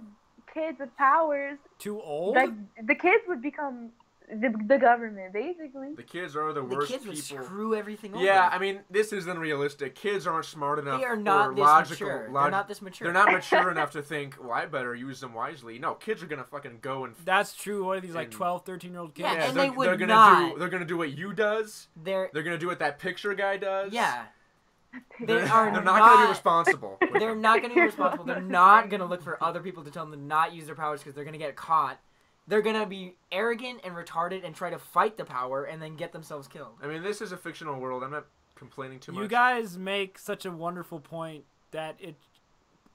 kids with powers. Too old? Like the kids would become the government, basically. The kids are the The worst kids would people. screw everything over. Yeah, I mean, this isn't realistic. Kids aren't smart enough. They are or not this logical. mature. They're not this mature. They're not mature enough to think, well, I better use them wisely. No, kids are gonna fucking go and. That's true. What are these, like, And- 12, 13-year-old kids? Yeah, and they're they would gonna not. They're gonna do what you does. They're They're gonna do what that picture guy does. yeah. They are They're not going to be responsible. with They're them. not going to be responsible. They're not going to look for other people to tell them to not use their powers because they're going to get caught. They're going to be arrogant and retarded and try to fight the power and then get themselves killed. I mean, this is a fictional world. I'm not complaining too much. You guys make such a wonderful point that it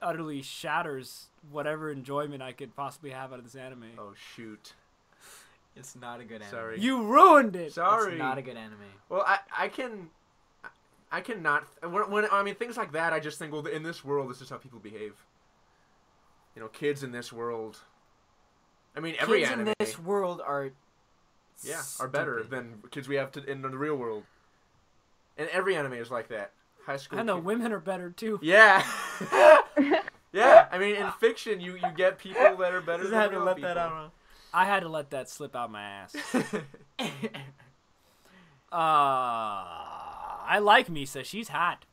utterly shatters whatever enjoyment I could possibly have out of this anime. Oh, shoot. It's not a good anime. Sorry. You ruined it. Sorry. It's not a good anime. Well, I cannot. When I mean things like that, I just think, well, in this world, this is how people behave. You know, kids in this world. I mean, every Kids anime. in this world are are better stupid. than kids we have in the real world. And every anime is like that. High school. And the kid- women are better too. Yeah. Yeah. I mean, in fiction, you get people that are better Just than had to real let people. that out. I had to let that slip out my ass. I like Misa. She's hot.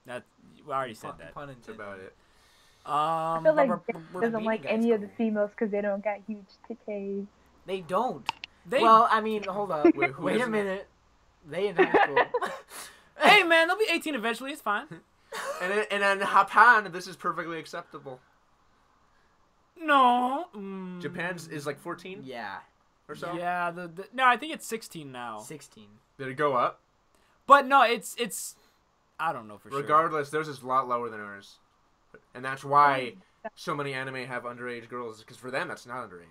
That we already said that. Pun That's intended. about it. I feel like Jack doesn't beating like guys any of the cool. females because they don't got huge titties. They don't. They, Well, I mean, hold up. Wait, who Wait a isn't? minute. They in high school. hey man, they'll be 18 eventually. It's fine. And in Japan, this is perfectly acceptable. No. Japan's is like 14 Yeah. or so. Yeah. No, I think it's 16 now. 16. Did it go up? But no, it's. I don't know for sure. Regardless, theirs is a lot lower than ours. And that's why so many anime have underage girls, because for them, that's not underage.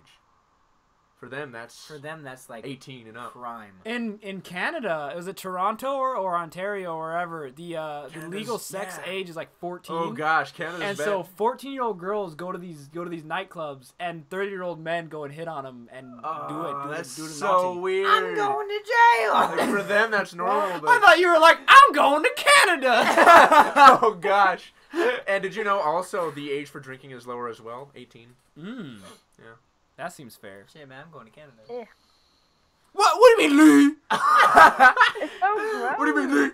For them, that's like 18 and up. crime. In Canada, was it Toronto or Ontario or wherever? The legal sex yeah. age is like 14. Oh gosh, Canada's And bad. so 14-year-old girls go to these nightclubs, and 30-year-old men go and hit on them and do it That's do it so naughty. weird. I'm going to jail. Like, for them, that's normal. I But... thought you were like, I'm going to Canada. Oh gosh. And did you know also the age for drinking is lower as well? 18. Yeah, that seems fair. Shit, man, I'm going to Canada. Yeah. What do you mean, Lee? It's so gross. What do you mean, Lee?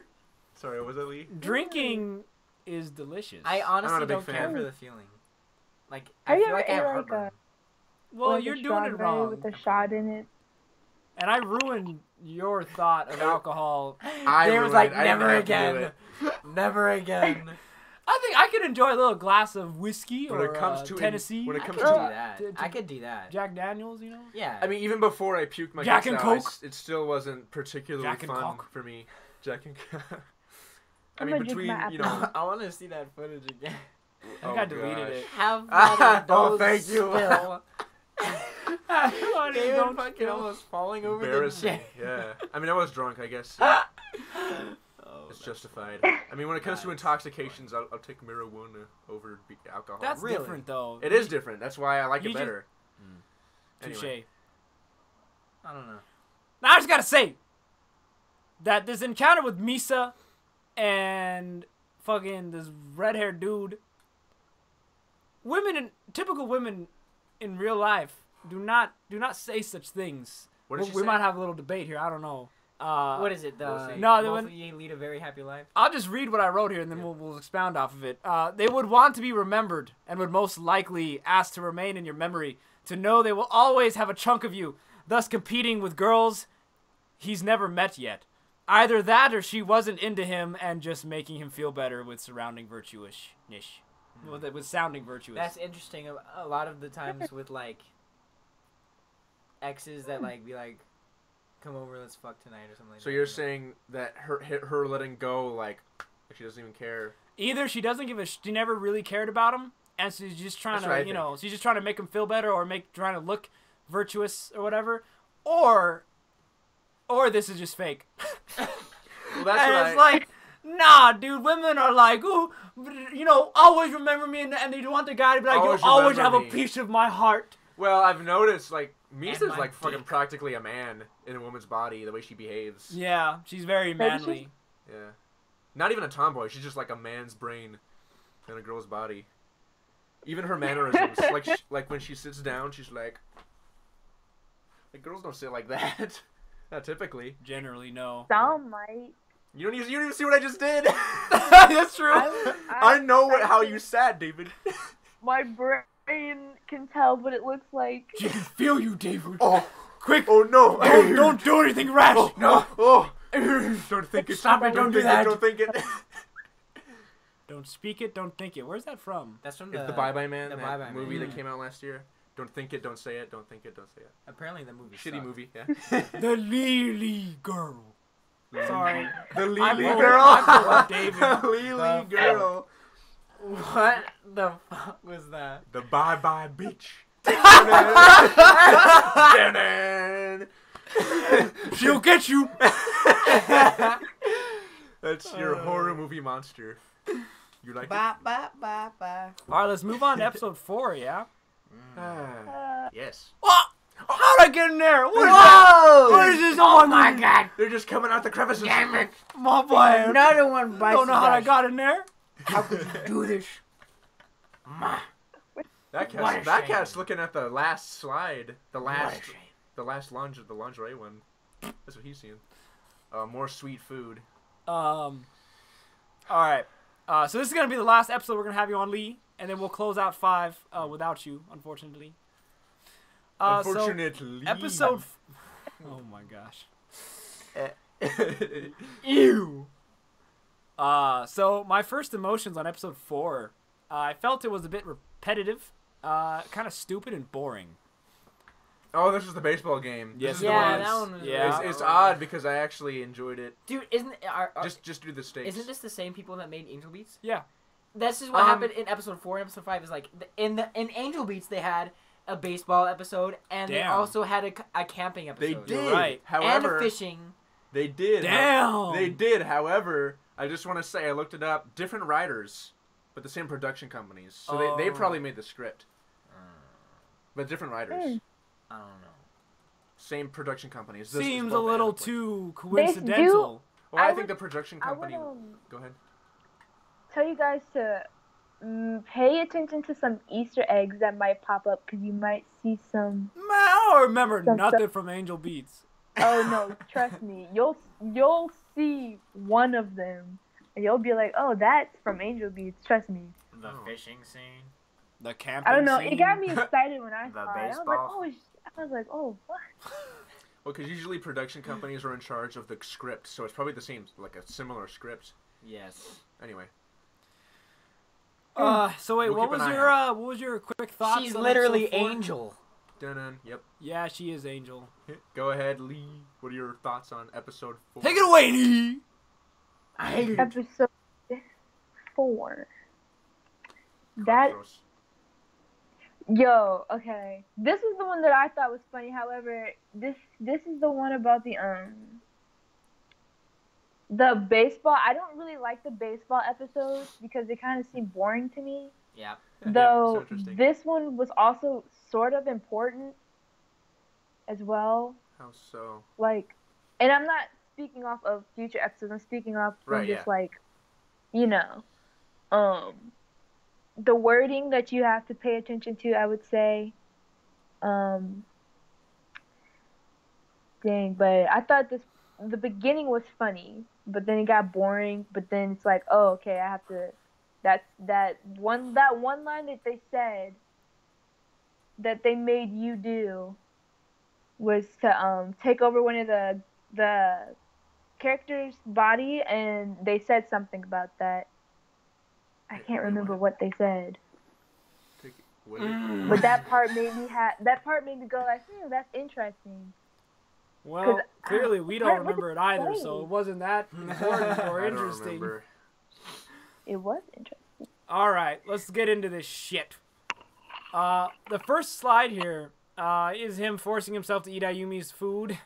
Sorry, was that Lee? Drinking is delicious. I I'm not honestly a big don't care fan. for the feeling. Like, Have I you feel like I ever have ate, like, heartburn. well, like you're a doing it strawberry wrong. with a shot in it? And I ruined your thought of alcohol. I They was ruined like, it. I didn't never have to do again. it. Never again. I think I could enjoy a little glass of whiskey When or it comes to Tennessee. when it I comes could do to that. to- I could do that. Jack Daniels, you know? Yeah. I mean, even before I puked my Jack guts and out, Coke? it still wasn't particularly Jack and fun Coke? for me. Jack and Coke. I I'm mean, gonna drink between, my you apple. know... I want to see that footage again. I think I deleted it. Have Oh, those thank you. spill. David Don't fucking spill. almost falling over the Embarrassing. chair. Yeah. I mean, I was drunk, I guess. Oh, It's justified. I mean, when it comes to intoxications, I'll take marijuana over alcohol. That's Really? different, though. It is different. That's why I like You it better. Touche. Anyway. I don't know. Now I just gotta say that this encounter with Misa and fucking this red-haired dude, typical women in real life do not say such things. What did she We say? might have a little debate here. I don't know. What is it? we'll see. No, they both wouldn't- of you lead a very happy life. I'll just read what I wrote here, and then we'll expound off of it. They would want to be remembered, and would most likely ask to remain in your memory, to know they will always have a chunk of you, thus competing with girls he's never met yet. Either that, or she wasn't into him and just making him feel better with surrounding virtuous-ish. With sounding virtuous. That's interesting. A lot of the times with like exes that like be like, "Come over, let's fuck tonight" or something like that. So you're saying that her letting go, like she doesn't even care. Either she doesn't give she never really cared about him, and she's just trying That's what I to, she's just trying to make him feel better or trying to look virtuous or whatever, or this is just fake. Well, that's And what it's like, nah, dude, women are like, ooh, always remember me, and they want the guy to be like, Always you'll always have remember a me. piece of my heart. Well, I've noticed, like, Misa's my like fucking dick. practically a man in a woman's body, the way she behaves. Yeah, she's very Maybe she's- manly. Yeah. Not even a tomboy. She's just like a man's brain in a girl's body. Even her mannerisms, like when she sits down, she's like girls don't sit like that. Not typically. Generally, no. Some might. You don't even see what I just did. That's true. I know how you sat, David. My brain can tell what it looks like. She can feel you, David. Oh, Quick, oh no! don't do anything rash. Oh no! Oh, Don't think it. Stop it, don't do that. Don't think it. Don't speak it, don't think it. Where's that from? That's from It's the Bye Bye Man, the that Bye Bye movie Man. that came out last year. Don't think it, don't say it. Don't think it, don't say it. Apparently the movie. Shitty sucked. movie, yeah. The Lily Girl. Sorry. The I'm Lily going- Girl. I'm going David. The Lily Girl. What the fuck was that? The Bye Bye Beach. She'll get you. That's your horror movie monster. You like Bye bye bye bye. All right, let's move on to episode 4, yeah? it? Yes. How'd I get in there? What is Whoa! that? What is this? Oh my god! They're just coming out the crevices. Damn it! My boy. Another one bites. Don't know how I got in there. How could you do this? Ma. That What a cat's shame. looking at the last slide. The What a last shame. the lingerie one. That's what he's seeing. More sweet food. All right. So this is gonna be the last episode we're gonna have you on, Lee, and then we'll close out 5 without you, unfortunately. Unfortunately. So episode. Oh my gosh. Ew. So my first emotions on episode 4, I felt it was a bit repetitive, kind of stupid and boring. Oh, this is the baseball game. Yes, This is it the Yeah, one that that's- one was. Yeah. It's odd because I actually enjoyed it. Dude, isn't Just do the stakes. isn't this the same people that made Angel Beats? Yeah. This is what happened in episode 4 and episode 5. Is like in Angel Beats they had a baseball episode and they Damn. also had a camping episode. They did. You're right. However, and a fishing. they did. Damn. They did. However, I just want to say I looked it up. Different writers, but the same production companies. So they Oh. probably made the script, but different writers. I don't know. Same production companies. This is Seems a both little Aniplex. too coincidental. Well, I I think would- the production I company. would Go ahead. tell you guys to pay attention to some Easter eggs that might pop up because you might see some. Man, I don't remember Some nothing stuff- from Angel Beats. Oh no, trust me, you'll see one of them, and you'll be like, oh, that's from Angel Beats. Trust me. The Oh. fishing scene. The camping I don't know. scene. It got me excited when I The saw it. I was like, baseball. oh, I was like, oh, what? Well, because usually production companies are in charge of the script, so it's probably the same, like a similar script. Yes. Anyway, So wait, We'll what keep was an eye your what was your quick thoughts? She's on literally episode 4? Angel. dun Yep. Yeah, she is Angel. Go ahead, Lee. What are your thoughts on episode 4? Take it away, Lee. I hate it. Episode 4. That Cutthroats. Yo, okay. This is the one that I thought was funny. However, this is the one about the baseball. I don't really like the baseball episodes because they kind of seem boring to me. Yeah. Though so interesting. this one was also sort of important as well. How so? Like, and I'm not speaking off of future episodes. I'm speaking off from Right, just yeah. like, you know, the wording that you have to pay attention to. I would say, dang. But I thought the beginning was funny, but then it got boring. But then it's like, oh, okay, I have to. That one line that they said that they made you do was to take over one of the character's body, and they said something about that. I can't remember what they said, Take it. What but that part made me go like, that's interesting. Well, 'Cause, clearly we what don't did remember it it either, say? so it wasn't that important or I don't interesting. remember. It was interesting. All right, let's get into this shit. The first slide here is him forcing himself to eat Ayumi's food.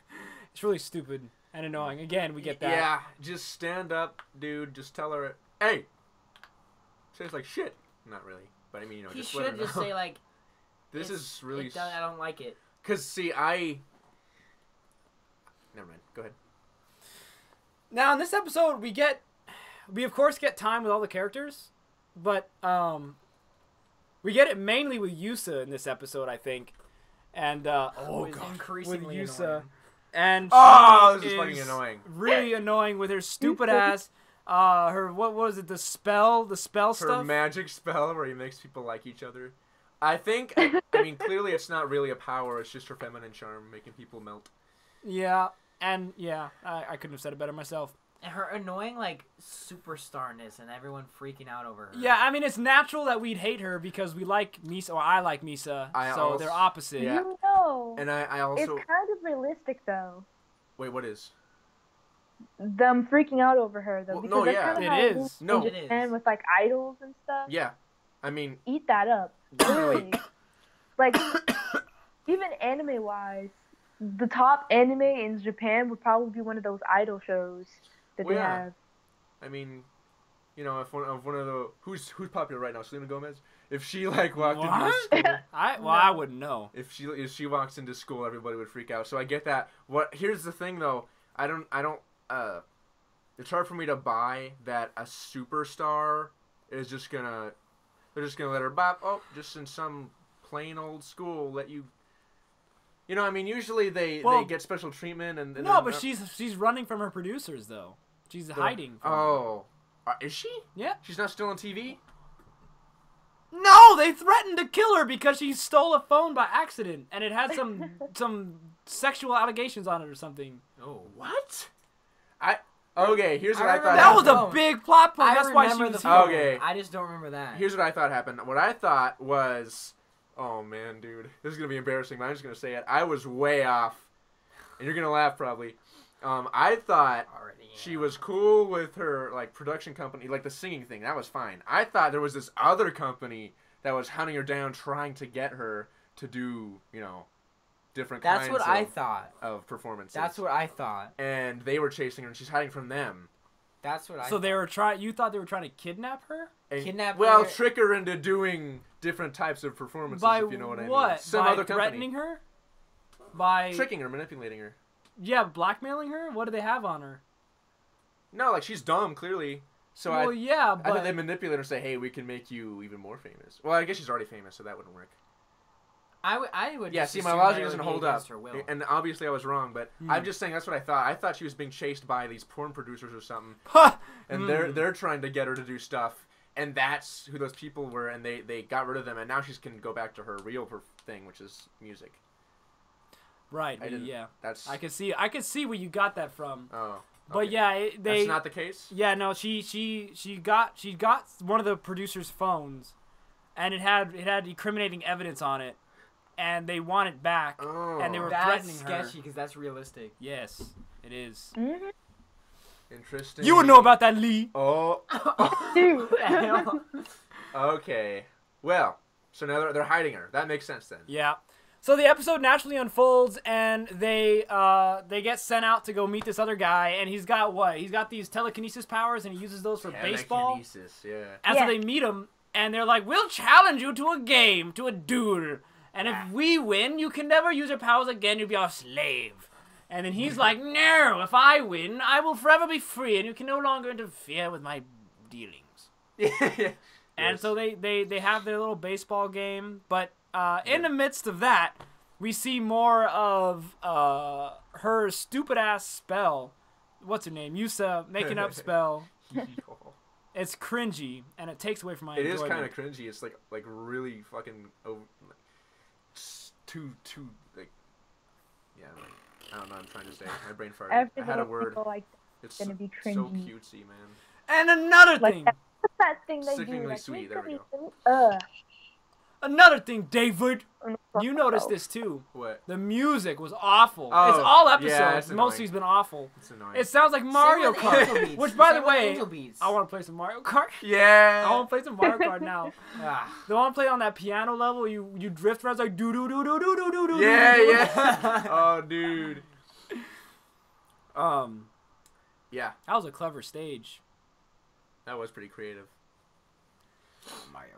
It's really stupid and annoying. Again, we get that. Yeah, just stand up, dude. Just tell her, hey. Says like shit. Not really, but I mean, He just let her should just know. say like, This is really. I don't like it. Cause see, Never mind. Go ahead. Now in this episode, we of course get time with all the characters, but we get it mainly with Yusa in this episode, I think, and Who is increasingly with Yusa, annoying. and Oh, she this is fucking annoying. really annoying with her stupid ass. Her what was it? The spell Her stuff. magic spell where he makes people like each other. I think. I mean, clearly it's not really a power. It's just her feminine charm making people melt. Yeah, And yeah, I couldn't have said it better myself. And her annoying like superstarness and everyone freaking out over her. Yeah, I mean it's natural that we'd hate her because we like Misa, or I like Misa, so they're opposite. Yeah. You know. And I also... It's kind of realistic though. Wait, what is? Them freaking out over her though. Well, because no, that's yeah. kind of It how is. is No. in Japan with like idols and stuff. Yeah. I mean... Eat that up. Literally. Like, even anime-wise, the top anime in Japan would probably be one of those idol shows that they have. I mean, you know, if one of the who's popular right now, Selena Gomez. If she like walked into school, I wouldn't know. if she walks into school, everybody would freak out. So I get that. Here's the thing though, I don't. It's hard for me to buy that a superstar is just gonna. They're just gonna let her bop. Oh, just in some plain old school, let you. You know, I mean, usually they get special treatment and no, but she's running from her producers though. She's hiding. From them. Is she? Yeah. She's not still on TV? No, they threatened to kill her because she stole a phone by accident, and it had some sexual allegations on it or something. Oh, what? Okay, here's what I thought That happened. was a big plot point. That's why she remember was the here. phone. Okay. I just don't remember that. Here's what I thought happened. What I thought was, oh man, dude, this is gonna be embarrassing, but I'm just gonna say it. I was way off, and you're gonna laugh probably. I thought she was cool with her like production company, like the singing thing. That was fine. I thought there was this other company that was hunting her down, trying to get her to do, you know, different That's kinds what I thought. of performances. That's what I thought. And they were chasing her, and she's hiding from them. That's what I So thought. they were trying. You thought they were trying to kidnap her? And, Kidnap well, her? trick her into doing different types of performances, By if you know what I mean. what? Some By other company. threatening her? By Tricking her, manipulating her. Yeah, blackmailing her. What do they have on her? No, like she's dumb, clearly. So Well, yeah, I but think they manipulate her and say, "Hey, we can make you even more famous." Well, I guess she's already famous, so that wouldn't work. I would. Yeah, just see, my assume logic that it doesn't would be hold up, against her will. and obviously I was wrong. But I'm just saying that's what I thought. I thought she was being chased by these porn producers or something, and they're trying to get her to do stuff, and that's who those people were, and they got rid of them, and now she can go back to her real thing, which is music. Right. I didn't. Yeah. That's. I could see where you got that from. Oh. But okay. yeah, That's not the case. Yeah, no, she got one of the producers' phones, and it had incriminating evidence on it, and they want it back, Oh. and they were That's threatening her. sketchy because that's realistic. Yes, it is. Mm-hmm. Interesting. You would know about that, Lee. Oh. Dude. Okay. Well, so now they're hiding her. That makes sense then. Yeah. So the episode naturally unfolds, and they get sent out to go meet this other guy, and he's got what? He's got these telekinesis powers, and he uses those for baseball. Telekinesis, yeah. And so they meet him, and they're like, "We'll challenge you to a game, to a duel, and if we win, you can never use your powers again. You'll be our slave." And then he's like, "No, if I win, I will forever be free, and you can no longer interfere with my dealings." Yeah. And so they have their little baseball game, but in the midst of that, we see more of her stupid ass spell. What's her name? Yusa making up spell. It's cringy, and it takes away from my enjoyment. It is kind of cringy. It's like really fucking too like yeah. I don't know. I'm trying to say. My brain farted. I had a word. Like It's gonna be so cringy. cutesy, man. And another Like thing. what's that thing they do? Sickeningly Like, sweet, there we Another thing, David. You noticed this too. What? The music was awful. Oh, it's all yeah, episodes. it's Mostly's been awful. It's annoying. It sounds like Mario Same with Angel Kart. Beats. Which, by Same the with way, Angel Beats. I want to play some Mario Kart. Yeah. I want to play some Mario Kart now. Ah. The one play on that piano level, you drift around, it's like do do do do do do do do. Yeah, yeah. Oh, dude. Yeah, That was a clever stage. that was pretty creative.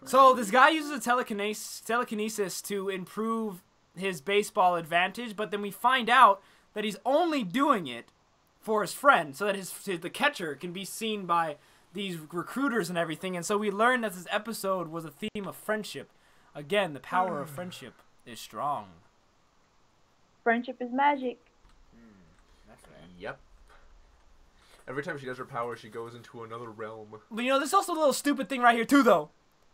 So this guy uses a telekinesis to improve his baseball advantage, but then we find out that he's only doing it for his friend, so that the catcher can be seen by these recruiters and everything. And so we learned that this episode was a theme of friendship. Again, the power of friendship is strong. Friendship is magic. Yep. Every time she does her power, she goes into another realm. But you know, there's also a little stupid thing right here too, though.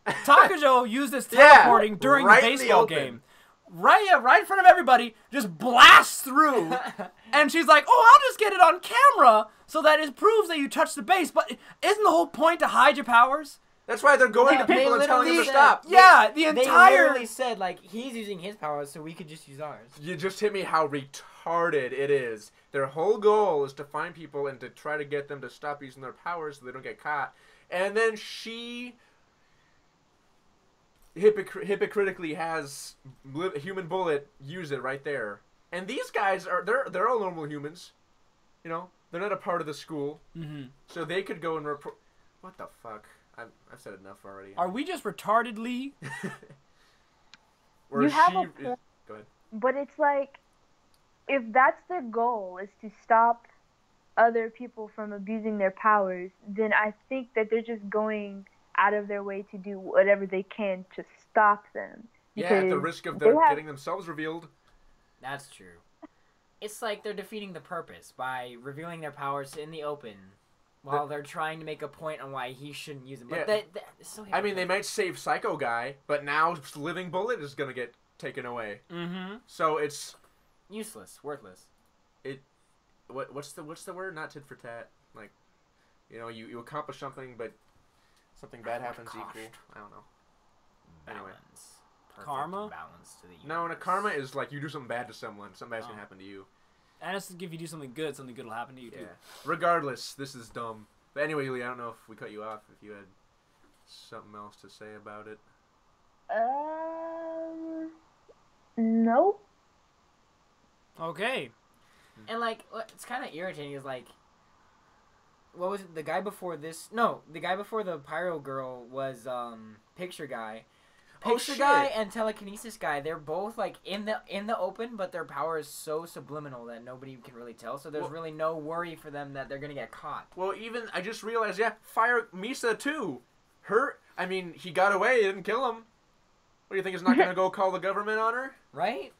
Takujo used this Yeah, teleporting during right the in the baseball open. game. right in front of everybody, just blasts through. And she's like, oh, I'll just get it on camera so that it proves that you touched the base. But isn't the whole point to hide your powers? That's why they're going to people and telling them to said- stop. Yeah, the They entire... literally said, like, he's using his powers, so we could just use ours. You just hit me how retarded it is. Their whole goal is to find people and to try to get them to stop using their powers so they don't get caught. And then she hypocritically has Human Bullet use it right there. And these guys they're all normal humans. You know, they're not a part of the school. Mm-hmm. So they could go and report. What the fuck? I've said enough already. Are we just retardedly? You have a point, Go ahead. but it's like, if that's their goal is to stop other people from abusing their powers, then I think that they're just going out of their way to do whatever they can to stop them. Yeah, at the Because risk of they have- getting themselves revealed. That's true. It's like they're defeating the purpose by revealing their powers in the open while they're trying to make a point on why he shouldn't use them. But Yeah. it's so I mean, they might save Psycho Guy, but now Living Bullet is going to get taken away. Mm-hmm. So it's... useless, worthless. What's the word? Not tit for tat. Like, you know, you accomplish something, but something bad happens equal. I don't know. Anyway. Balance. Perfect Karma? balance to the universe. No, and a karma is like you do something bad to someone, something bad's going to happen to you. And it's if you do something good will happen to you, too. Yeah. Regardless, this is dumb. But anyway, Lee, I don't know if we cut you off, if you had something else to say about it. Nope. Okay. And like, what's kind of irritating is like, what was it? The guy before this? No, the guy before the pyro girl was picture guy. Picture guy and telekinesis guy. They're both like in the open, but their power is so subliminal that nobody can really tell. So there's really no worry for them that they're gonna get caught. Well, even, I just realized, Fire Misa too. I mean, he got away, he didn't kill him. What do you think, is not gonna go call the government on her? Right?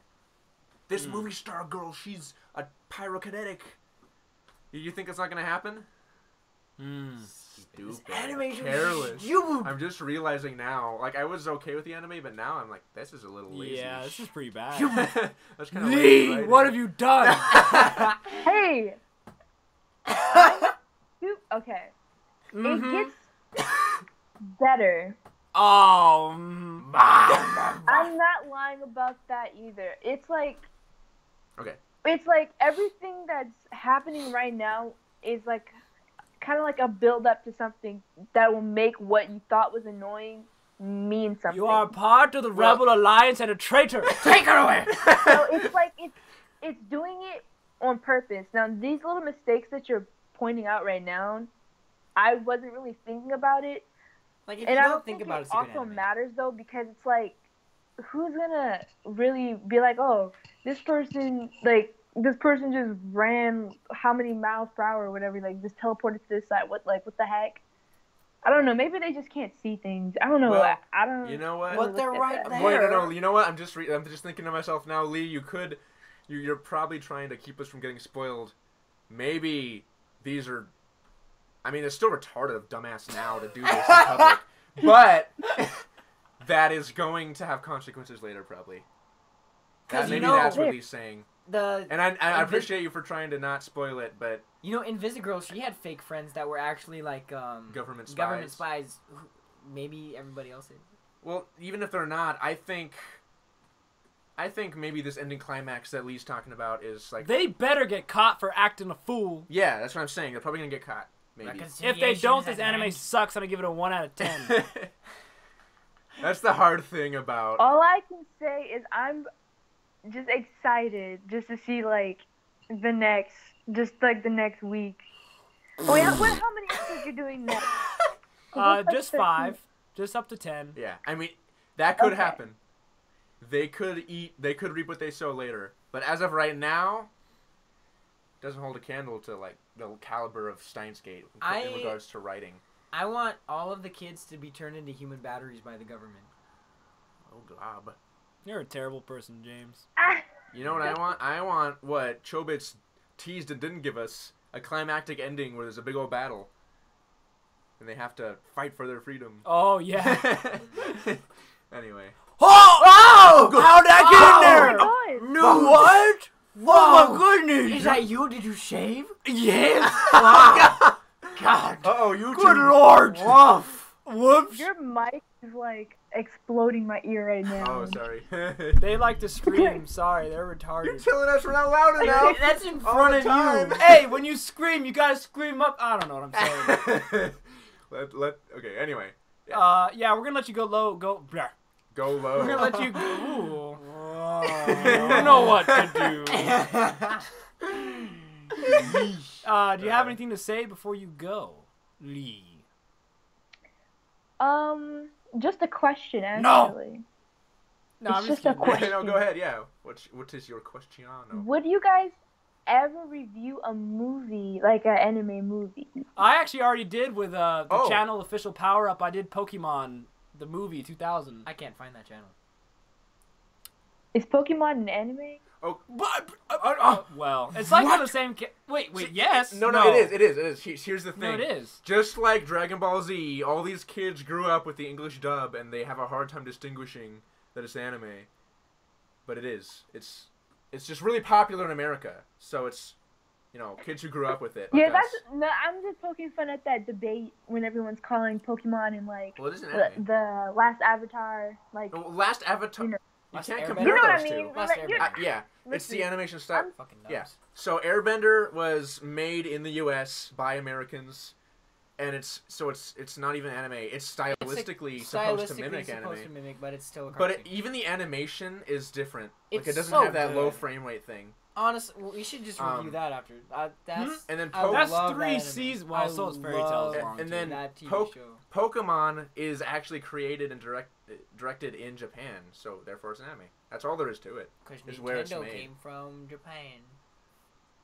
This movie star girl, she's a pyrokinetic. You think it's not gonna happen? Stupid. Animation Careless. stupid. I'm just realizing now. Like, I was okay with the anime, but now I'm like, this is a little lazy. Yeah, this is pretty bad. That's kind of Lee, what have you done? Hey. Okay. Mm-hmm. It gets better. Oh. I'm not lying about that either. It's like everything that's happening right now is like kind of like a build up to something that will make what you thought was annoying mean something. You are part of the Rebel Alliance and a traitor. Take her away. So it's like it's doing it on purpose. Now these little mistakes that you're pointing out right now, I wasn't really thinking about it. Like, if And you I don't don't think think about it it's a good also anime. matters though, because it's like, who's gonna really be like, oh, this person just ran how many miles per hour or whatever, like just teleported to this side. What the heck? I don't know. Maybe they just can't see things. I don't know. Well, I don't. You know what? But they're look at right that. there. Wait, no. You know what? I'm just thinking to myself now, Lee. You're probably trying to keep us from getting spoiled. Maybe these are. I mean, it's still retarded of dumbass now to do this in public, but that is going to have consequences later, probably. Maybe that's what he's saying. And I appreciate you for trying to not spoil it, but You know, in Visigirl, she had fake friends that were actually like government spies. Government spies. Maybe everybody else did. Well, even if they're not, I think maybe this ending climax that Lee's talking about is like. They better get caught for acting a fool. Yeah, that's what I'm saying. They're probably gonna get caught. Maybe. If they don't, this anime sucks, and I give it a 1 out of 10. That's the hard thing about. All I can say is I'm just excited just to see like the next week. Wait, how many episodes you're doing next? Just 5, just up to 10. Yeah, I mean that could Okay. happen. They could reap what they sow later. But as of right now, it doesn't hold a candle to like the caliber of Steins Gate in regards to writing. I want all of the kids to be turned into human batteries by the government. Oh glob. You're a terrible person, James. You know what I want? I want what Chobits teased and didn't give us, a climactic ending where there's a big old battle. And they have to fight for their freedom. Oh, yeah. Anyway. Oh! Oh! How'd that get in there? Oh my god. No, what? Oh my goodness! Is that you? Did you shave? Yes. God. Uh-oh, YouTube. Good lord. Woof. Whoops. Your mic is like exploding my ear right now. Oh, sorry. They like to scream. Sorry, they're You're retarded. telling us we're not loud enough. That's in All front the of time. you. Hey, when you scream, you gotta scream up. I don't know what I'm saying. Okay, anyway. Yeah, we're gonna let you go low. Go. Blah. Go low. We're gonna let you go. You know what to do. Do you have anything to say before you go, Lee? Just a question, No. actually. No, It's I'm just just a kidding. question. No, go ahead, yeah. What is your question? Would you guys ever review a movie, like an anime movie? I actually already did with the Oh. channel official power up. I did Pokemon the movie 2000. I can't find that channel. Is Pokemon an anime? Well, it's like the same. Wait, yes. No, it is. Here's the thing. No, it is. Just like Dragon Ball Z, all these kids grew up with the English dub, and they have a hard time distinguishing that it's anime. But it is. It's just really popular in America. So it's, kids who grew up with it. Yeah, like us. I'm just poking fun at that debate when everyone's calling Pokemon and like Well, it is an anime. the last Avatar, like. Well, Last Avatar. You Last can't Airbender? compare You know what I those mean? two. Last Like, Airbender. Yeah, it's the Listen, animation style. Fucking knows. Yeah. So Airbender was made in the U.S. by Americans, and it's not even anime. It's stylistically supposed to mimic anime. But it's still a But cartoon. even the animation is different. It's Like it doesn't so have that low good. frame rate thing. Honestly, we should just review that after. That's And then I That's love 3 that anime. seasons. Well, so it's Fairy Tales love long. And too. then that TV Po- show. Pokemon is actually created and directed in Japan, so therefore it's an anime. That's all there is to it. Because is where it's Nintendo made. came from Japan.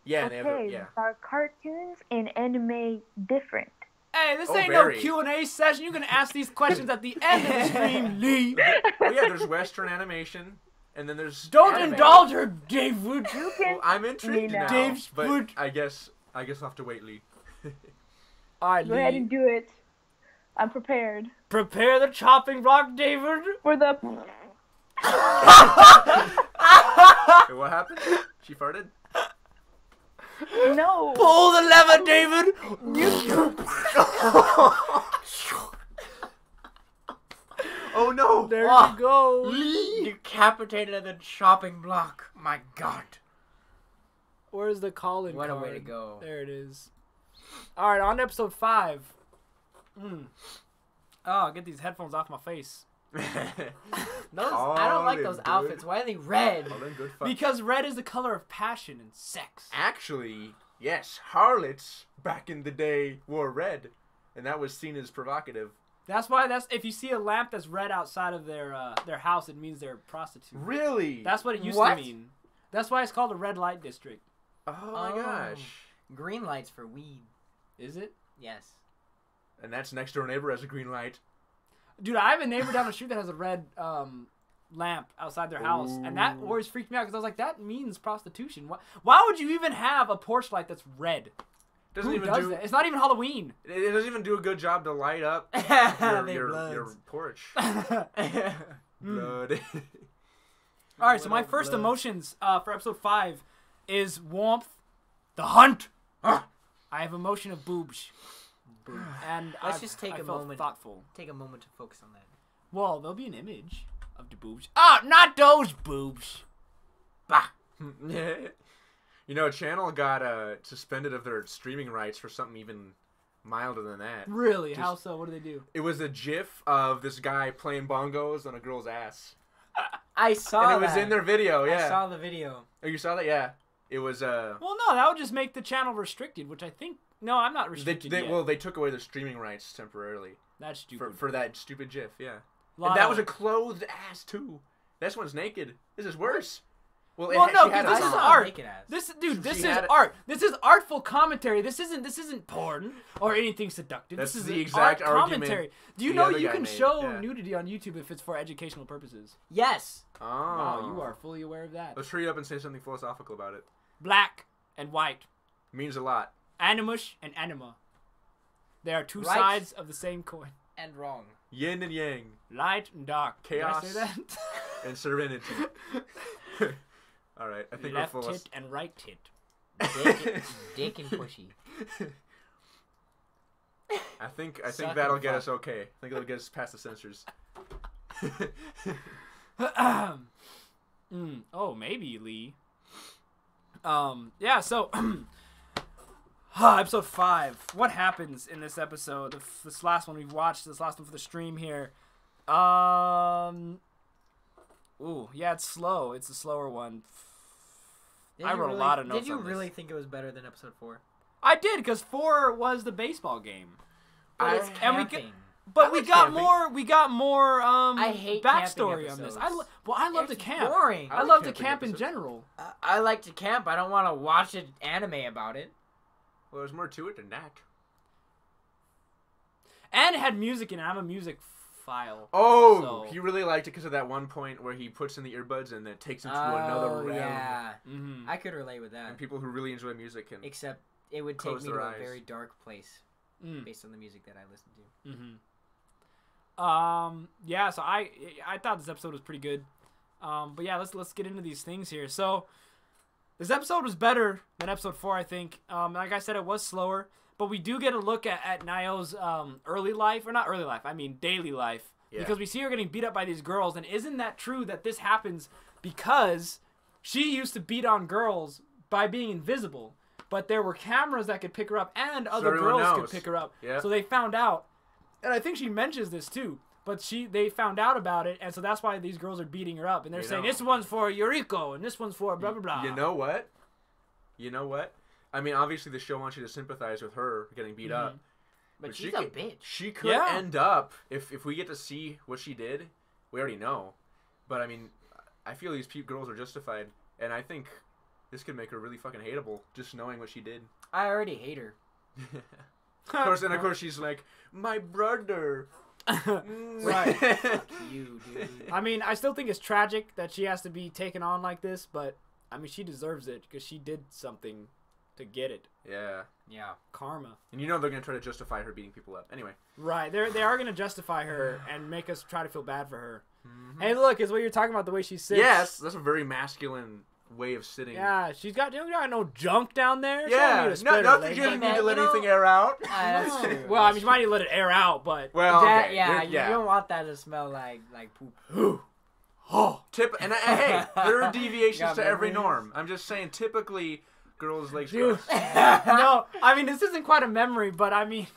Yeah, and they have the, Okay, yeah. are cartoons and anime different? Hey, this Oh, ain't very. no Q&A session. You can ask these questions at the end of the stream, Lee. Well, yeah, there's Western animation, and then there's Don't anime. indulge her, David. You can. Well, I'm intrigued know. now, Dave's but foot. I guess I'll have to wait, Lee. All right, Go ahead Lee. and do it. I'm prepared Prepare the chopping block, David. for the. Wait, what happened? She farted? No. Pull the lever, David. Oh no! There Oh. you go. Lee! Decapitated at the chopping block. My God. Where's the call-in What a card? way to go. There it is. All right, on to episode 5. Oh, get these headphones off my face. Those, I don't like All those in outfits. good. Why are they red? All in good fun. Because red is the color of passion and sex. Actually, yes, harlots back in the day wore red, and that was seen as provocative. That's why if you see a lamp that's red outside of their house, it means they're prostitutes. Really? That's what it used What? to mean. That's why it's called a red light district. Oh my gosh. Green lights for weed. Is it? Yes. And that's next door neighbor has a green light. Dude, I have a neighbor down the street that has a red lamp outside their house, and that always freaked me out because I was like, that means prostitution. Why would you even have a porch light that's red? Doesn't Who even does do. that? It's not even Halloween. It doesn't even do a good job to light up They your bloods. porch. All Blood. right, so my first emotions for episode 5 is warmth, the hunt. I have emotion of boobs. And Let's just take I a felt moment. thoughtful. Take a moment to focus on that. Well, there'll be an image of the boobs. Ah, not those boobs. Bah. You know, a channel got suspended of their streaming rights for something even milder than that. Really? Just- How so? What do they do? It was a GIF of this guy playing bongos on a girl's ass, I saw and it that. was in their video. Yeah. I saw the video. Oh, you saw that? Yeah. It was Well, no, that would just make the channel restricted, which I think. No, I'm not restricted yet. Well, they took away their streaming rights temporarily That's stupid. for that stupid GIF. Yeah. Lot And that of- was a clothed ass too. This one's naked. This is worse. Well, Well, no, she had 'cause it this is on. art. Naked ass. This She is had it- art. This is artful commentary. This isn't porn or anything seductive. That's this is the an exact art argument commentary. Do you the know other you guy can made, show yeah. nudity on YouTube if it's for educational purposes? Yes. Oh. Wow, you are fully aware of that. Let's hurry up and say something philosophical about it. Black and white, Means a lot. animus and anima. They are two Right. sides of the same coin. And wrong. Yin and yang. Light and dark. Chaos. Did I say that? and serenity. All right, I think Left we're full. tit and right tit. Dick and pushy. I think Suck that'll and get fuck. us okay. I think it'll get us past the censors. Oh, maybe Lee. Yeah. So, episode 5. What happens in this episode? This last one we've watched. This last one for the stream here. Ooh, yeah, it's slow. It's a slower one. I wrote a lot of notes. Did you on really this. think it was better than episode 4? I did, because 4 was the baseball game. But it's and we camping. But I like camping. we got more I hate backstory camping on this. episodes. I love to It's camp. boring. I like love to camping camp in episodes. general. I like to camp. I don't want to watch an anime about it. Well, there's more to it than that. And it had music in it. I'm a music file. Oh, So- he really liked it because of that one point where he puts in the earbuds and then takes him to another round. Yeah. Mm-hmm. I could relate with that. And people who really enjoy music can. Except it would take Close me to their a eyes. very dark place Mm. based on the music that I listen to. Mm-hmm. Yeah. So I thought this episode was pretty good. But yeah, let's get into these things here. So this episode was better than episode 4, I think. Like I said, it was slower, but we do get a look at Nao's early life, or not early life. I mean daily life, Yeah. because we see her getting beat up by these girls. And isn't that true that this happens because she used to beat on girls by being invisible? But there were cameras that could pick her up, and other everyone girls could knows. pick her up. Yeah. So they found out, and I think she mentions this too. But they found out about it, and so that's why these girls are beating her up, and they're You saying know. this one's for Yuriko, and this one's for blah blah blah. You know what? I mean, obviously the show wants you to sympathize with her getting beat up. But she she's a could, bitch. She could Yeah. end up, if we get to see what she did, we already know. But I mean, I feel these girls are justified, and I think this could make her really fucking hateable, just knowing what she did. I already hate her. Of course, she's like, my brother. Right. You, dude. I mean, I still think it's tragic that she has to be taken on like this, but I mean, she deserves it because she did something to get it. Yeah. Yeah. Karma. And you know they're gonna try to justify her beating people up. Anyway. Right. They are gonna justify her and make us try to feel bad for her. Hey, look, is what you're talking about, the way she sits. Yes, that's a very masculine way of sitting. Yeah, she's got no junk down there. She don't Yeah. need to spread her Nothing. legs. She doesn't man, need to let you know- anything air out. That's true. Well, I mean, you might need to let it air out, but Well, that, okay. yeah, Yeah. you don't want that to smell like poop. oh, And hey, there are deviations Got to every memories? norm. I'm just saying, typically, girls' legs Dude. cross. no, I mean, this isn't quite a memory, but I mean,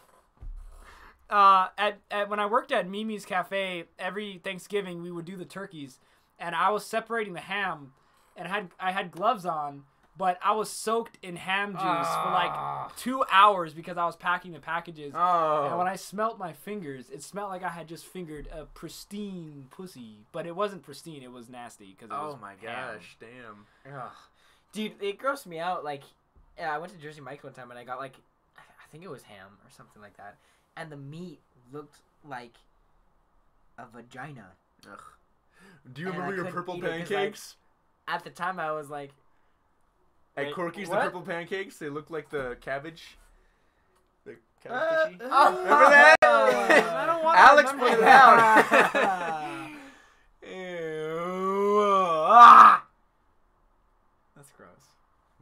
at when I worked at Mimi's Cafe, every Thanksgiving we would do the turkeys, and I was separating the ham, and I had gloves on, but I was soaked in ham juice for like 2 hours because I was packing the packages. And when Oh. I smelt my fingers, it smelled like I had just fingered a pristine pussy, but it wasn't pristine; it was nasty because it was Oh my ham. gosh, damn. Ugh. Dude, it grossed me out. Like, I went to Jersey Mike's one time and I got like, I think it was ham or something like that, and the meat looked like a vagina. Ugh. Do you And I remember your couldn't purple eat it 'cause, like, pancakes? At the time, I was like, At wait, Corky's, the what? purple pancakes, they look like the cabbage. The cabbage fishy. oh, Remember that? I don't want to Alex remember pointed it that. out. Ew. Ah! That's gross.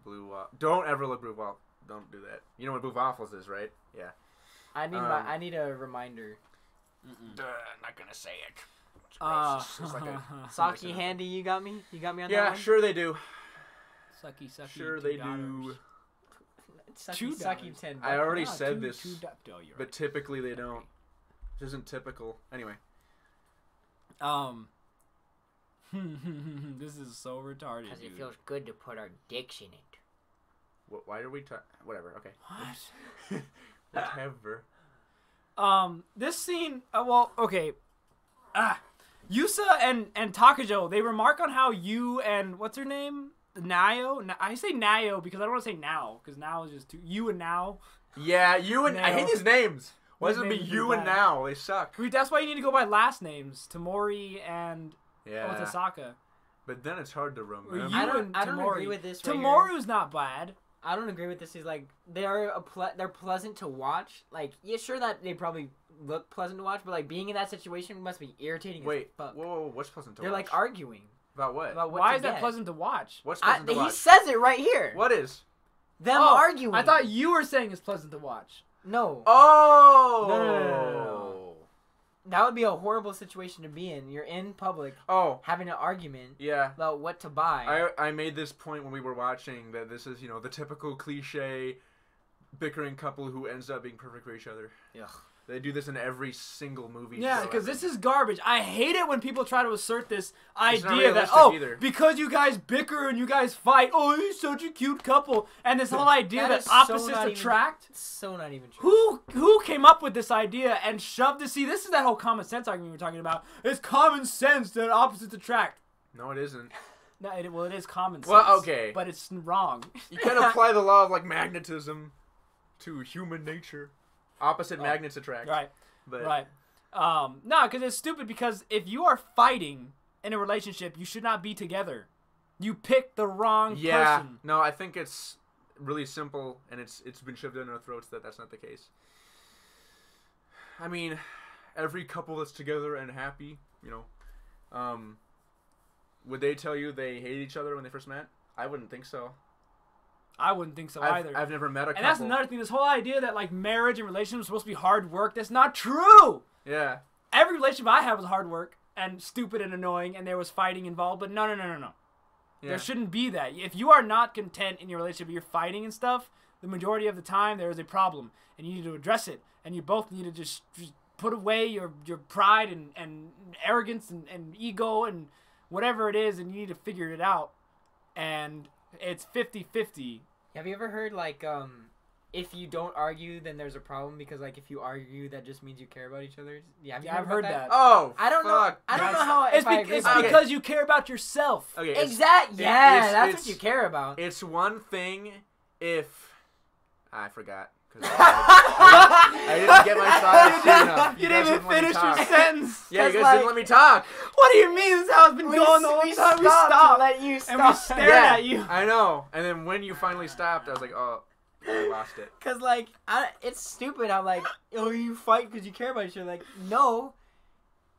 Blue waffle. Don't ever look blue waffle. Don't do that. You know what blue waffles is, right? Yeah. I need a reminder. Duh, not gonna say it. It's Uh, gross. It's like a Saki handy, you got me? You got me on that yeah, one? sure they do. Sucky, Sure they do. Sucky, $2. sucky 10 I already Ah, said two- this, two do- oh, you're but typically they don't. This isn't typical. Anyway. right. This is so retarded, Because it dude. feels good to put our dicks in it. Why are we talking? Whatever. Okay. What? Whatever. This scene. Well, okay. Yusa and Takajo, they remark on how you and what's her name, Nayo. I say Nayo because I don't want to say now because now is just too. You and now. Yeah, you and I hate these names. Why These does it be names are you and bad. now? They suck. That's why you need to go by last names, Tamori and Yeah. Otasaka. But then it's hard to Or remember. you I don't- and I don't Tamori. agree with this right Tomoru's not bad. I don't agree with this. Is like they're pleasant to watch. Like, yeah, sure that they probably look pleasant to watch, but like being in that situation must be irritating. Wait, as fuck. whoa, what's pleasant to They're watch? like arguing About what? about what Why to is that get. pleasant to watch? What's pleasant to He watch? says it right here. What is? Them arguing. I thought you were saying it's pleasant to watch. No. Oh! No. That would be a horrible situation to be in. You're in public Oh, having an argument yeah. about what to buy. I made this point when we were watching that this is, the typical cliche bickering couple who ends up being perfect for each other. Ugh. They do this in every single movie. Yeah, show because ever. this is garbage. I hate it when people try to assert this It's not idea that, realistic either. because you guys bicker and you guys fight, you're such a cute couple. And this whole idea That that is so opposites not even- attract. It's so not even true. Who came up with this idea and shoved this? See, this is that whole common sense argument we were talking about. It's common sense that opposites attract. No, it isn't. No, it is common sense. Well, okay. But it's wrong. You can't apply the law of like magnetism to human nature. Opposite magnets attract. Right. But Right. No, because it's stupid. Because if you are fighting in a relationship, you should not be together. You picked the wrong person. No, I think it's really simple, and it's been shoved down our throats that that's not the case. I mean, every couple that's together and happy, would they tell you they hate each other when they first met? I wouldn't think so. I wouldn't think so either. I've never met a couple. And that's another thing. This whole idea that like marriage and relationships are supposed to be hard work. That's not true. Yeah. Every relationship I had was hard work and stupid and annoying, and there was fighting involved. But no. Yeah. There shouldn't be that. If you are not content in your relationship, you're fighting and stuff, the majority of the time there is a problem, and you need to address it. And you both need to just put away your pride and arrogance and ego and whatever it is, and you need to figure it out. And it's 50-50. Have you ever heard like if you don't argue then there's a problem because like if you argue that just means you care about each other? Yeah, I've heard that. Oh, I don't know. fuck. I don't know how It's, if I agree it's with that. because you care about yourself. Okay. Exactly. Yeah, that's it's- what you care about. It's one thing if I forgot. I didn't get my thoughts soon enough. You guys didn't even let me finish talk. your sentence. Yeah, you guys like- didn't let me talk. What do you mean? This is how it's been going the whole time. We stopped. to let you And we stop. stared Yeah, at you. I know. And then when you finally stopped, I was like, oh, I lost it. Cause like it's stupid how like you fight because you care about each other. Like no,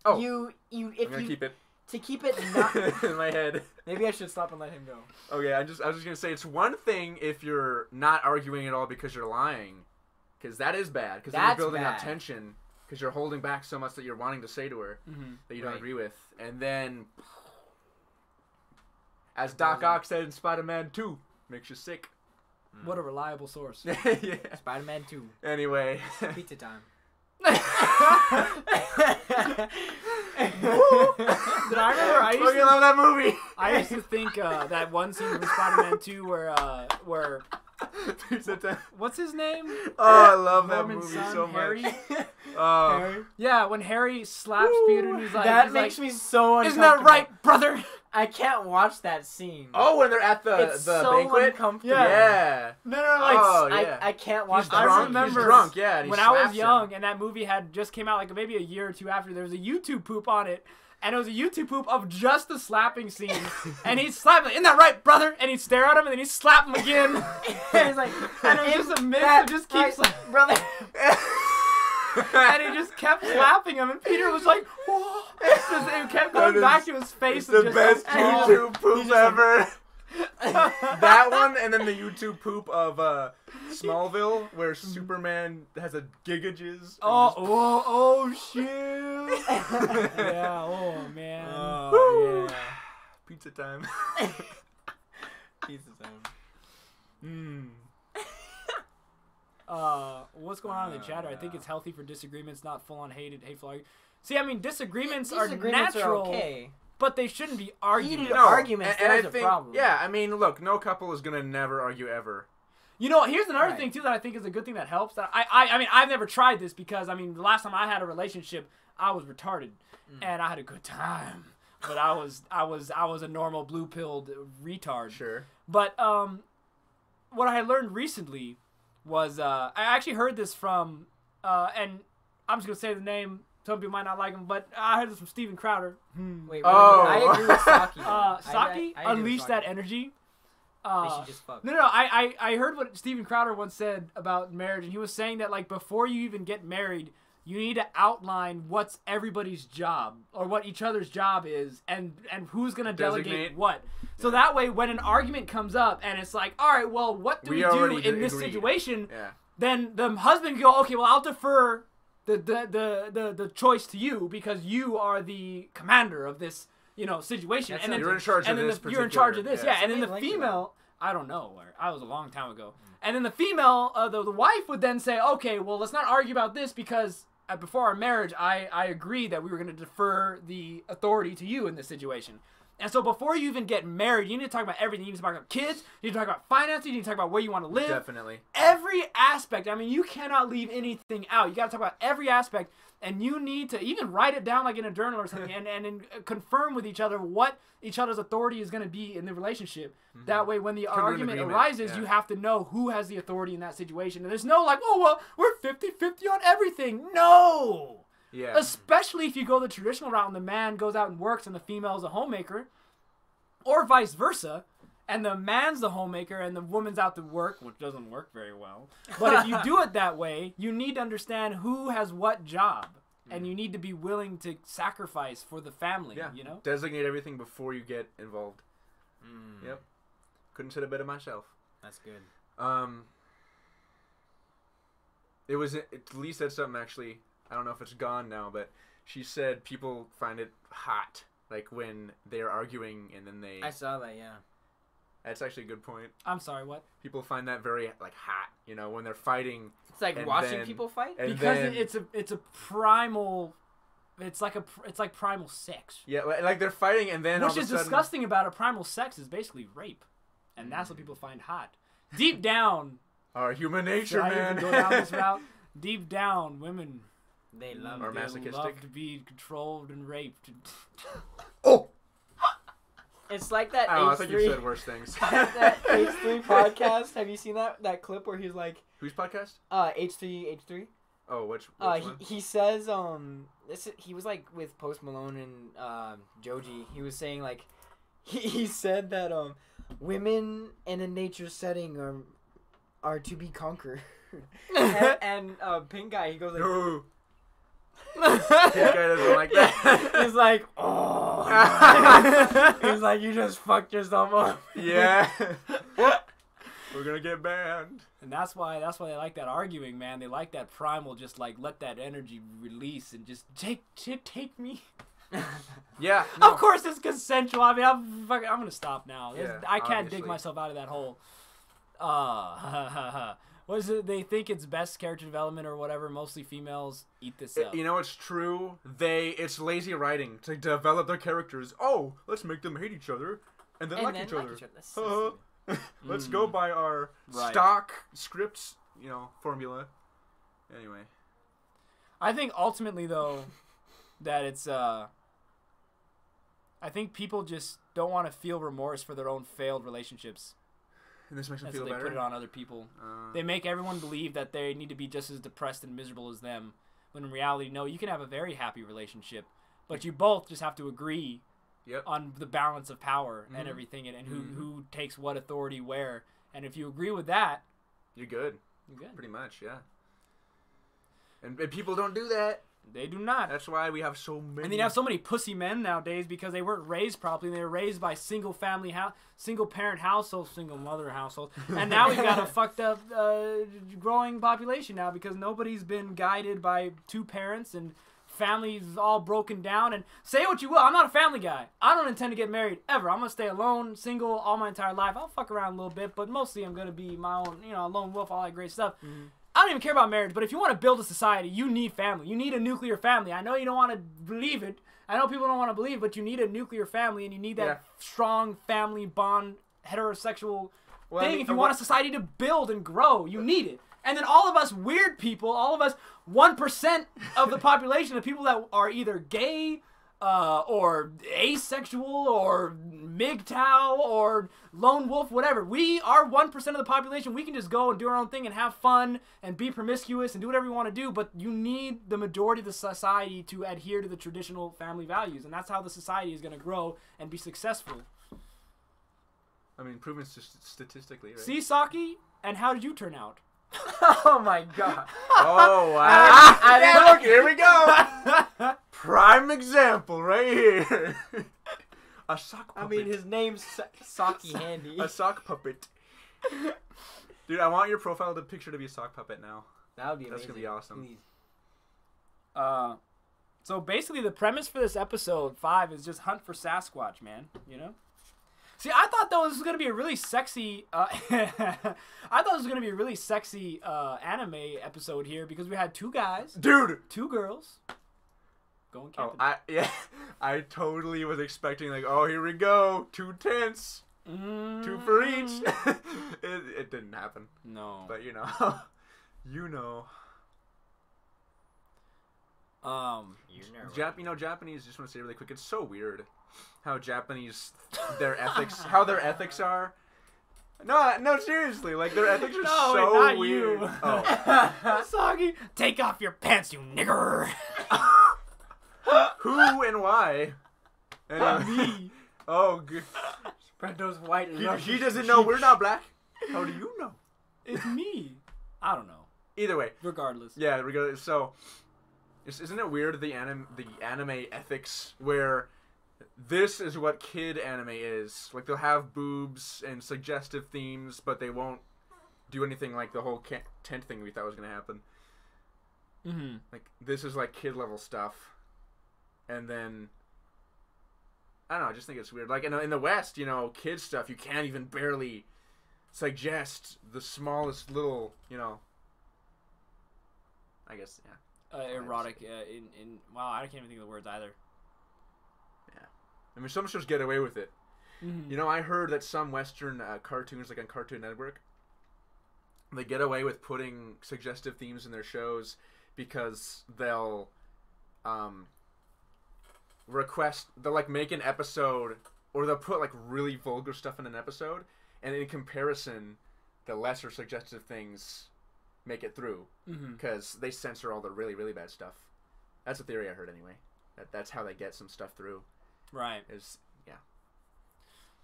Oh, you I'm if gonna you keep it to keep it not. in my head. Maybe I should stop and let him go. Okay, I was just gonna say it's one thing if you're not arguing at all because you're lying, because that is bad. Because then you're That's building up bad. tension because you're holding back so much that you're wanting to say to her that you don't Right. agree with, and then, as Doc Ock said in Spider-Man 2, makes you sick. What a reliable source. Yeah. Spider-Man 2. Anyway. Pizza time. Did I remember? I Fucking love that movie. used to think that one scene from Spider-Man 2 where Pizza time. what's his name? Oh, I love that Norman's movie son, so Harry? much. Oh. Yeah, when Harry slaps Peter and he's like, That makes me so uncomfortable. Isn't that right, brother? I can't watch that scene. Oh, when they're at the it's the so banquet. uncomfortable. Yeah. No. Oh, yeah. I can't watch He's that. drunk. scene. remember He's drunk. Yeah. And he When I was slaps him. young and that movie had just came out like maybe a year or two after, there was a YouTube poop on it. And it was a YouTube poop of just the slapping scene. And he'd slap him, isn't that right, brother? And he'd stare at him and then he'd slap him again. And it's like, And it was just a mix that of just keep right, slapping. brother. And he just kept slapping him. And Peter was like, whoa. It kept going That is- back to his face. It's the and best just oh. YouTube poop ever. That one, and then the YouTube poop of Smallville, where Superman has a gigajizz. Oh, shit. Yeah, oh, man. Oh, yeah. Pizza time. Pizza time. Mmm. What's going on in the chatter? I think it's healthy for disagreements, not full-on hateful arguments. See, I mean, disagreements are natural, okay. but they shouldn't be arguments. Heated arguments, and there's I a think, problem. yeah, I mean, look, no couple is gonna never argue ever. You know, here's another Right. thing too that I think is a good thing that helps. That I mean, I've never tried this because I mean, the last time I had a relationship, I was retarded, and I had a good time. But I was a normal blue-pilled retard. Sure. But what I learned recently was I actually heard this from and I'm just gonna say the name. Some people might not like him, but I heard this from Steven Crowder. Wait, Oh. I agree with Saki. Saki I agree with unleashed Saki. that energy. They should just fuck. No, I heard what Steven Crowder once said about marriage, and he was saying that, like, before you even get married, you need to outline what's everybody's job, or what each other's job is, and who's going to delegate what. So that way, when an argument comes up, and it's like, all right, well, what do we do in this situation? Yeah. Then the husband can go, okay, well, I'll defer the choice to you, because you are the commander of this, situation. And then you're in charge of this. You're in charge of this, yeah. And then the female, I don't know where. I was a long time ago. And then the female, the wife would then say, okay, well, let's not argue about this, because before our marriage, I agreed that we were going to defer the authority to you in this situation. And so before you even get married, you need to talk about everything. You need to talk about kids. You need to talk about finances. You need to talk about where you want to live. Definitely. Every aspect. I mean, you cannot leave anything out. You got to talk about every aspect. And you need to even write it down like in a journal or something and confirm with each other what each other's authority is going to be in the relationship. Mm-hmm. That way, when the argument arises, you have to know who has the authority in that situation. And there's no like, oh, well, we're 50-50 on everything. No! Yeah. Especially if you go the traditional route and the man goes out and works and the female is a homemaker, or vice versa, and the man's the homemaker and the woman's out to work, which doesn't work very well. But if you do it that way, you need to understand who has what job, and you need to be willing to sacrifice for the family. Yeah. You know, designate everything before you get involved. Yep. Couldn't say it better myself. That's good. Lee said something actually. I don't know if it's gone now, but she said people find it hot, like when they're arguing and then they... I saw that, yeah. That's actually a good point. I'm sorry, what? People find that very, like, hot, when they're fighting. It's like watching people fight? Because it's a primal... It's like primal sex. Yeah, like they're fighting and then Which is disgusting about a primal sex is basically rape. And that's what people find hot. Deep down... Our human nature, man. Go down this route. Deep down, women... They love to be controlled and raped. Oh! It's like that I think you said worse things. That H3 podcast. Have you seen that clip where he's like... Whose podcast? H3. Oh, which one? He says, he was like with Post Malone and Joji. He was saying like... He said that women in a nature setting are to be conquered. and Pink Guy, he goes like... No. Pink Guy doesn't like that. He's like, oh. He's like, you just fucked yourself up. Yeah. We're gonna get banned. And that's why they like that arguing, man. They like that primal, just like let that energy release and just take me. Yeah. No. Of course it's consensual. I mean, I'm gonna stop now. Yeah, I can't dig myself out of that hole. What is it? They think it's best character development or whatever. Mostly females eat this up. It's true. It's lazy writing to develop their characters. Oh, let's make them hate each other and then like each other. So let's go by our stock scripts, formula. Anyway, I think ultimately though that it's I think people just don't want to feel remorse for their own failed relationships. And this makes them feel better. They put it on other people. They make everyone believe that they need to be just as depressed and miserable as them, when in reality, no, you can have a very happy relationship, but you both just have to agree on the balance of power and everything, and who takes what authority where. And if you agree with that, you're good. You're good. Pretty much, yeah. And people don't do that. They do not. That's why we have so many. And they have so many pussy men nowadays because they weren't raised properly. They were raised by single parent households, single mother households. And now we've got a fucked up growing population now because nobody's been guided by two parents and families all broken down. And say what you will, I'm not a family guy. I don't intend to get married ever. I'm going to stay alone, single all my entire life. I'll fuck around a little bit, but mostly I'm going to be my own, lone wolf, all that great stuff. Mm-hmm. I don't even care about marriage, but if you want to build a society, you need family. You need a nuclear family. I know you don't want to believe it. I know people don't want to believe it, but you need a nuclear family, and you need that strong family bond, heterosexual thing. If you want a society to build and grow, you need it. And then all of us weird people, all of us 1% of the population, the people that are either gay, or asexual, or MGTOW, or lone wolf, whatever. We are 1% of the population. We can just go and do our own thing and have fun and be promiscuous and do whatever you want to do, but you need the majority of the society to adhere to the traditional family values, and that's how the society is going to grow and be successful. I mean, proven statistically, right? See, Saki, and how did you turn out? Oh my god. Oh, wow. Look, here we go. Prime example right here. A sock puppet. I mean, his name's Saki Handy. A sock puppet. Dude, I want your profile picture to be a sock puppet now. That would be amazing. That's going to be awesome. Please. So basically the premise for this episode 5 is just hunt for Sasquatch, man. You know? See, I thought that was going to be a really sexy... anime episode here because we had 2 guys. Dude! 2 girls. Going camping. I totally was expecting, like, oh, here we go. 2 tents. 2 for each. It didn't happen. No. But, you know. You know. Japanese, just want to say really quick, it's so weird how Japanese, their ethics are. No, seriously, like, their ethics are so not weird. You. Oh. Soggy, take off your pants, you nigger. Who and why? Me. Oh, good. Spread those white He doesn't know we're not black. How do you know? It's me. I don't know. Either way. Regardless. Yeah, regardless. So, isn't it weird, the anime ethics, where this is what kid anime is? Like, they'll have boobs and suggestive themes, but they won't do anything like the whole tent thing we thought was going to happen. Mm-hmm. Like, this is like kid-level stuff. And then, I don't know, I just think it's weird. Like, in the West, you know, kid stuff, you can't even barely suggest the smallest little, you know, I guess, yeah. Erotic, wow, I can't even think of the words either. Yeah. I mean, some shows get away with it. Mm-hmm. You know, I heard that some Western cartoons, like on Cartoon Network, they get away with putting suggestive themes in their shows because they'll, they'll like make an episode, or they'll put like really vulgar stuff in an episode, and in comparison, the lesser suggestive things make it through because they censor all the really, really bad stuff. That's a theory I heard anyway. That's how they get some stuff through. Right. Yeah.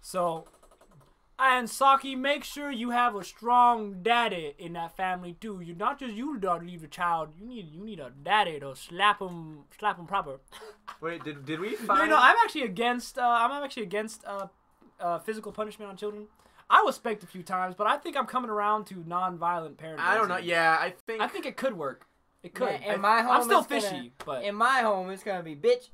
So, and Saki, make sure you have a strong daddy in that family too. You not just you don't leave the child. You need a daddy to slap him proper. Wait, did we find? No, I'm actually against physical punishment on children. I was spanked a few times, but I think I'm coming around to non-violent parenting. I don't know. Yeah, I think it could work. It could. Yeah, in my home, I'm still fishy, but in my home, it's gonna be bitch.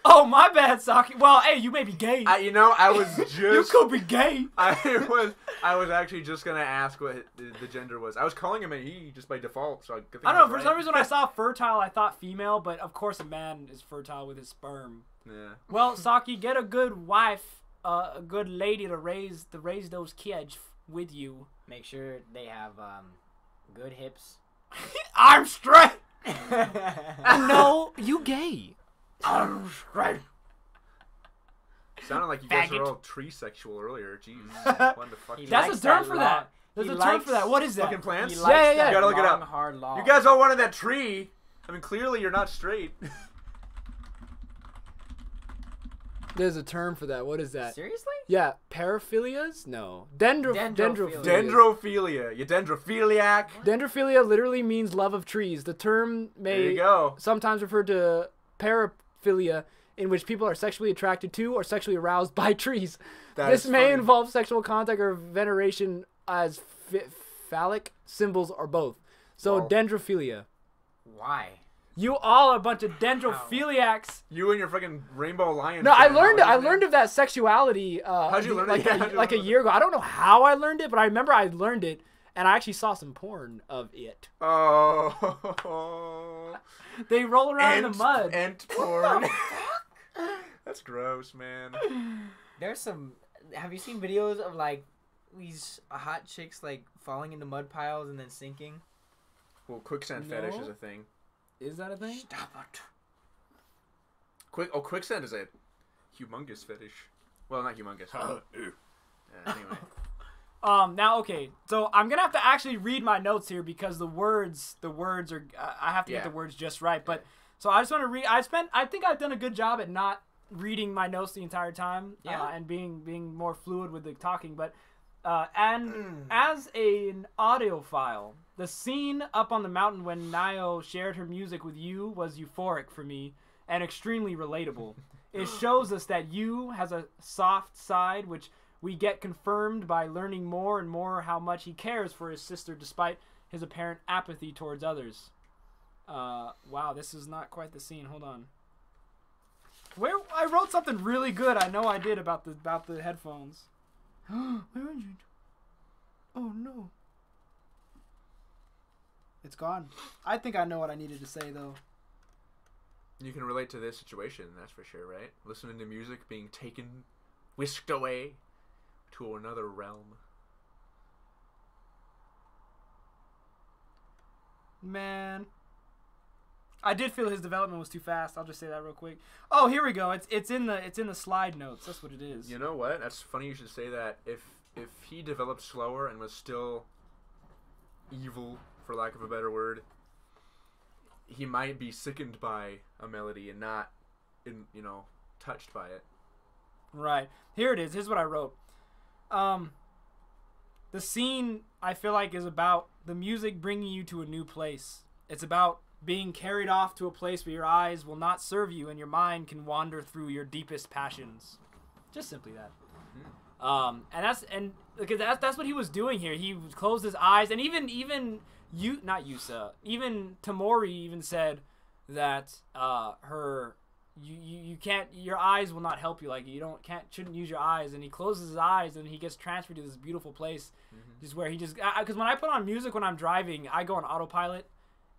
Oh, my bad, Saki. Well, hey, you may be gay. I was just. You could be gay. I was actually just gonna ask what the gender was. I was calling him a he just by default, so I don't know. For some reason, when I saw fertile, I thought female, but of course, a man is fertile with his sperm. Yeah. Well, Saki, get a good wife, a good lady to raise those kids with you. Make sure they have good hips. I'm straight. No, you gay. I'm straight. Sounded like you guys were all tree-sexual earlier. Jeez. What the fuck? That's a term for that. There's a term for that. What is that? Fucking plants? Yeah. You gotta look it up. Hard log. You guys all wanted that tree. I mean, clearly you're not straight. There's a term for that. What is that? Seriously? Yeah, paraphilias? No. Dendrophilias. Dendrophilia. You dendrophiliac. Dendrophilia literally means love of trees. The term There you may go. sometimes refer to paraphilia, in which people are sexually attracted to or sexually aroused by trees. This may involve sexual contact or veneration as phallic symbols or both. So Well. dendrophilia. Why? You all are a bunch of dendrophiliacs. You and your fucking rainbow lion. No, I learned of that sexuality. How'd you learn it? Like a year ago. I don't know how I learned it, but I remember I learned it, and I actually saw some porn of it. Oh. They roll around in the mud. Ent porn. That's gross, man. There's some. Have you seen videos of like these hot chicks like falling into mud piles and then sinking? Well, quicksand fetish is a thing. Is that a thing? Stop it. Quicksand is a humongous fetish. Well, not humongous. Anyway. Now, okay, so I'm gonna have to actually read my notes here because the words are. I have to get the words just right. But so I just want to read. I think I've done a good job at not reading my notes the entire time and being more fluid with the talking. But as an audiophile, the scene up on the mountain when Nio shared her music with you was euphoric for me and extremely relatable. It shows us that you has a soft side, which we get confirmed by learning more and more how much he cares for his sister despite his apparent apathy towards others. Wow, this is not quite the scene. Hold on. Where I wrote something really good. I know I did about the headphones. Where is it? Oh no. It's gone. I think I know what I needed to say though. You can relate to this situation, that's for sure, right? Listening to music being taken, whisked away to another realm. Man, I did feel his development was too fast. I'll just say that real quick. Oh, here we go. It's in the slide notes. That's what it is. You know what? That's funny you should say that. If he developed slower and was still evil, for lack of a better word, he might be sickened by a melody and not, touched by it. Right. Here it is. Here's what I wrote. The scene, I feel like, is about the music bringing you to a new place. It's about being carried off to a place where your eyes will not serve you and your mind can wander through your deepest passions. Just simply that. And that's what he was doing here. He closed his eyes, and even Tamori even said that you can't, your eyes will not help you, like shouldn't use your eyes, and he closes his eyes and he gets transferred to this beautiful place, just where because when I put on music when I'm driving, I go on autopilot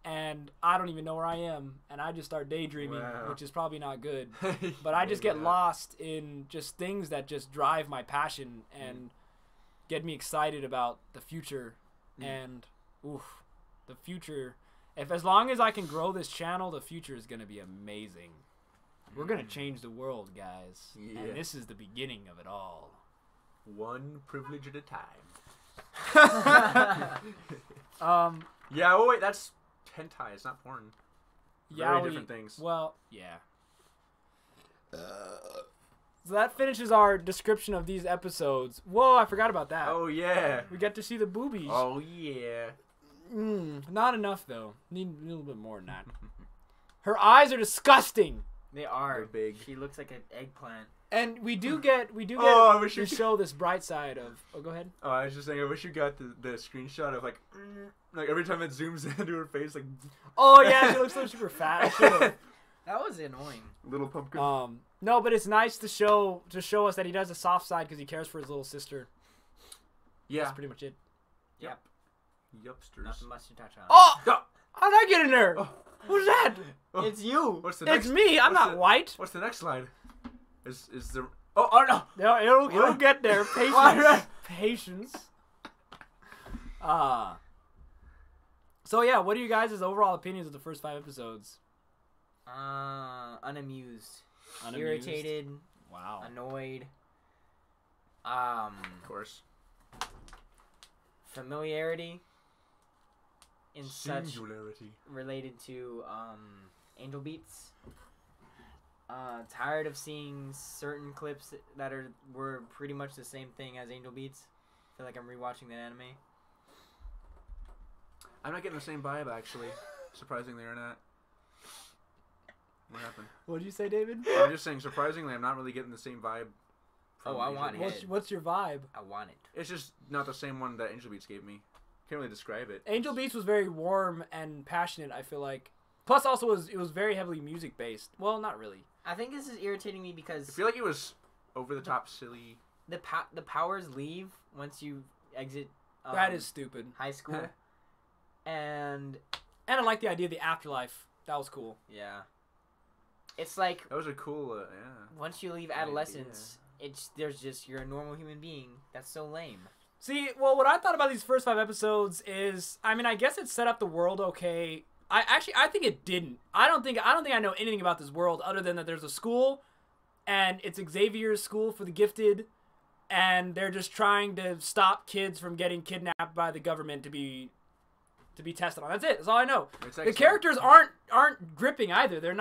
and I don't even know where I am, and I just start daydreaming, which is probably not good. But I just get lost in just things that just drive my passion and get me excited about the future. And the future, as long as I can grow this channel, the future is going to be amazing. We're going to change the world, guys. Yeah. And this is the beginning of it all. One privilege at a time. Yeah, oh wait, that's hentai, it's not porn. Very different things. Well, yeah. So that finishes our description of these episodes. Whoa, I forgot about that. Oh, yeah. We get to see the boobies. Oh, yeah. Not enough, though. Need a little bit more than that. Her eyes are disgusting. They are. They're big. She looks like an eggplant. And we do get to show this bright side of... Oh, go ahead. Oh, I was just saying, I wish you got the screenshot of, like every time it zooms into her face, like... Oh, yeah, she looks so super fat. That was annoying. Little pumpkin. No, but it's nice to show us that he does a soft side because he cares for his little sister. Yeah. That's pretty much it. Yep. Yupsters. Nothing much to touch on. Oh! How'd I get in there? Who's that? It's you. What's the next? It's me. I'm not white. What's the next slide? Is there... Oh, no. It'll get there. Patience. Patience. So, yeah, what are you guys' overall opinions of the first 5 episodes? Unamused. Irritated. Wow. Annoyed. Of course. Familiarity. In Singularity. such related to Angel Beats. Tired of seeing certain clips that were pretty much the same thing as Angel Beats. Feel like I'm rewatching that anime. I'm not getting the same vibe, actually. Surprisingly or not. What happened? What did you say, David? I'm just saying, surprisingly, I'm not really getting the same vibe. Oh, I want it. What's your vibe? I want it. It's just not the same one that Angel Beats gave me. Can't really describe it. Angel Beats was very warm and passionate, I feel like. Plus, also, it was very heavily music-based. Well, not really. I think this is irritating me because... I feel like it was over-the-top silly. The powers leave once you exit... that is stupid. High school. And I like the idea of the afterlife. That was cool. Yeah. It's like... That was a cool, yeah. Once you leave adolescence, you're a normal human being. That's so lame. See, well, what I thought about these first 5 episodes is, I mean, I guess it set up the world okay. I think it didn't. I don't think I know anything about this world other than that there's a school, and it's Xavier's school for the gifted, and they're just trying to stop kids from getting kidnapped by the government to be tested on. That's it. That's all I know. The characters aren't gripping either. They're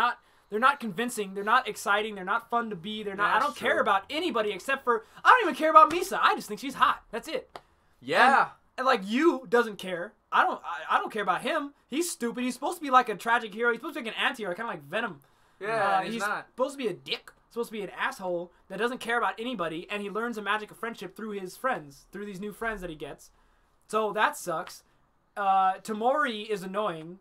They're not convincing. They're not exciting. They're not fun to be. They're not. I That's don't care true. about anybody except for. I don't even care about Misa. I just think she's hot. That's it. Yeah. And like you doesn't care. I don't care about him. He's stupid. He's supposed to be like a tragic hero. He's supposed to be like an anti-hero, kind of like Venom. Yeah, he's not. supposed to be a dick. Supposed to be an asshole that doesn't care about anybody, and he learns the magic of friendship through his friends, through these new friends that he gets. So that sucks. Tamori is annoying.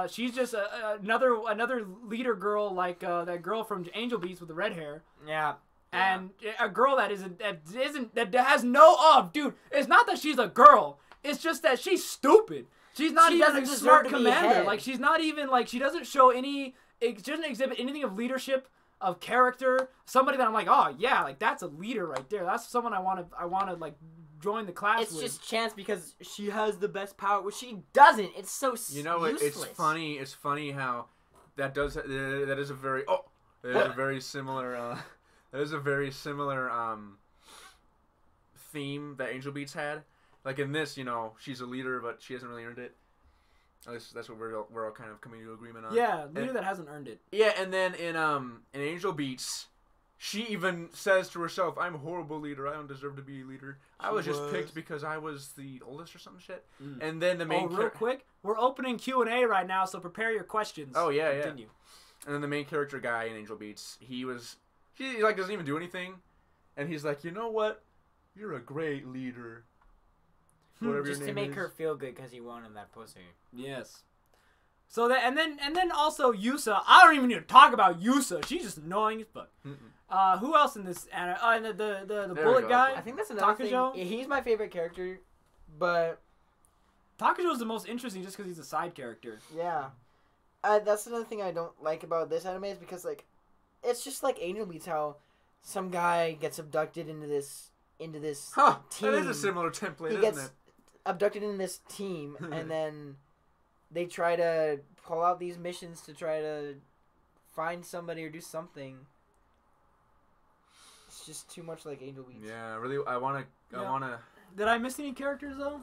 She's just another leader girl like that girl from Angel Beats with the red hair. Yeah. And a girl that has no dude. It's not that she's a girl. It's just that she's stupid. She's not She even doesn't a deserve smart to be commander. ahead. Like she's not even like she doesn't show any. She doesn't exhibit anything of leadership, of character. Somebody that I'm like, oh yeah, like that's a leader right there. That's someone I want to like join the class It's with. just chance because she has the best power, which she doesn't. It's so You know, useless. it's funny. It's funny how that is a very similar theme that Angel Beats had. Like in this, you know, she's a leader, but she hasn't really earned it. At least that's what we're all kind of coming to agreement on. yeah, leader that hasn't earned it. Yeah, and then in Angel Beats, she even says to herself, "I'm a horrible leader. I don't deserve to be a leader. I was just picked because I was the oldest or some shit." And then the main real quick, we're opening Q&A right now, so prepare your questions. Oh yeah, Continue. And then the main character guy in Angel Beats, he like doesn't even do anything, and he's like, "You know what? You're a great leader." Whatever Just your to name make is. her feel good because he wanted that pussy. Yes. So that and then also Yusa. I don't even need to talk about Yusa. She's just annoying as fuck. Who else in this? And the There we bullet go. guy. I think that's another Takajo? thing. He's my favorite character, but Takajo is the most interesting just because he's a side character. yeah, that's another thing I don't like about this anime is because like, it's just like Angel Beats how some guy gets abducted into this Huh? team. That is a similar template, He isn't gets it? abducted in this team, and then they try to pull out these missions to try to find somebody or do something. It's just too much like Angel Beats. Yeah, really. I wanna. Did I miss any characters though?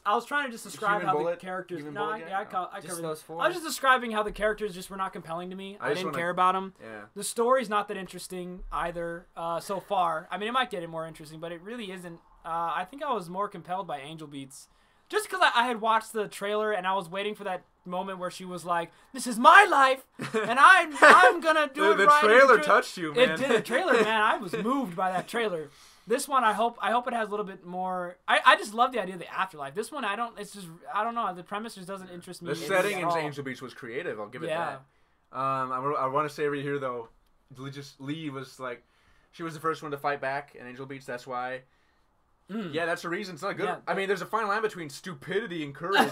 I was trying to just describe how Bullet? the characters. Human No, Bullet guy? I Just covered those four. I was just describing how the characters just were not compelling to me. I just didn't wanna- care about them. Yeah. The story's not that interesting either so far. I mean, it might get it more interesting, but it really isn't. I think I was more compelled by Angel Beats. Just because I had watched the trailer and I was waiting for that moment where she was like, "This is my life, and I'm gonna do it The right." trailer touched you, man. It did. The trailer, man. I was moved by that trailer. This one, I hope it has a little bit more. I just love the idea of the afterlife. This one, I don't know. The premise just doesn't interest me. The really setting at in all. Angel Beats was creative. I'll give it Yeah. that. I want to say over here though, Lee was like, she was the first one to fight back in Angel Beats. That's why. Yeah, that's the reason. It's not good. Yeah. I mean, there's a fine line between stupidity and courage.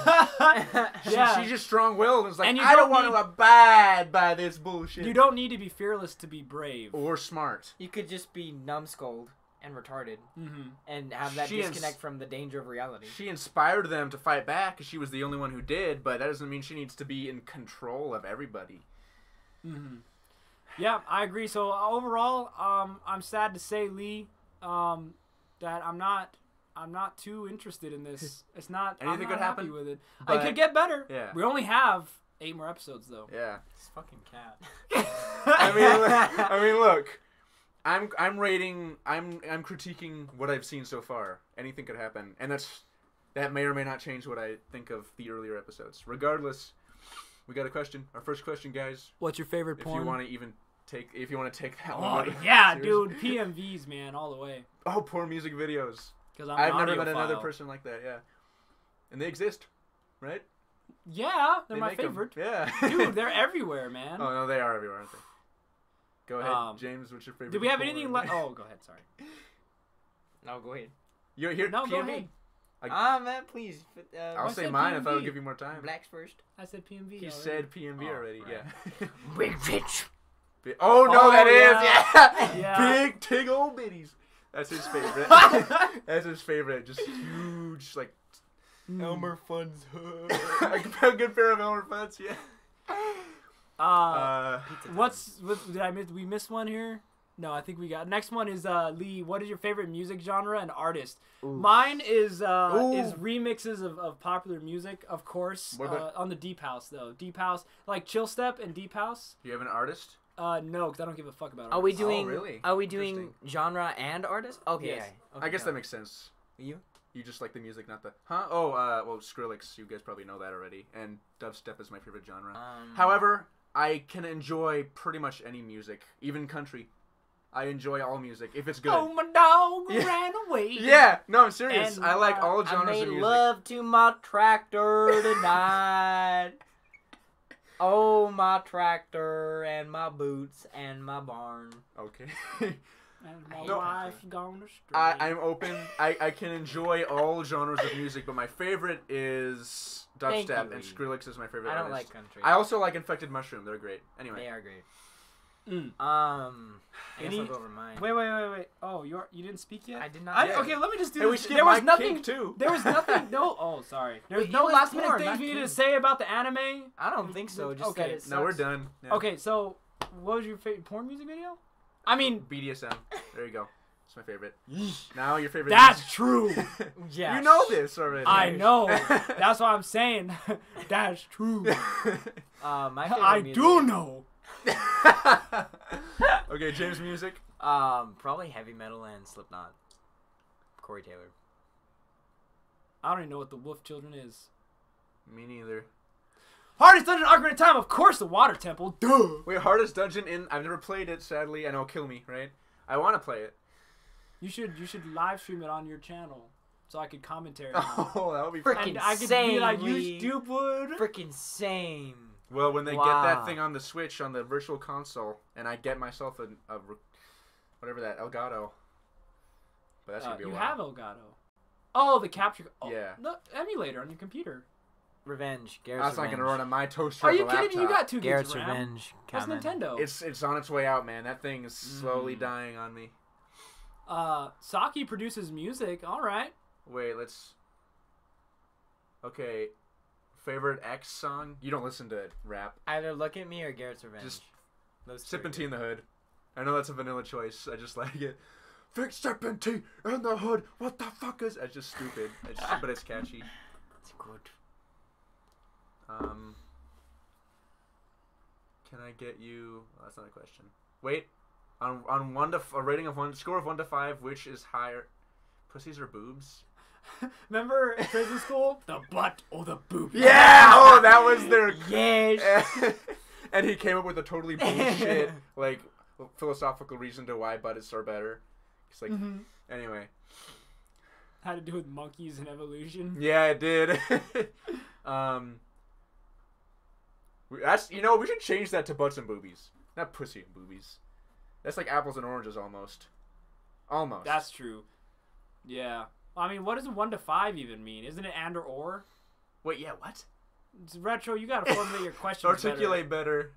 Yeah. She's just strong-willed. And it's like, And you I don't don't want need- to abide by this bullshit. You don't need to be fearless to be brave. Or smart. You could just be numbskulled and retarded Mm-hmm. and have that She disconnect from the danger of reality. She inspired them to fight back because she was the only one who did, but that doesn't mean she needs to be in control of everybody. Mm-hmm. Yeah, I agree. So overall, I'm sad to say, Lee, that I'm not too interested in this. It's not. Anything I'm could not happy happen, with it. but- It could get better. Yeah. We only have 8 more episodes though. Yeah. This fucking cat. I mean, look. I'm critiquing what I've seen so far. Anything could happen, and that may or may not change what I think of the earlier episodes. Regardless, we got a question. Our first question, guys. What's your favorite If porn? you want to take that Oh one. yeah, Seriously. dude, PMVs, man, all the way. Oh, porn music videos. Because I'm I've an never met another audiophile. person like that. Yeah, and they exist, right? Yeah, they're They my make 'em. favorite. Yeah, Dude, they're everywhere, man. Oh no, they are everywhere, aren't they? Go ahead, James. What's your favorite? Did we have porn? anything left? Oh, go ahead. Sorry. No, go ahead. You're here. No, go PMV? ahead. Man, please. I'll I say said mine. I thought it would PMV. give you more time. Blacks first. I said PMV. He already. said PMV Oh, already. right. Yeah. Big bitch. Oh no, Oh, that is yeah. yeah. Yeah. Big tig old bitties. That's his favorite. That's his favorite. Just huge, like Elmer Fudd's. A good pair of Elmer Fudd's. Yeah. What did I miss? We missed one here. No, I think we got. Next one is Lee. What is your favorite music genre and artist? Ooh. Mine is remixes of popular music, of course. What about- on the deep house though. Deep house, like chill step and deep house. Do you have an artist? No, because I don't give a fuck about. Are we artists. doing? really? Are we doing genre and artist? Okay. Yes. Yeah. Okay, I guess go. that makes sense. You? You just like the music, not the... Huh? Oh, well, Skrillex, you guys probably know that already. And dubstep is my favorite genre. However, I can enjoy pretty much any music, even country. I enjoy all music, if it's good. Oh, my dog Yeah. ran away. Yeah! No, I'm serious. And I like all I genres made of music. love to my tractor tonight. Oh, my tractor and my boots and my barn. Okay. And my No. wife gone astray. I'm open. I can enjoy all genres of music, but my favorite is Thank dubstep, you, and Lee. Skrillex is my favorite I don't artist. like country. I also like Infected Mushroom. They're great. Anyway. They are great. Mm. I guess Any- I'll go over mine. Wait. Oh, you didn't speak yet? I did not. Yeah. Okay, let me just do Hey, we this. skipped There was my nothing. kink, too. There was nothing. No. Oh, sorry. There was Wait, no it was last minute porn, things not we needed to kink. say about the anime. I don't think so. Just Okay, that it No, we're sucks. done. Yeah. Okay, so what was your favorite porn music video? I mean, BDSM. There you go. It's my favorite. Now your favorite. that's true. Yeah. You know this already. I know. That's what I'm saying. That's true. My favorite I music, do know. Okay, James music. Probably heavy metal and Slipknot. Corey Taylor. I don't even know what the Wolf Children is. Me neither. Hardest Dungeon Ocarina of Time, of course, the Water Temple. Duh. Wait, hardest dungeon in? I've never played it. Sadly, I know it'll kill me. Right? I want to play it. You should live stream it on your channel so I could commentary. on it. Oh, that would be. Frick. Fun. And I could be like, you Lee. stupid. Freaking same. Well, when they get Wow. that thing on the Switch on the Virtual Console, and I get myself a whatever that Elgato. But that's gonna be a You while. have Elgato. Oh, the capture. Oh, Yeah. The emulator on your computer. Revenge. Garrett's That's not Revenge. gonna run on my toaster. Are of you a kidding me? You laptop. got 2 gigs Garrett's of RAM. Revenge. That's coming. Nintendo. It's on its way out, man. That thing is slowly dying on me. Saki produces music. All right. Wait, let's. Okay, favorite X song? You don't listen to rap. Either Look at Me or Garrett's Revenge. Just Those two Sippin' are tea in good. the hood. I know that's a vanilla choice. I just like it. Fix sippin' tea in the hood. What the fuck is? It's just stupid. But it's catchy. It's good. Can I get you? Oh, that's not a question. Wait. On a rating of 1, score of 1 to 5, which is higher? Pussies or boobs? Remember in prison school? The butt or the boob? Yeah! Oh, that was their. Yes. And he came up with a totally bullshit, like, philosophical reason to why butts are better. He's like, anyway. Had to do with monkeys and evolution. Yeah, it did. That's, you know, we should change that to butts and boobies. Not pussy and boobies. That's like apples and oranges almost. Almost. That's true. Yeah. I mean, what does 1 to 5 even mean? Isn't it and or? Wait, yeah, what? It's retro, you gotta formulate your questions Articulate better.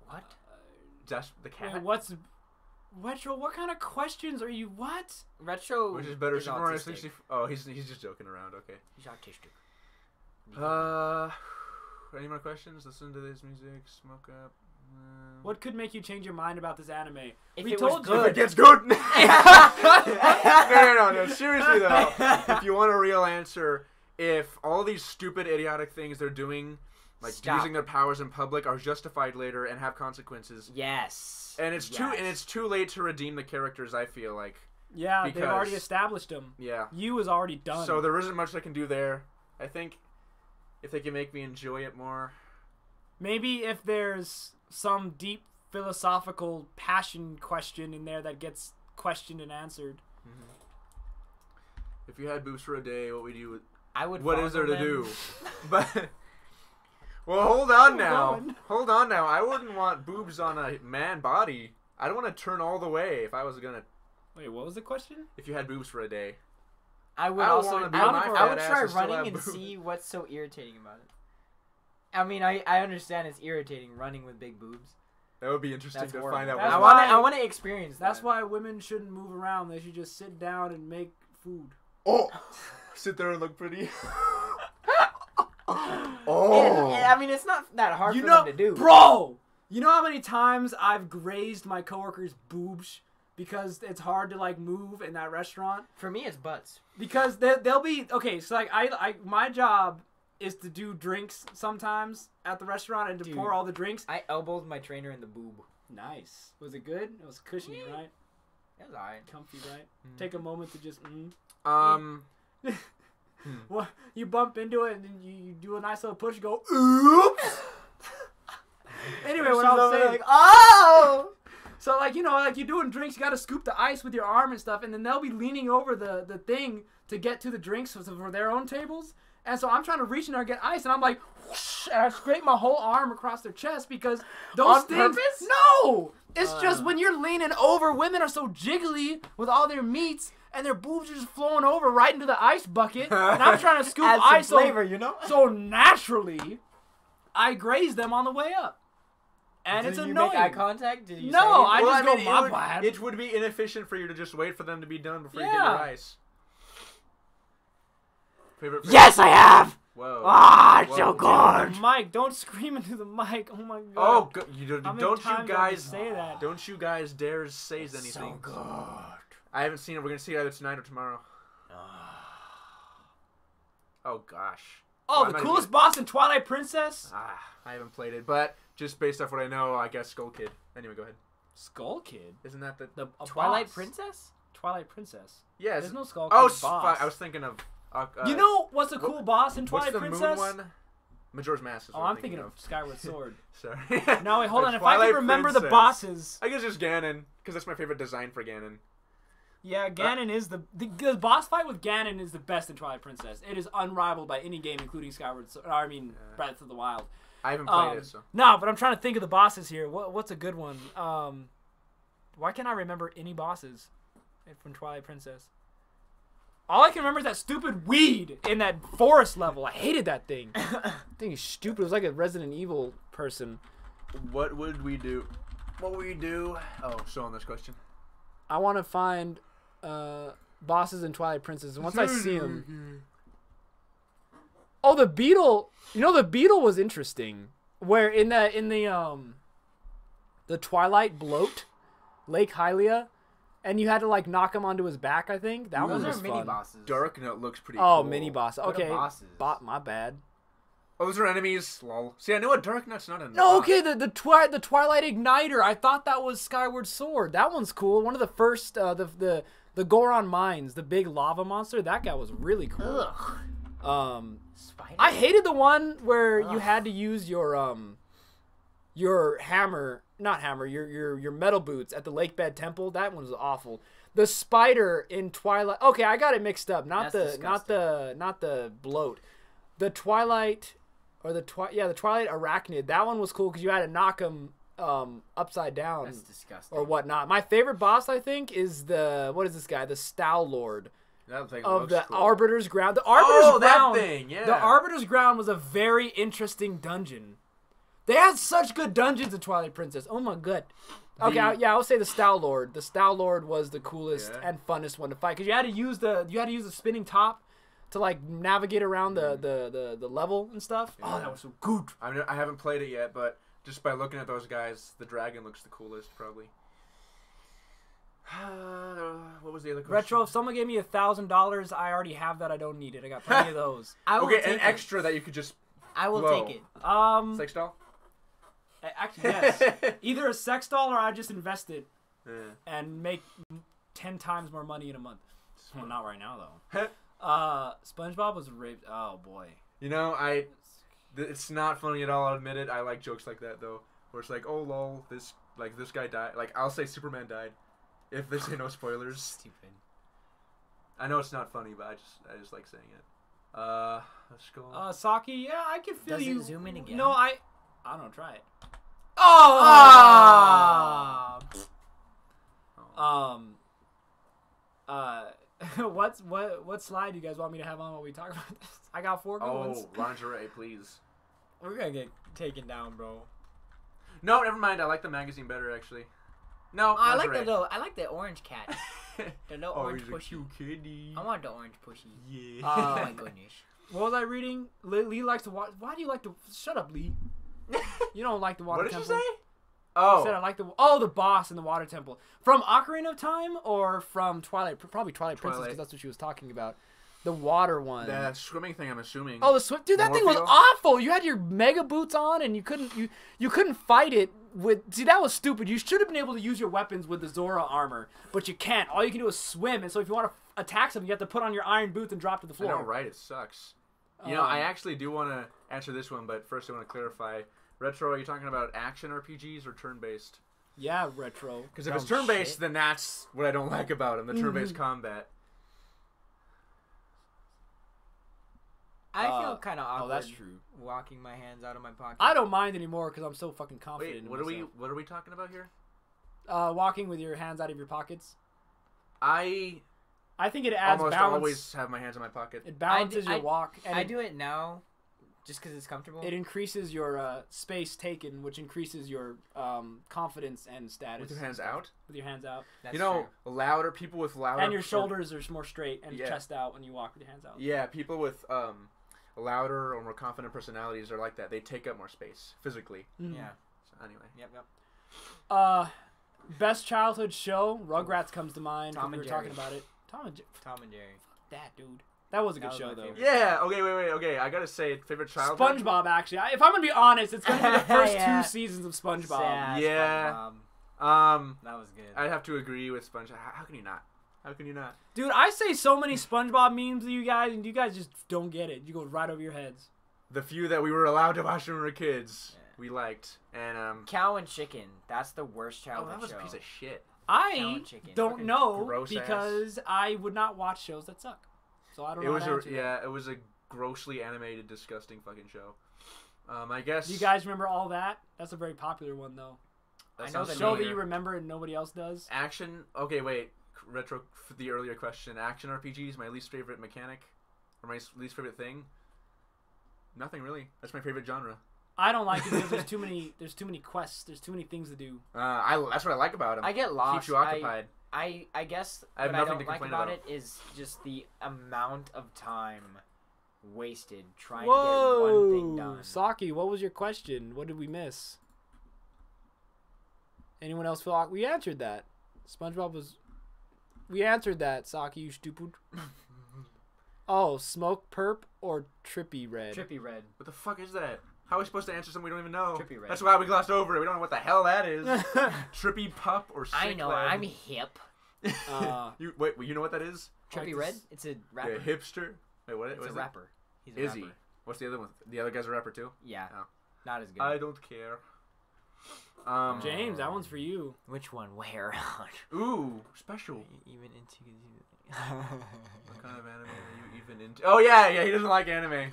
What? Just the cat. Wait, what's... Retro, what kind of questions are you... What? Retro. Which is better? is Super Mario autistic. 60. Oh, he's just joking around. Okay. He's autistic. Any more questions? Listen to this music. Smoke up. What could make you change your mind about this anime? If We it was told If you. it gets good. No. Seriously though, if you want a real answer, if all these stupid, idiotic things they're doing, like Stop. using their powers in public, are justified later and have consequences, Yes. and it's too late to redeem the characters. I feel like. Yeah, they've already because- established them. Yeah. You is already done. So there isn't much they can do there. I think if they can make me enjoy it more. Maybe if there's some deep philosophical passion question in there that gets questioned and answered. If you had boobs for a day, what would you? I would. What is there to follow do? them. But well, hold on now. going. Hold on now. I wouldn't want boobs on a man body. I'd want to turn all the way if I was gonna. Wait, what was the question? If you had boobs for a day. I would I also. wanna be I would, my I would fat try ass and still running have and boobs. see what's so irritating about it. I mean, I understand it's irritating running with big boobs. That would be interesting That's to horrible. find out. That's I what- want to. why- I want to experience. That's that. why women shouldn't move around. They should just sit down and make food. Oh, sit there and look pretty. Oh, I mean, it's not that hard You for know, them to do. bro. You know how many times I've grazed my coworkers' boobs because it's hard to like move in that restaurant? For me, it's butts. Because they'll be okay. So like I my job is to do drinks sometimes at the restaurant and to pour all the drinks. I elbowed my trainer in the boob. Nice. Was it good? It was cushiony, right? It was alright. Comfy, right? Take a moment to just. Well, you bump into it and then you do a nice little push. Go oops. Anyway, what I was saying. Like, oh. So like like you're doing drinks, you gotta scoop the ice with your arm and stuff, and then they'll be leaning over the thing to get to the drinks for their own tables. And so I'm trying to reach in there and get ice, and I'm like, whoosh, and I scrape my whole arm across their chest because those things. Purpose? No, it's just when you're leaning over, women are so jiggly with all their meats, and their boobs are just flowing over right into the ice bucket, and I'm trying to scoop Add ice some flavor, you know. So naturally, I graze them on the way up. And it's Did you annoying. make eye contact? Did you No, say anything? I just go, my bad. It would be inefficient for you to just wait for them to be done before you get Yeah. your ice. Favorite Yes, I have. Whoa. Ah, it's so Whoa. good. Mike, don't scream into the mic. Oh my god. Oh, How many don't times you do I have to guys say that? Don't you guys dare say anything. So good. I haven't seen it. We're gonna see it either tonight or tomorrow. Oh gosh. Oh, Well, the I'm not coolest even- boss in Twilight Princess? I haven't played it, but just based off what I know, I guess Skull Kid. Anyway, go ahead. Skull Kid? Isn't that the A Twilight boss. Princess? Twilight Princess. Yes. There's no Skull Kid Oh, boss. I was thinking of. You know what's a cool boss in What's Twilight the Princess? moon one? Majora's Mask. Is Oh, what I'm thinking of Skyward Sword. Sorry. No, wait, hold The on. If I Twilight can remember the Princess. bosses. I guess just Ganon, because that's my favorite design for Ganon. Yeah, Ganon is the boss fight with Ganon is the best in Twilight Princess. It is unrivaled by any game, including Skyward Sword. I mean, Breath of the Wild. I haven't played it, so. No, but I'm trying to think of the bosses here. What's a good one? Why can't I remember any bosses from Twilight Princess? All I can remember is that stupid weed in that forest level. I hated that thing. That thing is stupid. It was like a Resident Evil person. What would we do? What would we do? Oh, so on this question. I want to find bosses in Twilight Princess. Once I see them. Oh, the beetle. You know, the beetle was interesting. Where in the Twilight bloat, Lake Hylia, and you had to like knock him onto his back. I think that one Those was are mini fun. bosses. Dark Note looks pretty Oh, cool. mini boss. What are Okay, bosses? my bad. Oh, those are enemies. Lol. See, I know a Dark Note's not a No, boss. okay, the Twilight Igniter. I thought that was Skyward Sword. That one's cool. One of the first, the Goron Mines, the big lava monster. That guy was really cool. Ugh. Spider? I hated the one where you had to use your hammer, not hammer, your metal boots at the Lake Bed Temple. That one was awful. The spider in Twilight. Okay, I got it mixed up. Not That's the bloat. The Twilight, or the Twilight Arachnid. That one was cool because you had to knock him upside down. That's disgusting. Or whatnot. My favorite boss, I think, is what is this guy? The Stow Lord That thing of looks the cool. Arbiter's Ground. The Arbiter's Ground. that thing, yeah. The Arbiter's Ground was a very interesting dungeon. They had such good dungeons in Twilight Princess. Oh my god. Okay, I'll say the Stow Lord. The Stow Lord was the coolest and funnest one to fight because you had to use the spinning top to like navigate around the level and stuff. Yeah. Oh, that was so good. I haven't played it yet, but just by looking at those guys, the dragon looks the coolest, probably. What was the other question? Retro, if someone gave me $1,000, I already have that. I don't need it. I got plenty of those. I will Okay, take an it. extra that you could just I will blow. take it. Sex doll? Actually, yes. Either a sex doll or I just invest it Yeah. and make 10 times more money in a month. Well, not right now though. Huh. SpongeBob was raped. Oh boy. You know, it's not funny at all, I'll admit it. I like jokes like that, though. Where it's like, oh, lol, this guy died. Like, I'll say Superman died. If they say no spoilers. Stupid. I know it's not funny, but I just like saying it. Let's go. Saki, yeah, I can feel Does you. it zoom in again? No, I don't know, try it. Ah! What slide do you guys want me to have on while we talk about this? I got 4 good ones. Lingerie, please. We're gonna get taken down, bro. No, never mind. I like the magazine better, actually. No, I lingerie. like the orange cat. The little orange he's a pushy. cute kitty. I want the orange pushy. Yeah. Oh my goodness. What was I reading? Lee likes to watch. Why do you like to? Shut up, Lee. You don't like to watch. What did you say? Oh. She said I like the boss in the water temple. From Ocarina of Time or from Twilight? Probably Twilight Princess, because that's what she was talking about. The water one. That swimming thing, I'm assuming. Oh, the swim. Dude, that thing was awful. You had your mega boots on, and you couldn't fight it with. See, that was stupid. You should have been able to use your weapons with the Zora armor, but you can't. All you can do is swim. And so if you want to attack something, you have to put on your iron boots and drop to the floor. I know, right? It sucks. You know, I actually do want to answer this one, but first I want to clarify. Retro, are you talking about action RPGs or turn-based? Yeah, retro. Because if it's turn-based, then that's what I don't like about them, the turn-based combat. I feel kind of awkward. Oh, that's true. Walking my hands out of my pocket. I don't mind anymore because I'm so fucking confident. Wait, what are we talking about here? Walking with your hands out of your pockets. I think it adds almost balance. always have my hands in my pocket. It balances your walk. And I do it now, just because it's comfortable. It increases your space taken, which increases your confidence and status. With your hands out? With your hands out. That's you know, true. People with louder... And your shoulders are more straight and chest out when you walk with your hands out. Yeah, people with louder or more confident personalities are like that. They take up more space, physically. Mm-hmm. Yeah. So anyway. Yep. Best childhood show? Rugrats comes to mind. Tom and we were Jerry. talking about it. Tom and Jerry. Fuck that, dude. That was a good was show, my though. favorite. Yeah, okay, I gotta say, favorite childhood? SpongeBob, actually. If I'm gonna be honest, it's gonna be the first Yeah. 2 seasons of SpongeBob. Sad Yeah. SpongeBob. That was good. I'd have to agree with SpongeBob. How can you not? How can you not? Dude, I say so many SpongeBob memes to you guys, and you guys just don't get it. You go right over your heads. The few that we were allowed to watch when we were kids, we liked. And Cow and Chicken. That's the worst childhood that was show. a piece of shit. I and Chicken. don't Fucking know gross because I would not watch shows that suck. So I don't know. It was a grossly animated, disgusting fucking show. I guess. Do you guys remember all that? That's a very popular one, though. I know sounds the Show familiar. that you remember and nobody else does. Action. Okay, wait. Retro. For the earlier question, action RPGs. My least favorite mechanic, or my least favorite thing. Nothing really. That's my favorite genre. I don't like it because there's too many. There's too many quests. There's too many things to do. That's what I like about them. I get lost. Keeps you occupied. I guess I have what I nothing don't to like complain about about. it is just the amount of time wasted trying Whoa, to get one thing done. Saki, what was your question? What did we miss? Anyone else feel? We answered that. SpongeBob was. We answered that. Saki, you stupid. Oh, smoke perp or trippy red? Trippy Red. What the fuck is that? How are we supposed to answer something we don't even know? Trippy Red. That's why we glossed over it. We don't know what the hell that is. Trippy pup or sick I know. lad? I'm hip. You know what that is? Trippy Red. It's a rapper. Yeah, hipster. Wait, what? It's what a is rapper. He's a Is rapper. he? What's the other one? The other guy's a rapper too? Yeah. Oh. Not as good. I don't care. James, that one's for you. Which one? Where? Ooh, special. Even into. What kind of anime are you even into? Oh yeah, he doesn't like anime.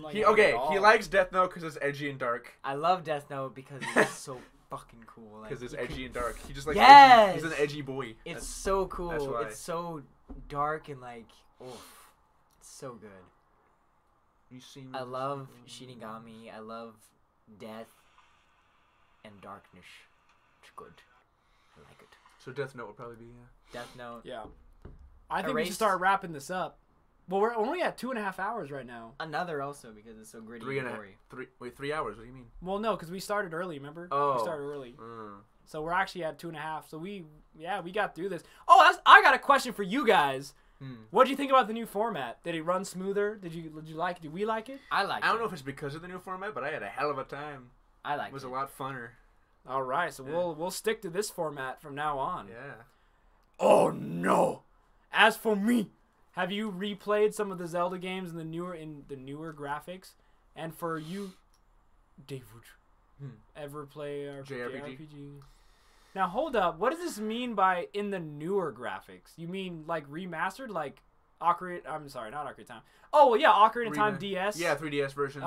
Like, He not at he all. likes Death Note because it's edgy and dark. I love Death Note because it's so fucking cool. Like, Because it's you edgy can- and dark. He just likes Yes! edgy. He's an edgy boy. It's so cool. that's why. It's so dark and like, oof, it's so good. You see I love Shinigami. I love death and darkness. It's good. I like it. So Death Note would probably be Death Note. Yeah. I think we should Erased. start wrapping this up. Well, we're only at 2.5 hours right now. Another also because it's so gritty 3 and and a gory. 3 hours. What do you mean? Well, no, because we started early. Remember? Oh. We started early, Mm. so we're actually at 2.5. So we got through this. Oh, I got a question for you guys. What do you think about the new format? Did it run smoother? Did you like it? Did we like it? I like. I don't know if it's because of the new format, but I had a hell of a time. I like. It was a lot funner. All right, so we'll stick to this format from now on. Yeah. Oh no! As for me, have you replayed some of the Zelda games in the newer graphics? And for you, David, ever play JRPG? Now hold up, what does this mean by in the newer graphics? You mean like remastered, like Ocarina? I'm sorry, not Ocarina of Time. Oh well, yeah, Ocarina of Time DS. Yeah, 3DS version.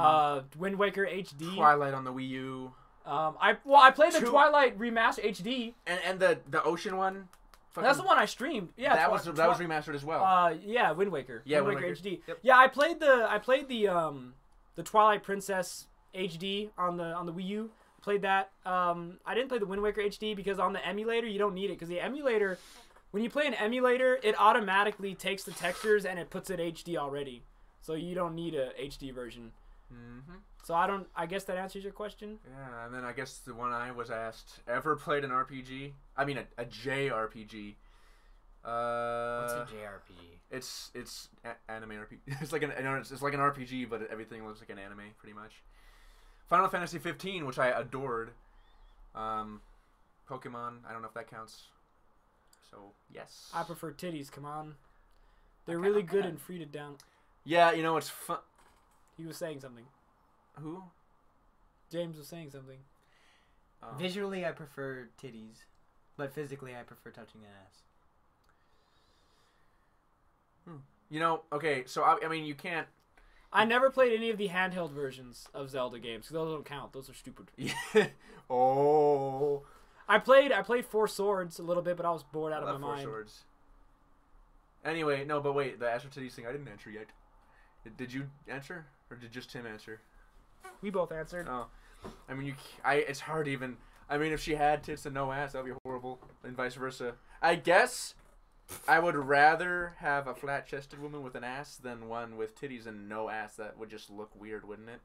Wind Waker HD. Twilight on the Wii U. I played the Twilight Remastered HD. And the Ocean one. That's the one I streamed. Yeah, that was remastered as well. Yeah, Wind Waker. Yeah, Wind Wind Waker Waker. HD. Yep. Yeah, I played the Twilight Princess HD on the Wii U. Played that. I didn't play the Wind Waker HD because on the emulator you don't need it because the emulator, when you play an emulator, it automatically takes the textures and it puts it HD already, so you don't need a HD version. Mm-hmm. So I guess that answers your question. Yeah, and then I guess the one I was asked, ever played an RPG? I mean, a JRPG. What's a JRPG? It's anime RPG. It's like an RPG, but everything looks like an anime, pretty much. Final Fantasy 15, which I adored. Pokemon, I don't know if that counts. So yes. I prefer titties. Come on, they're really good and free to down. Yeah, you know it's fun. He was saying something. Who? James was saying something. Visually, I prefer titties, but physically, I prefer touching an ass. You know, okay, so I mean, you can't. I never played any of the handheld versions of Zelda games because those don't count. Those are stupid. Oh. I played Four Swords a little bit, but I was bored out of my Four mind. Swords. Anyway, no, but wait, the Astro Titties thing I didn't answer yet. Did you answer, or did just Tim answer? We both answered. Oh, I mean, it's hard even. I mean, if she had tits and no ass, that'd be horrible, and vice versa. I guess I would rather have a flat-chested woman with an ass than one with titties and no ass. That would just look weird, wouldn't it?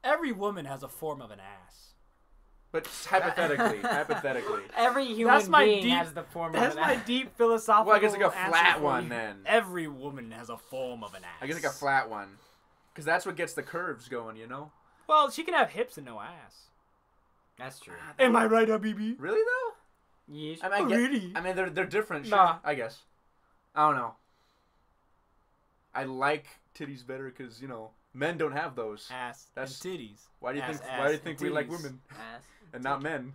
Every woman has a form of an ass. But hypothetically. Every human being has the form of an ass. That's my deep philosophical Well, I guess like a answer flat for one you. then. Every woman has a form of an ass. I guess like a flat one, because that's what gets the curves going, you know. Well, she can have hips and no ass. That's true. Am I right, Habibi? Really though? Yes. I mean, Really? I mean, they're different. Sure, Nah. I guess. I don't know. I like titties better because, you know, men don't have those. Ass That's- and titties. Why do you Ass, think? ass, Why do you and think we like titties. women Ass. and not men?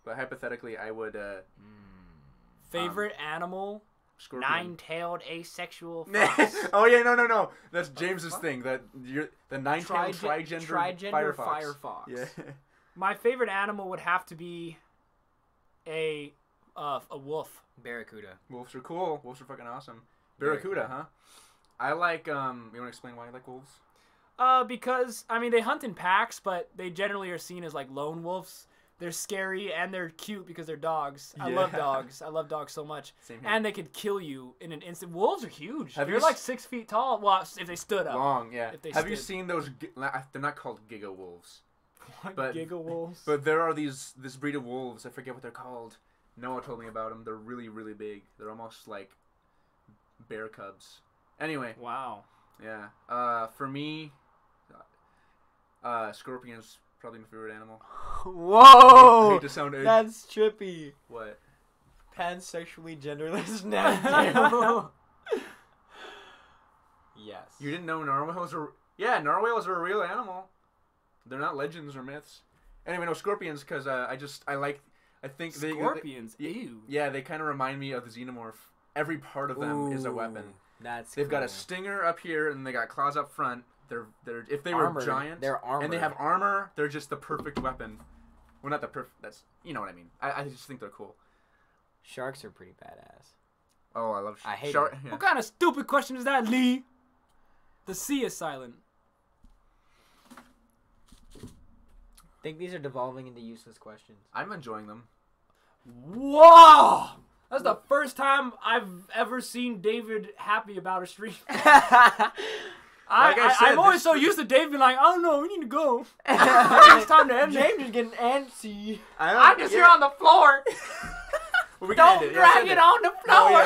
But hypothetically, I would. Favorite animal? Scorpion. Nine-tailed asexual fox. Oh yeah, no. That's James's thing. That you're the nine-tailed trigender Trigender firefox. firefox. Yeah. My favorite animal would have to be a wolf. Barracuda. Wolves are cool. Wolves are fucking awesome. Barracuda, huh? I like. You want to explain why you like wolves? Because I mean they hunt in packs, but they generally are seen as like lone wolves. They're scary and they're cute because they're dogs. I love Yeah. dogs. I love dogs so much. Same here. And they could kill you in an instant. Wolves are huge. Have They're you like 6 feet tall. Well, if they stood up. Long, yeah. If they Have you stood. seen those? They're not called giga wolves. What, but- giga wolves? But there are this breed of wolves. I forget what they're called. Noah told me about them. They're really, really big. They're almost like bear cubs. Anyway, Wow. yeah. For me, scorpion's probably my favorite animal. I Whoa! hate to sound egg. That's trippy. What? Pansexually genderless now. Yes. You didn't know narwhals are? Yeah, narwhals are a real animal. They're not legends or myths. Anyway, no scorpions because I think they. Scorpions. They, Ew. yeah, they kind of remind me of the xenomorph. Every part of them is a weapon. They've Got a stinger up here and they got claws up front. They're if they were Armored. giant, They're armored. and they have armor. They're just the perfect weapon. Well, not the perfect. That's you know what I mean. I just think they're cool. Sharks are pretty badass. Oh, I love. I hate shark. them. Yeah. What kind of stupid question is that, Lee? The sea is silent. I think these are devolving into useless questions. I'm enjoying them. Whoa! That's the first time I've ever seen David happy about a stream. I said, I'm always this- so used to Dave being like, I don't know, we need to go. It's time to end it. James is getting antsy. I'm just here on the floor. Well, we can Don't end it. Yeah, let's drag end it on the No, floor.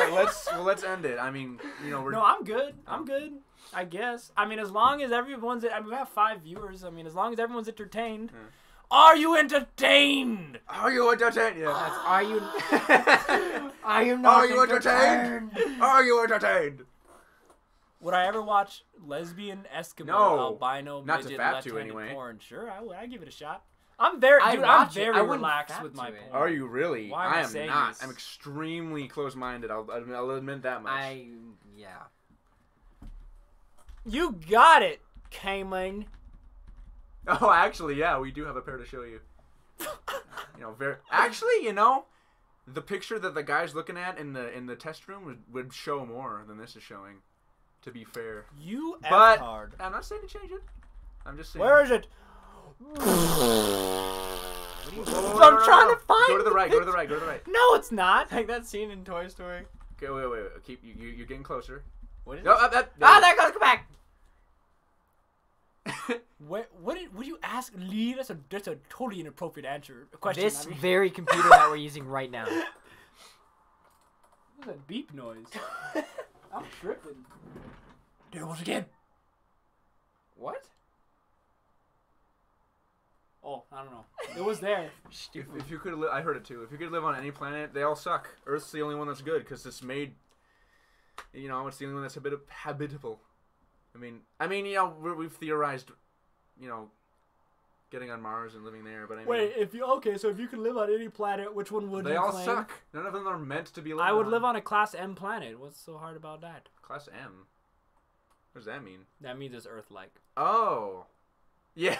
yeah, let's end it. I mean, you know, we're. No, I'm good. I'm good. I guess. I mean, as long as everyone's... I mean, we have 5 viewers. I mean, as long as everyone's entertained. Are you entertained? Are you entertained? Yeah. Are you? I am not. Are you entertained? Are you entertained? Would I ever watch lesbian Eskimo No. albino Not to midget fap to, left-handed anyway. porn? Sure, I would. I give it a shot. I'm very I'd dude. I'm watch it. I very wouldn't relaxed fap with to my it. porn. Are you really? Why am I I am saying not. this? I'm extremely close-minded. I'll admit that much. Yeah. You got it, Cayman. Oh, actually, yeah, we do have a pair to show you. You know, actually, you know, the picture that the guy's looking at in the test room would show more than this is showing. To be fair, You but F-card. I'm not saying to change it. I'm just saying. Where is it? I'm trying to find Go to the the right. Go to the right. Go to the right. No, it's not. Like that scene in Toy Story. Okay, wait. Keep you're getting closer. What is Oh, it? there There goes Quebec. What would you ask Lee? That's a totally inappropriate question. This I mean. very computer that we're using right now. What's that beep noise? I'm tripping. There it was again. What? Oh, I don't know. It was there. If you could live, I heard it too. If you could live on any planet, they all suck. Earth's the only one that's good because it's made. You know, it's the only one that's habitable. I mean, you know, we've theorized, you know, getting on Mars and living there. But I mean, Wait, if you could live on any planet, which one would you they all claim? suck. None of them are meant to be lived. I would live on a Class M planet. What's so hard about that? Class M. What does that mean? That means it's Earth-like. Oh, yeah,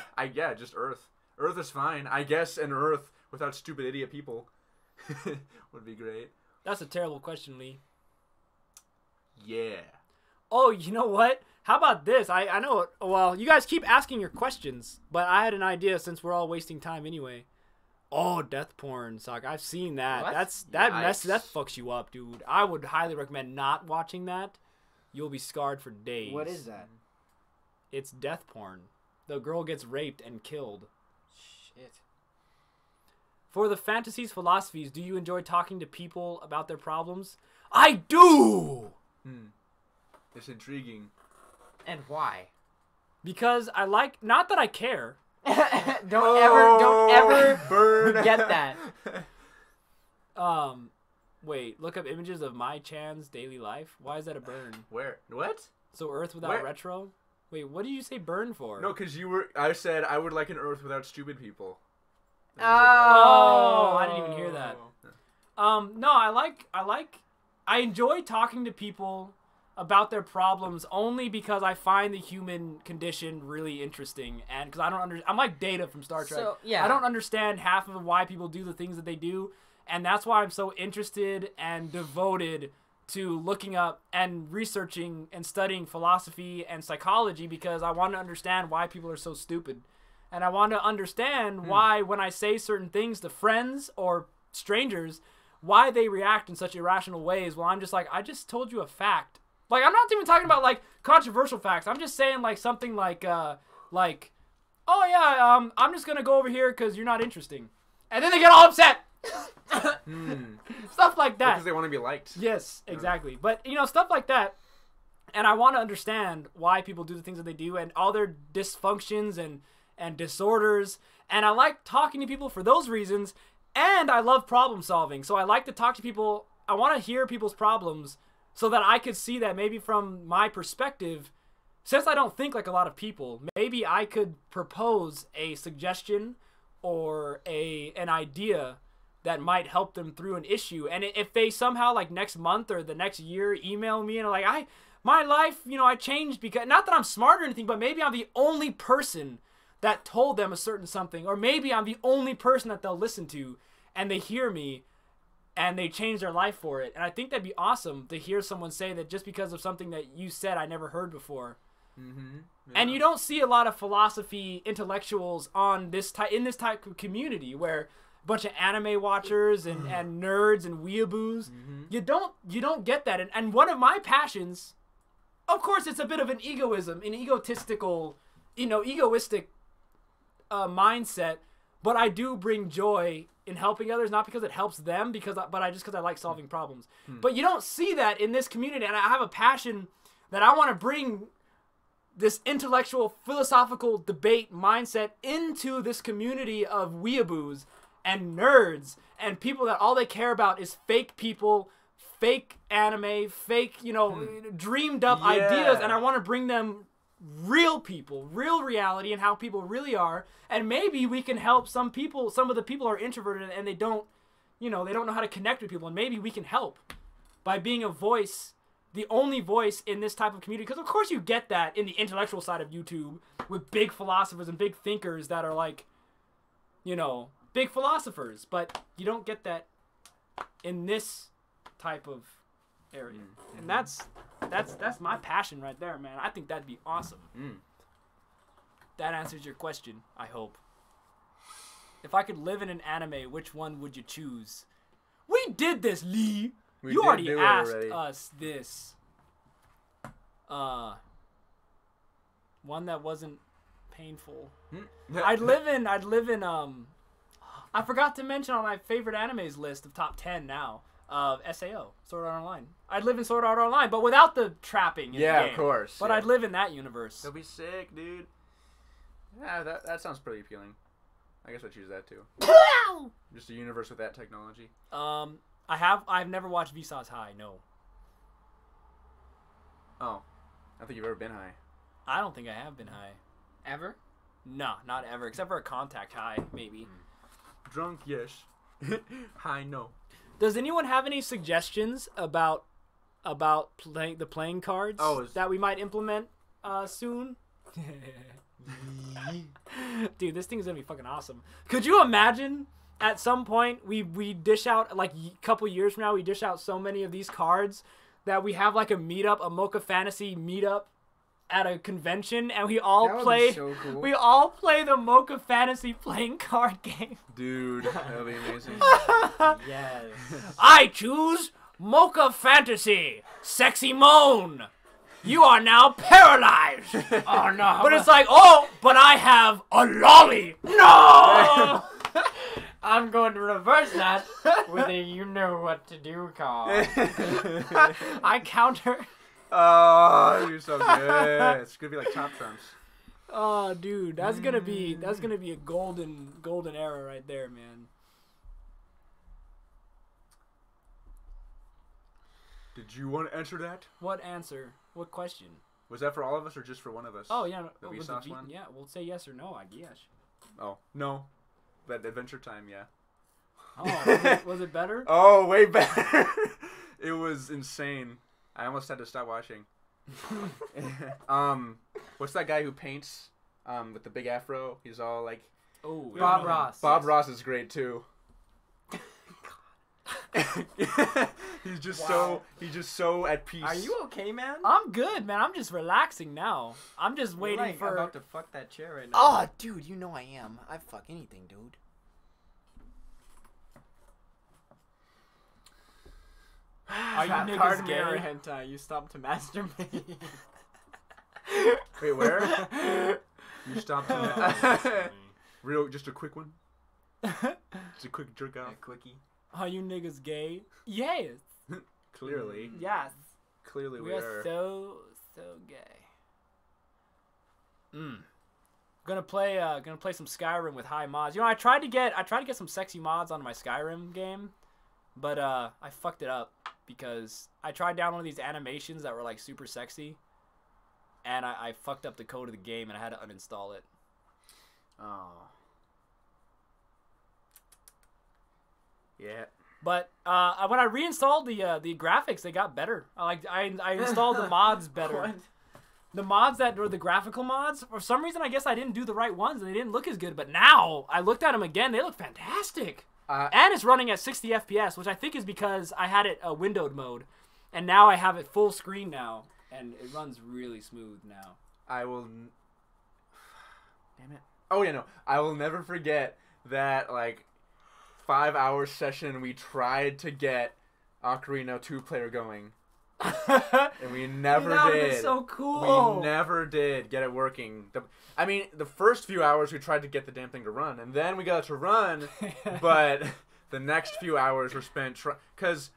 just Earth. Earth is fine, I guess. An Earth without stupid idiot people would be great. That's a terrible question, Lee. Yeah. Oh, you know what? How about this? I know. Well, you guys keep asking your questions, but I had an idea since we're all wasting time anyway. Oh, death porn, Sock. I've seen that. What? That Yikes. fucks you up, dude. I would highly recommend not watching that. You'll be scarred for days. What is that? It's death porn. The girl gets raped and killed. Shit. For the fantasies philosophies, do you enjoy talking to people about their problems? I do! It's intriguing. And why? Because I like, not that I care. Don't ever burn. forget that. Wait, look up images of my Chan's daily life. Why is that a burn? Where? What? So Earth without Where? retro? Wait, what did you say burn for? No, because I said I would like an Earth without stupid people. And Oh, I didn't even hear that. No, I enjoy talking to people about their problems only because I find the human condition really interesting, and because I'm like Data from Star Trek. So, yeah. I don't understand half of why people do the things that they do, and that's why I'm so interested and devoted to looking up and researching and studying philosophy and psychology, because I want to understand why people are so stupid. And I want to understand why, when I say certain things to friends or strangers, why they react in such irrational ways. Well, I'm just like, I just told you a fact. Like, I'm not even talking about, like, controversial facts. I'm just saying, like, something like, oh, yeah, I'm just going to go over here because you're not interesting. And then they get all upset. Stuff like that. Because they want to be liked. Yes, exactly. But, you know, stuff like that. And I want to understand why people do the things that they do and all their dysfunctions and disorders. And I like talking to people for those reasons. And I love problem solving. So I like to talk to people. I want to hear people's problems so that I could see that maybe from my perspective, since I don't think like a lot of people, maybe I could propose a suggestion or an idea that might help them through an issue. And if they somehow, like, next month or the next year email me and are like, my life, you know, I changed because, not that I'm smart or anything, but maybe I'm the only person that told them a certain something, or maybe I'm the only person that they'll listen to, and they hear me and they change their life for it. And I think that'd be awesome to hear someone say that just because of something that you said I never heard before. Mm-hmm. Yeah. And you don't see a lot of philosophy intellectuals in this type of community where a bunch of anime watchers and nerds and weeaboos. Mm-hmm. You don't get that. And one of my passions, of course, it's a bit of an egoistic mindset, but I do bring joy in helping others, not because it helps them, because I like solving problems. But you don't see that in this community, and I have a passion that I want to bring this intellectual, philosophical debate mindset into this community of weeaboos and nerds and people that all they care about is fake people, fake anime, fake, dreamed up ideas, and I want to bring them real people, real reality, and how people really are. And maybe we can help some people. Some of the people are introverted and they don't know how to connect with people, and maybe we can help by being a voice, the only voice in this type of community. Because of course you get that in the intellectual side of YouTube with big philosophers and big thinkers that are like, big philosophers, but you don't get that in this type of area. And that's my passion right there, man. I think that'd be awesome. That answers your question, I hope. If I could live in an anime, which one would you choose? We did this, Lee. You already asked us this. One that wasn't painful. Hmm? I'd live in I forgot to mention on my favorite animes list of top 10 now of SAO, Sword Art Online. I'd live in Sword Art Online, but without the trapping in the game. of course. But yeah. I'd live in that universe. That'd be sick, dude. Yeah, that sounds pretty appealing. I guess I'd choose that too. Just a universe with that technology. I've never watched Vsauce High, no. Oh. I don't think you've ever been high. I don't think I have been high. Ever? No, not ever, except for a contact high, maybe. Drunk, yes. High, no. Does anyone have any suggestions about the playing cards that we might implement soon? Dude, this thing is gonna be fucking awesome. Could you imagine at some point we dish out, like a couple years from now, we dish out so many of these cards that we have like a meetup, a Mocha Fantasy meetup at a convention, and we all play. So cool. We all play the Mocha Fantasy playing card game. Dude, that'd be amazing. Yes. I choose Mocha Fantasy. Sexy moan. You are now paralyzed. Oh no. But it's like, oh, but I have a lolly. No. I'm going to reverse that with a you know what to do card. I counter. Oh, you're so good. It's gonna be like Top Trumps. Oh, dude, that's gonna be a golden era right there, man. Did you want to answer that? What answer? What question? Was that for all of us or just for one of us? Oh yeah, the was Vsauce one. Yeah, we'll say yes or no, I guess. Oh no, that Adventure Time, yeah. Oh, was it better? Oh, way better. It was insane. I almost had to stop watching. What's that guy who paints with the big afro? He's all like... Oh, Bob Ross. Bob Ross is great too. He's just so at peace. Are you okay, man? I'm good, man. I'm just relaxing now. I'm just waiting like for... about to fuck that chair right now. Oh, dude, you know I am. I fuck anything, dude. Are you niggas Pardon gay? me, or hentai. You stopped to masturbate. Wait, where? You stopped. Just a quick one. Just a quick jerk out. A quickie. Are you niggas gay? Yes. Clearly. Yes. Clearly we We are. are so gay. Gonna play some Skyrim with high mods. You know, I tried to get some sexy mods on my Skyrim game, but I fucked it up because I tried down one of these animations that were like super sexy, and I fucked up the code of the game and I had to uninstall it. Oh. Yeah. But when I reinstalled the graphics, they got better. I installed the mods better. What? The mods that were the graphical mods, for some reason, I guess I didn't do the right ones and they didn't look as good. But now I looked at them again; they look fantastic. And it's running at 60 FPS, which I think is because I had it windowed mode, and now I have it full screen now, and it runs really smooth now. I will. Damn it. Oh yeah, no. I will never forget that 5-hour session we tried to get Ocarina 2-player going. And we never that did. Been so cool. We never did get it working. The first few hours we tried to get the damn thing to run, and then we got it to run, but the next few hours were spent because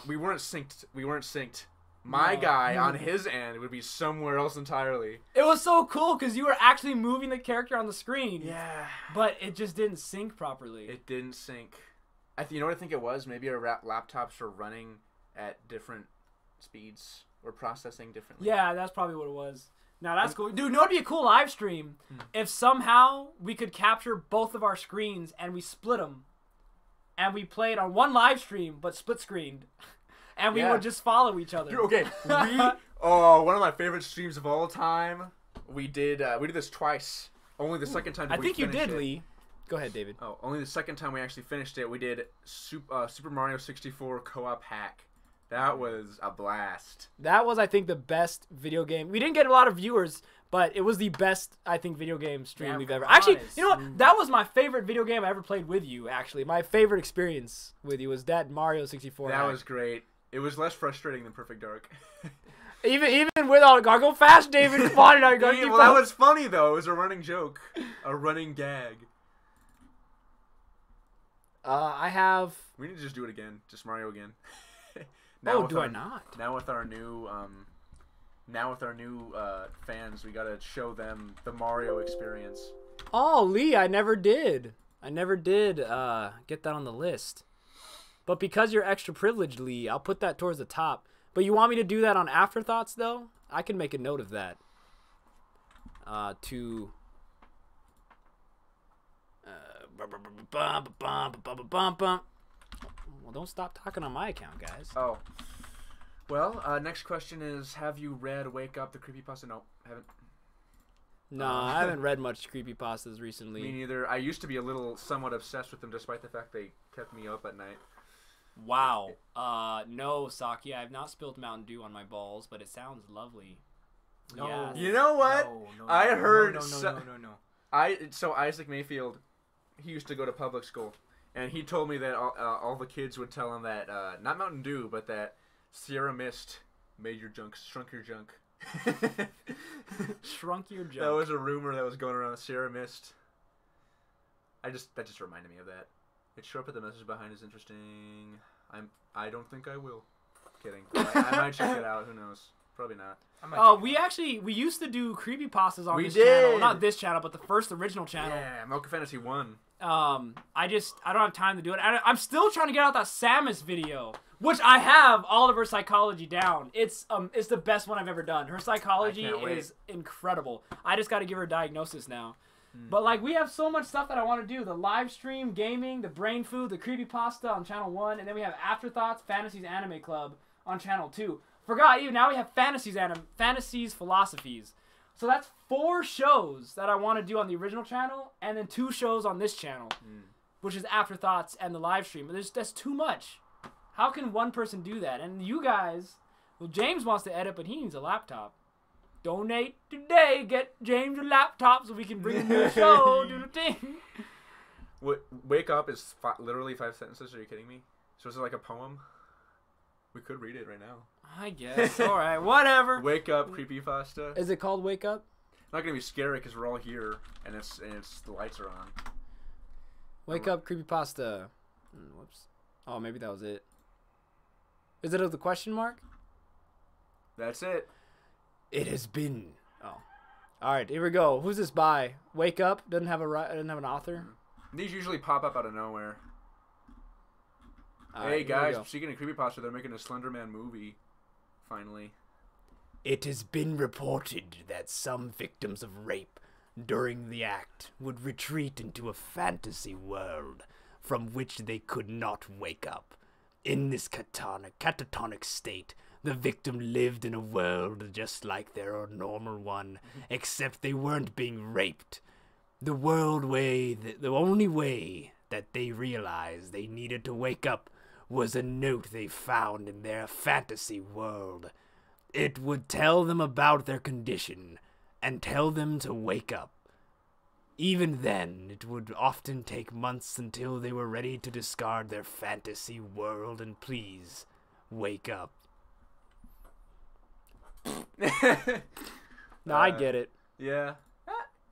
we weren't synced. My guy on his end would be somewhere else entirely. It was so cool because you were actually moving the character on the screen. Yeah. But it just didn't sync properly. It didn't sync. You know what I think it was? Maybe our laptops are running at different speeds or processing differently. Yeah, that's probably what it was. Now that's cool. Dude, you know what'd be a cool live stream? If somehow we could capture both of our screens and we split them. And we played on one live stream, but split screened. And we would just follow each other. Dude, okay, one of my favorite streams of all time. We did this twice. Only the second time. I think you did, Lee. Go ahead, David. Oh, only the second time we actually finished it. We did Super Mario 64 co-op hack. That was a blast. That was, I think, the best video game. We didn't get a lot of viewers, but it was the best, I think, video game stream we've ever. Actually, you know what? That was my favorite video game I ever played with you. Actually, my favorite experience with you was that Mario 64. That was great. It was less frustrating than Perfect Dark. Even without, gotta go fast, David. Come on, now you gotta keep Well, that up. was funny though. It was a running joke, a running gag. I have. We need to just do it again, just Mario again. Do I not? Now with our new fans, we gotta show them the Mario experience. Oh, Lee, I never did get that on the list. But because you're extra privileged, Lee, I'll put that towards the top. But you want me to do that on Afterthoughts, though? I can make a note of that. Well, don't stop talking on my account, guys. Oh. Well, next question is, have you read Wake Up, the creepypasta? No, haven't. No, I haven't read much creepypastas recently. Me neither. I used to be a little somewhat obsessed with them, despite the fact they kept me up at night. Wow. No, Saki, I have not spilled Mountain Dew on my balls, but it sounds lovely. No. Yes. You know what? I heard No. So Isaac Mayfield, he used to go to public school, and he told me that all the kids would tell him that not Mountain Dew, but that Sierra Mist made your junk, shrunk your junk. Shrunk your junk. That was a rumor that was going around. Sierra Mist. That just reminded me of that. It showed up, but the message behind is interesting. I don't think I will. Kidding. I might check it out. Who knows? Probably not. We used to do creepypastas on We this did. channel. Not this channel, but the first original channel. Yeah, Mocha Fantasy 1. I don't have time to do it. I'm still trying to get out that Samus video, which I have all of her psychology down. It's the best one I've ever done. Her psychology is incredible. I just got to give her a diagnosis now. But like, we have so much stuff that I want to do: the live stream, gaming, the brain food, the creepypasta on channel 1, and then we have Afterthoughts, Fantasy's Anime Club on channel 2. Forgot you. Now we have Fantasy's Philosophies. So that's 4 shows that I want to do on the original channel, and then 2 shows on this channel, which is Afterthoughts and the live stream. But that's too much. How can one person do that? And you guys, well, James wants to edit, but he needs a laptop. Donate today. Get James a laptop so we can bring him to the show. Do the thing. Wake Up is literally 5 sentences. Are you kidding me? So is it like a poem? We could read it right now. I guess. All right. Whatever. Wake Up, creepypasta. Is it called Wake Up? Not gonna be scary because we're all here and it's the lights are on. Wake Up, creepypasta. Whoops. Oh, maybe that was it. Is it the question mark? That's it. It has been. Oh. All right, here we go. Who's this by? Wake Up doesn't have an author. These usually pop up out of nowhere. All Hey right, here we guys, go. speaking of creepypasta, they're making a Slender Man movie. Finally. It has been reported that some victims of rape during the act would retreat into a fantasy world from which they could not wake up. In this catatonic state, the victim lived in a world just like their normal one, except they weren't being raped. The only way that they realized they needed to wake up was a note they found in their fantasy world. It would tell them about their condition and tell them to wake up. Even then, it would often take months until they were ready to discard their fantasy world and please wake up. No, I get it. Yeah.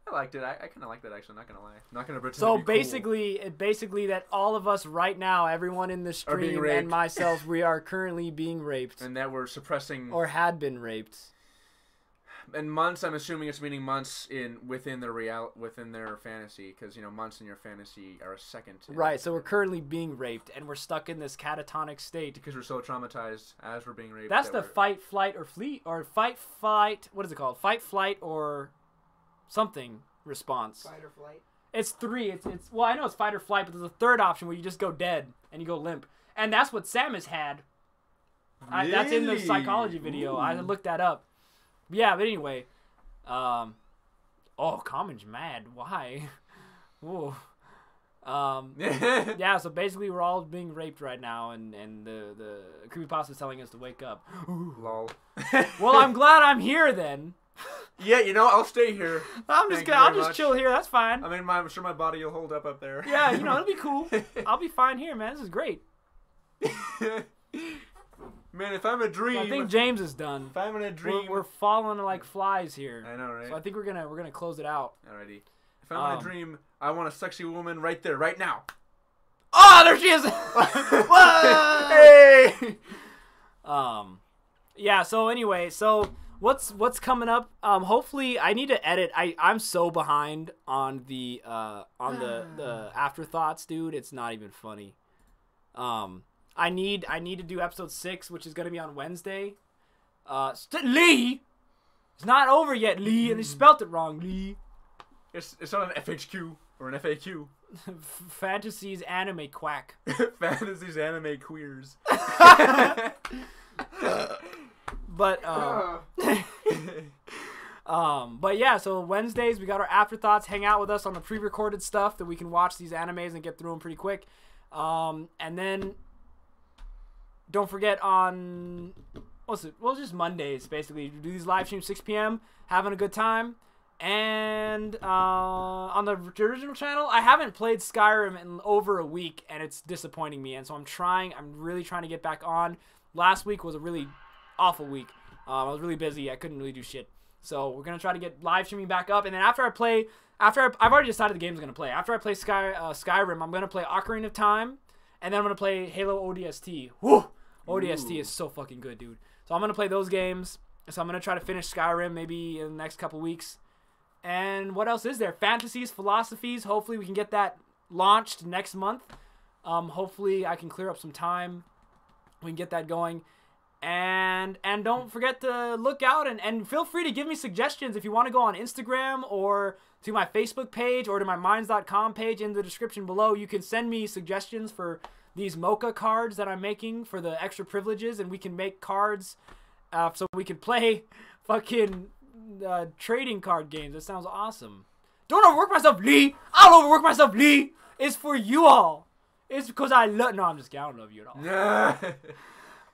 I liked it. I kind of liked that, actually. Not gonna lie. Not gonna pretend. So to be basically that all of us right now, everyone in the Are being stream raped. and myself, we are currently being raped cool. And that we're suppressing. or had been raped. And months, I'm assuming it's meaning months within their fantasy, because months in your fantasy are a second. Right, so we're currently being raped, and we're stuck in this catatonic state. Because we're so traumatized as we're being raped. That's the we're- fight, flight, or fleet, or fight, flight. What is it called? Fight, flight, or something response. Fight or flight. It's 3. It's well, I know it's fight or flight, but there's a third option where you just go dead and you go limp, and that's what Samus had. That's in the Really? psychology video. Ooh. I looked that up. Yeah, but anyway, Common's mad. Why? Ooh. Yeah, so basically we're all being raped right now, and the creepypasta is telling us to wake up. Lol. Well, I'm glad I'm here then. Yeah, I'll stay here. I'll Thank you just very much. chill here. That's fine. I mean, I'm sure my body will hold up there. Yeah, it'll be cool. I'll be fine here, man. This is great. Man, if I'm a dream. I think James is done. If I'm in a dream. We're falling like flies here. I know, right? So I think we're gonna close it out. Alrighty. If I'm in a dream, I want a sexy woman right there, right now. Oh, there she is! Hey! Yeah, so anyway, what's coming up? Hopefully I need to edit. I'm so behind on the afterthoughts, dude. It's not even funny. I need to do episode 6, which is gonna be on Wednesday. Lee! It's not over yet, Lee, and they spelt it wrong, Lee. It's not an FHQ or an FAQ. Fantasy's anime quack. Fantasy's anime queers. But but yeah, so Wednesdays we got our afterthoughts. Hang out with us on the pre-recorded stuff that we can watch these animes and get through them pretty quick. And then don't forget on just Mondays basically. We do these live streams 6 p.m. having a good time. And on the original channel, I haven't played Skyrim in over a week, and it's disappointing me. And so I'm really trying to get back on. Last week was a really awful week. I was really busy. I couldn't really do shit. So we're gonna try to get live streaming back up. And then I've already decided the game's gonna play. After I play Skyrim, I'm gonna play Ocarina of Time, and then I'm gonna play Halo ODST. Woo! ODST is so fucking good, dude. So I'm gonna play those games. So I'm gonna try to finish Skyrim maybe in the next couple weeks. And what else is there? Fantasies, philosophies. Hopefully we can get that launched next month. Hopefully I can clear up some time. We can get that going. And don't forget to look out and feel free to give me suggestions if you want to go on Instagram or to my Facebook page or to my minds.com page in the description below. You can send me suggestions for these Mocha cards that I'm making for the extra privileges, and we can make cards so we can play fucking trading card games. That sounds awesome. Don't overwork myself, Lee. I don't overwork myself, Lee. It's for you all. It's because I love. No, I'm just kidding. I don't love you at all.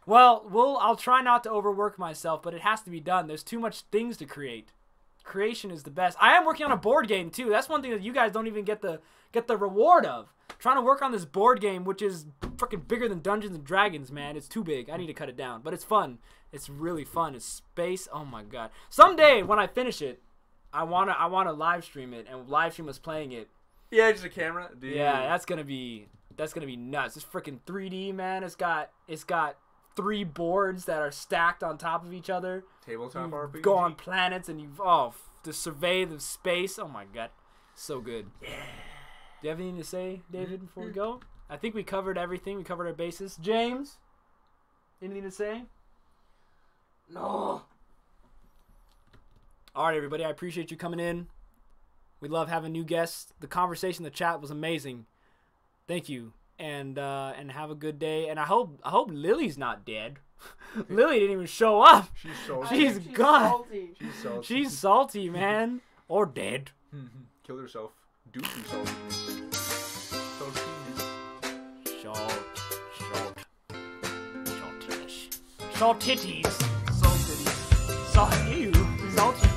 Well, I'll try not to overwork myself, but it has to be done. There's too much things to create. Creation is the best. I am working on a board game too. That's one thing that you guys don't even get the reward of. Trying to work on this board game, which is freaking bigger than Dungeons and Dragons, man. It's too big. I need to cut it down, but it's fun. It's really fun. It's space. Oh my god. Someday when I finish it, I wanna live stream it and live stream us playing it. Yeah, just a camera. Dude. Yeah, that's gonna be nuts. It's freaking 3D, man. It's got 3 boards that are stacked on top of each other. Tabletop RPG. Go on planets and to survey the space. Oh my god, so good. Yeah. Do you have anything to say, David, before we go? I think we covered everything. We covered our bases. James, anything to say? No. All right, everybody. I appreciate you coming in. We love having new guests. The conversation, the chat was amazing. Thank you, and have a good day. And I hope Lily's not dead. Lily didn't even show up. She's salty. She's gone. Salty. She's salty. She's salty, man, or dead. Killed herself. Due to salty. Short titties. Salt titties. Salt, ew. Salty.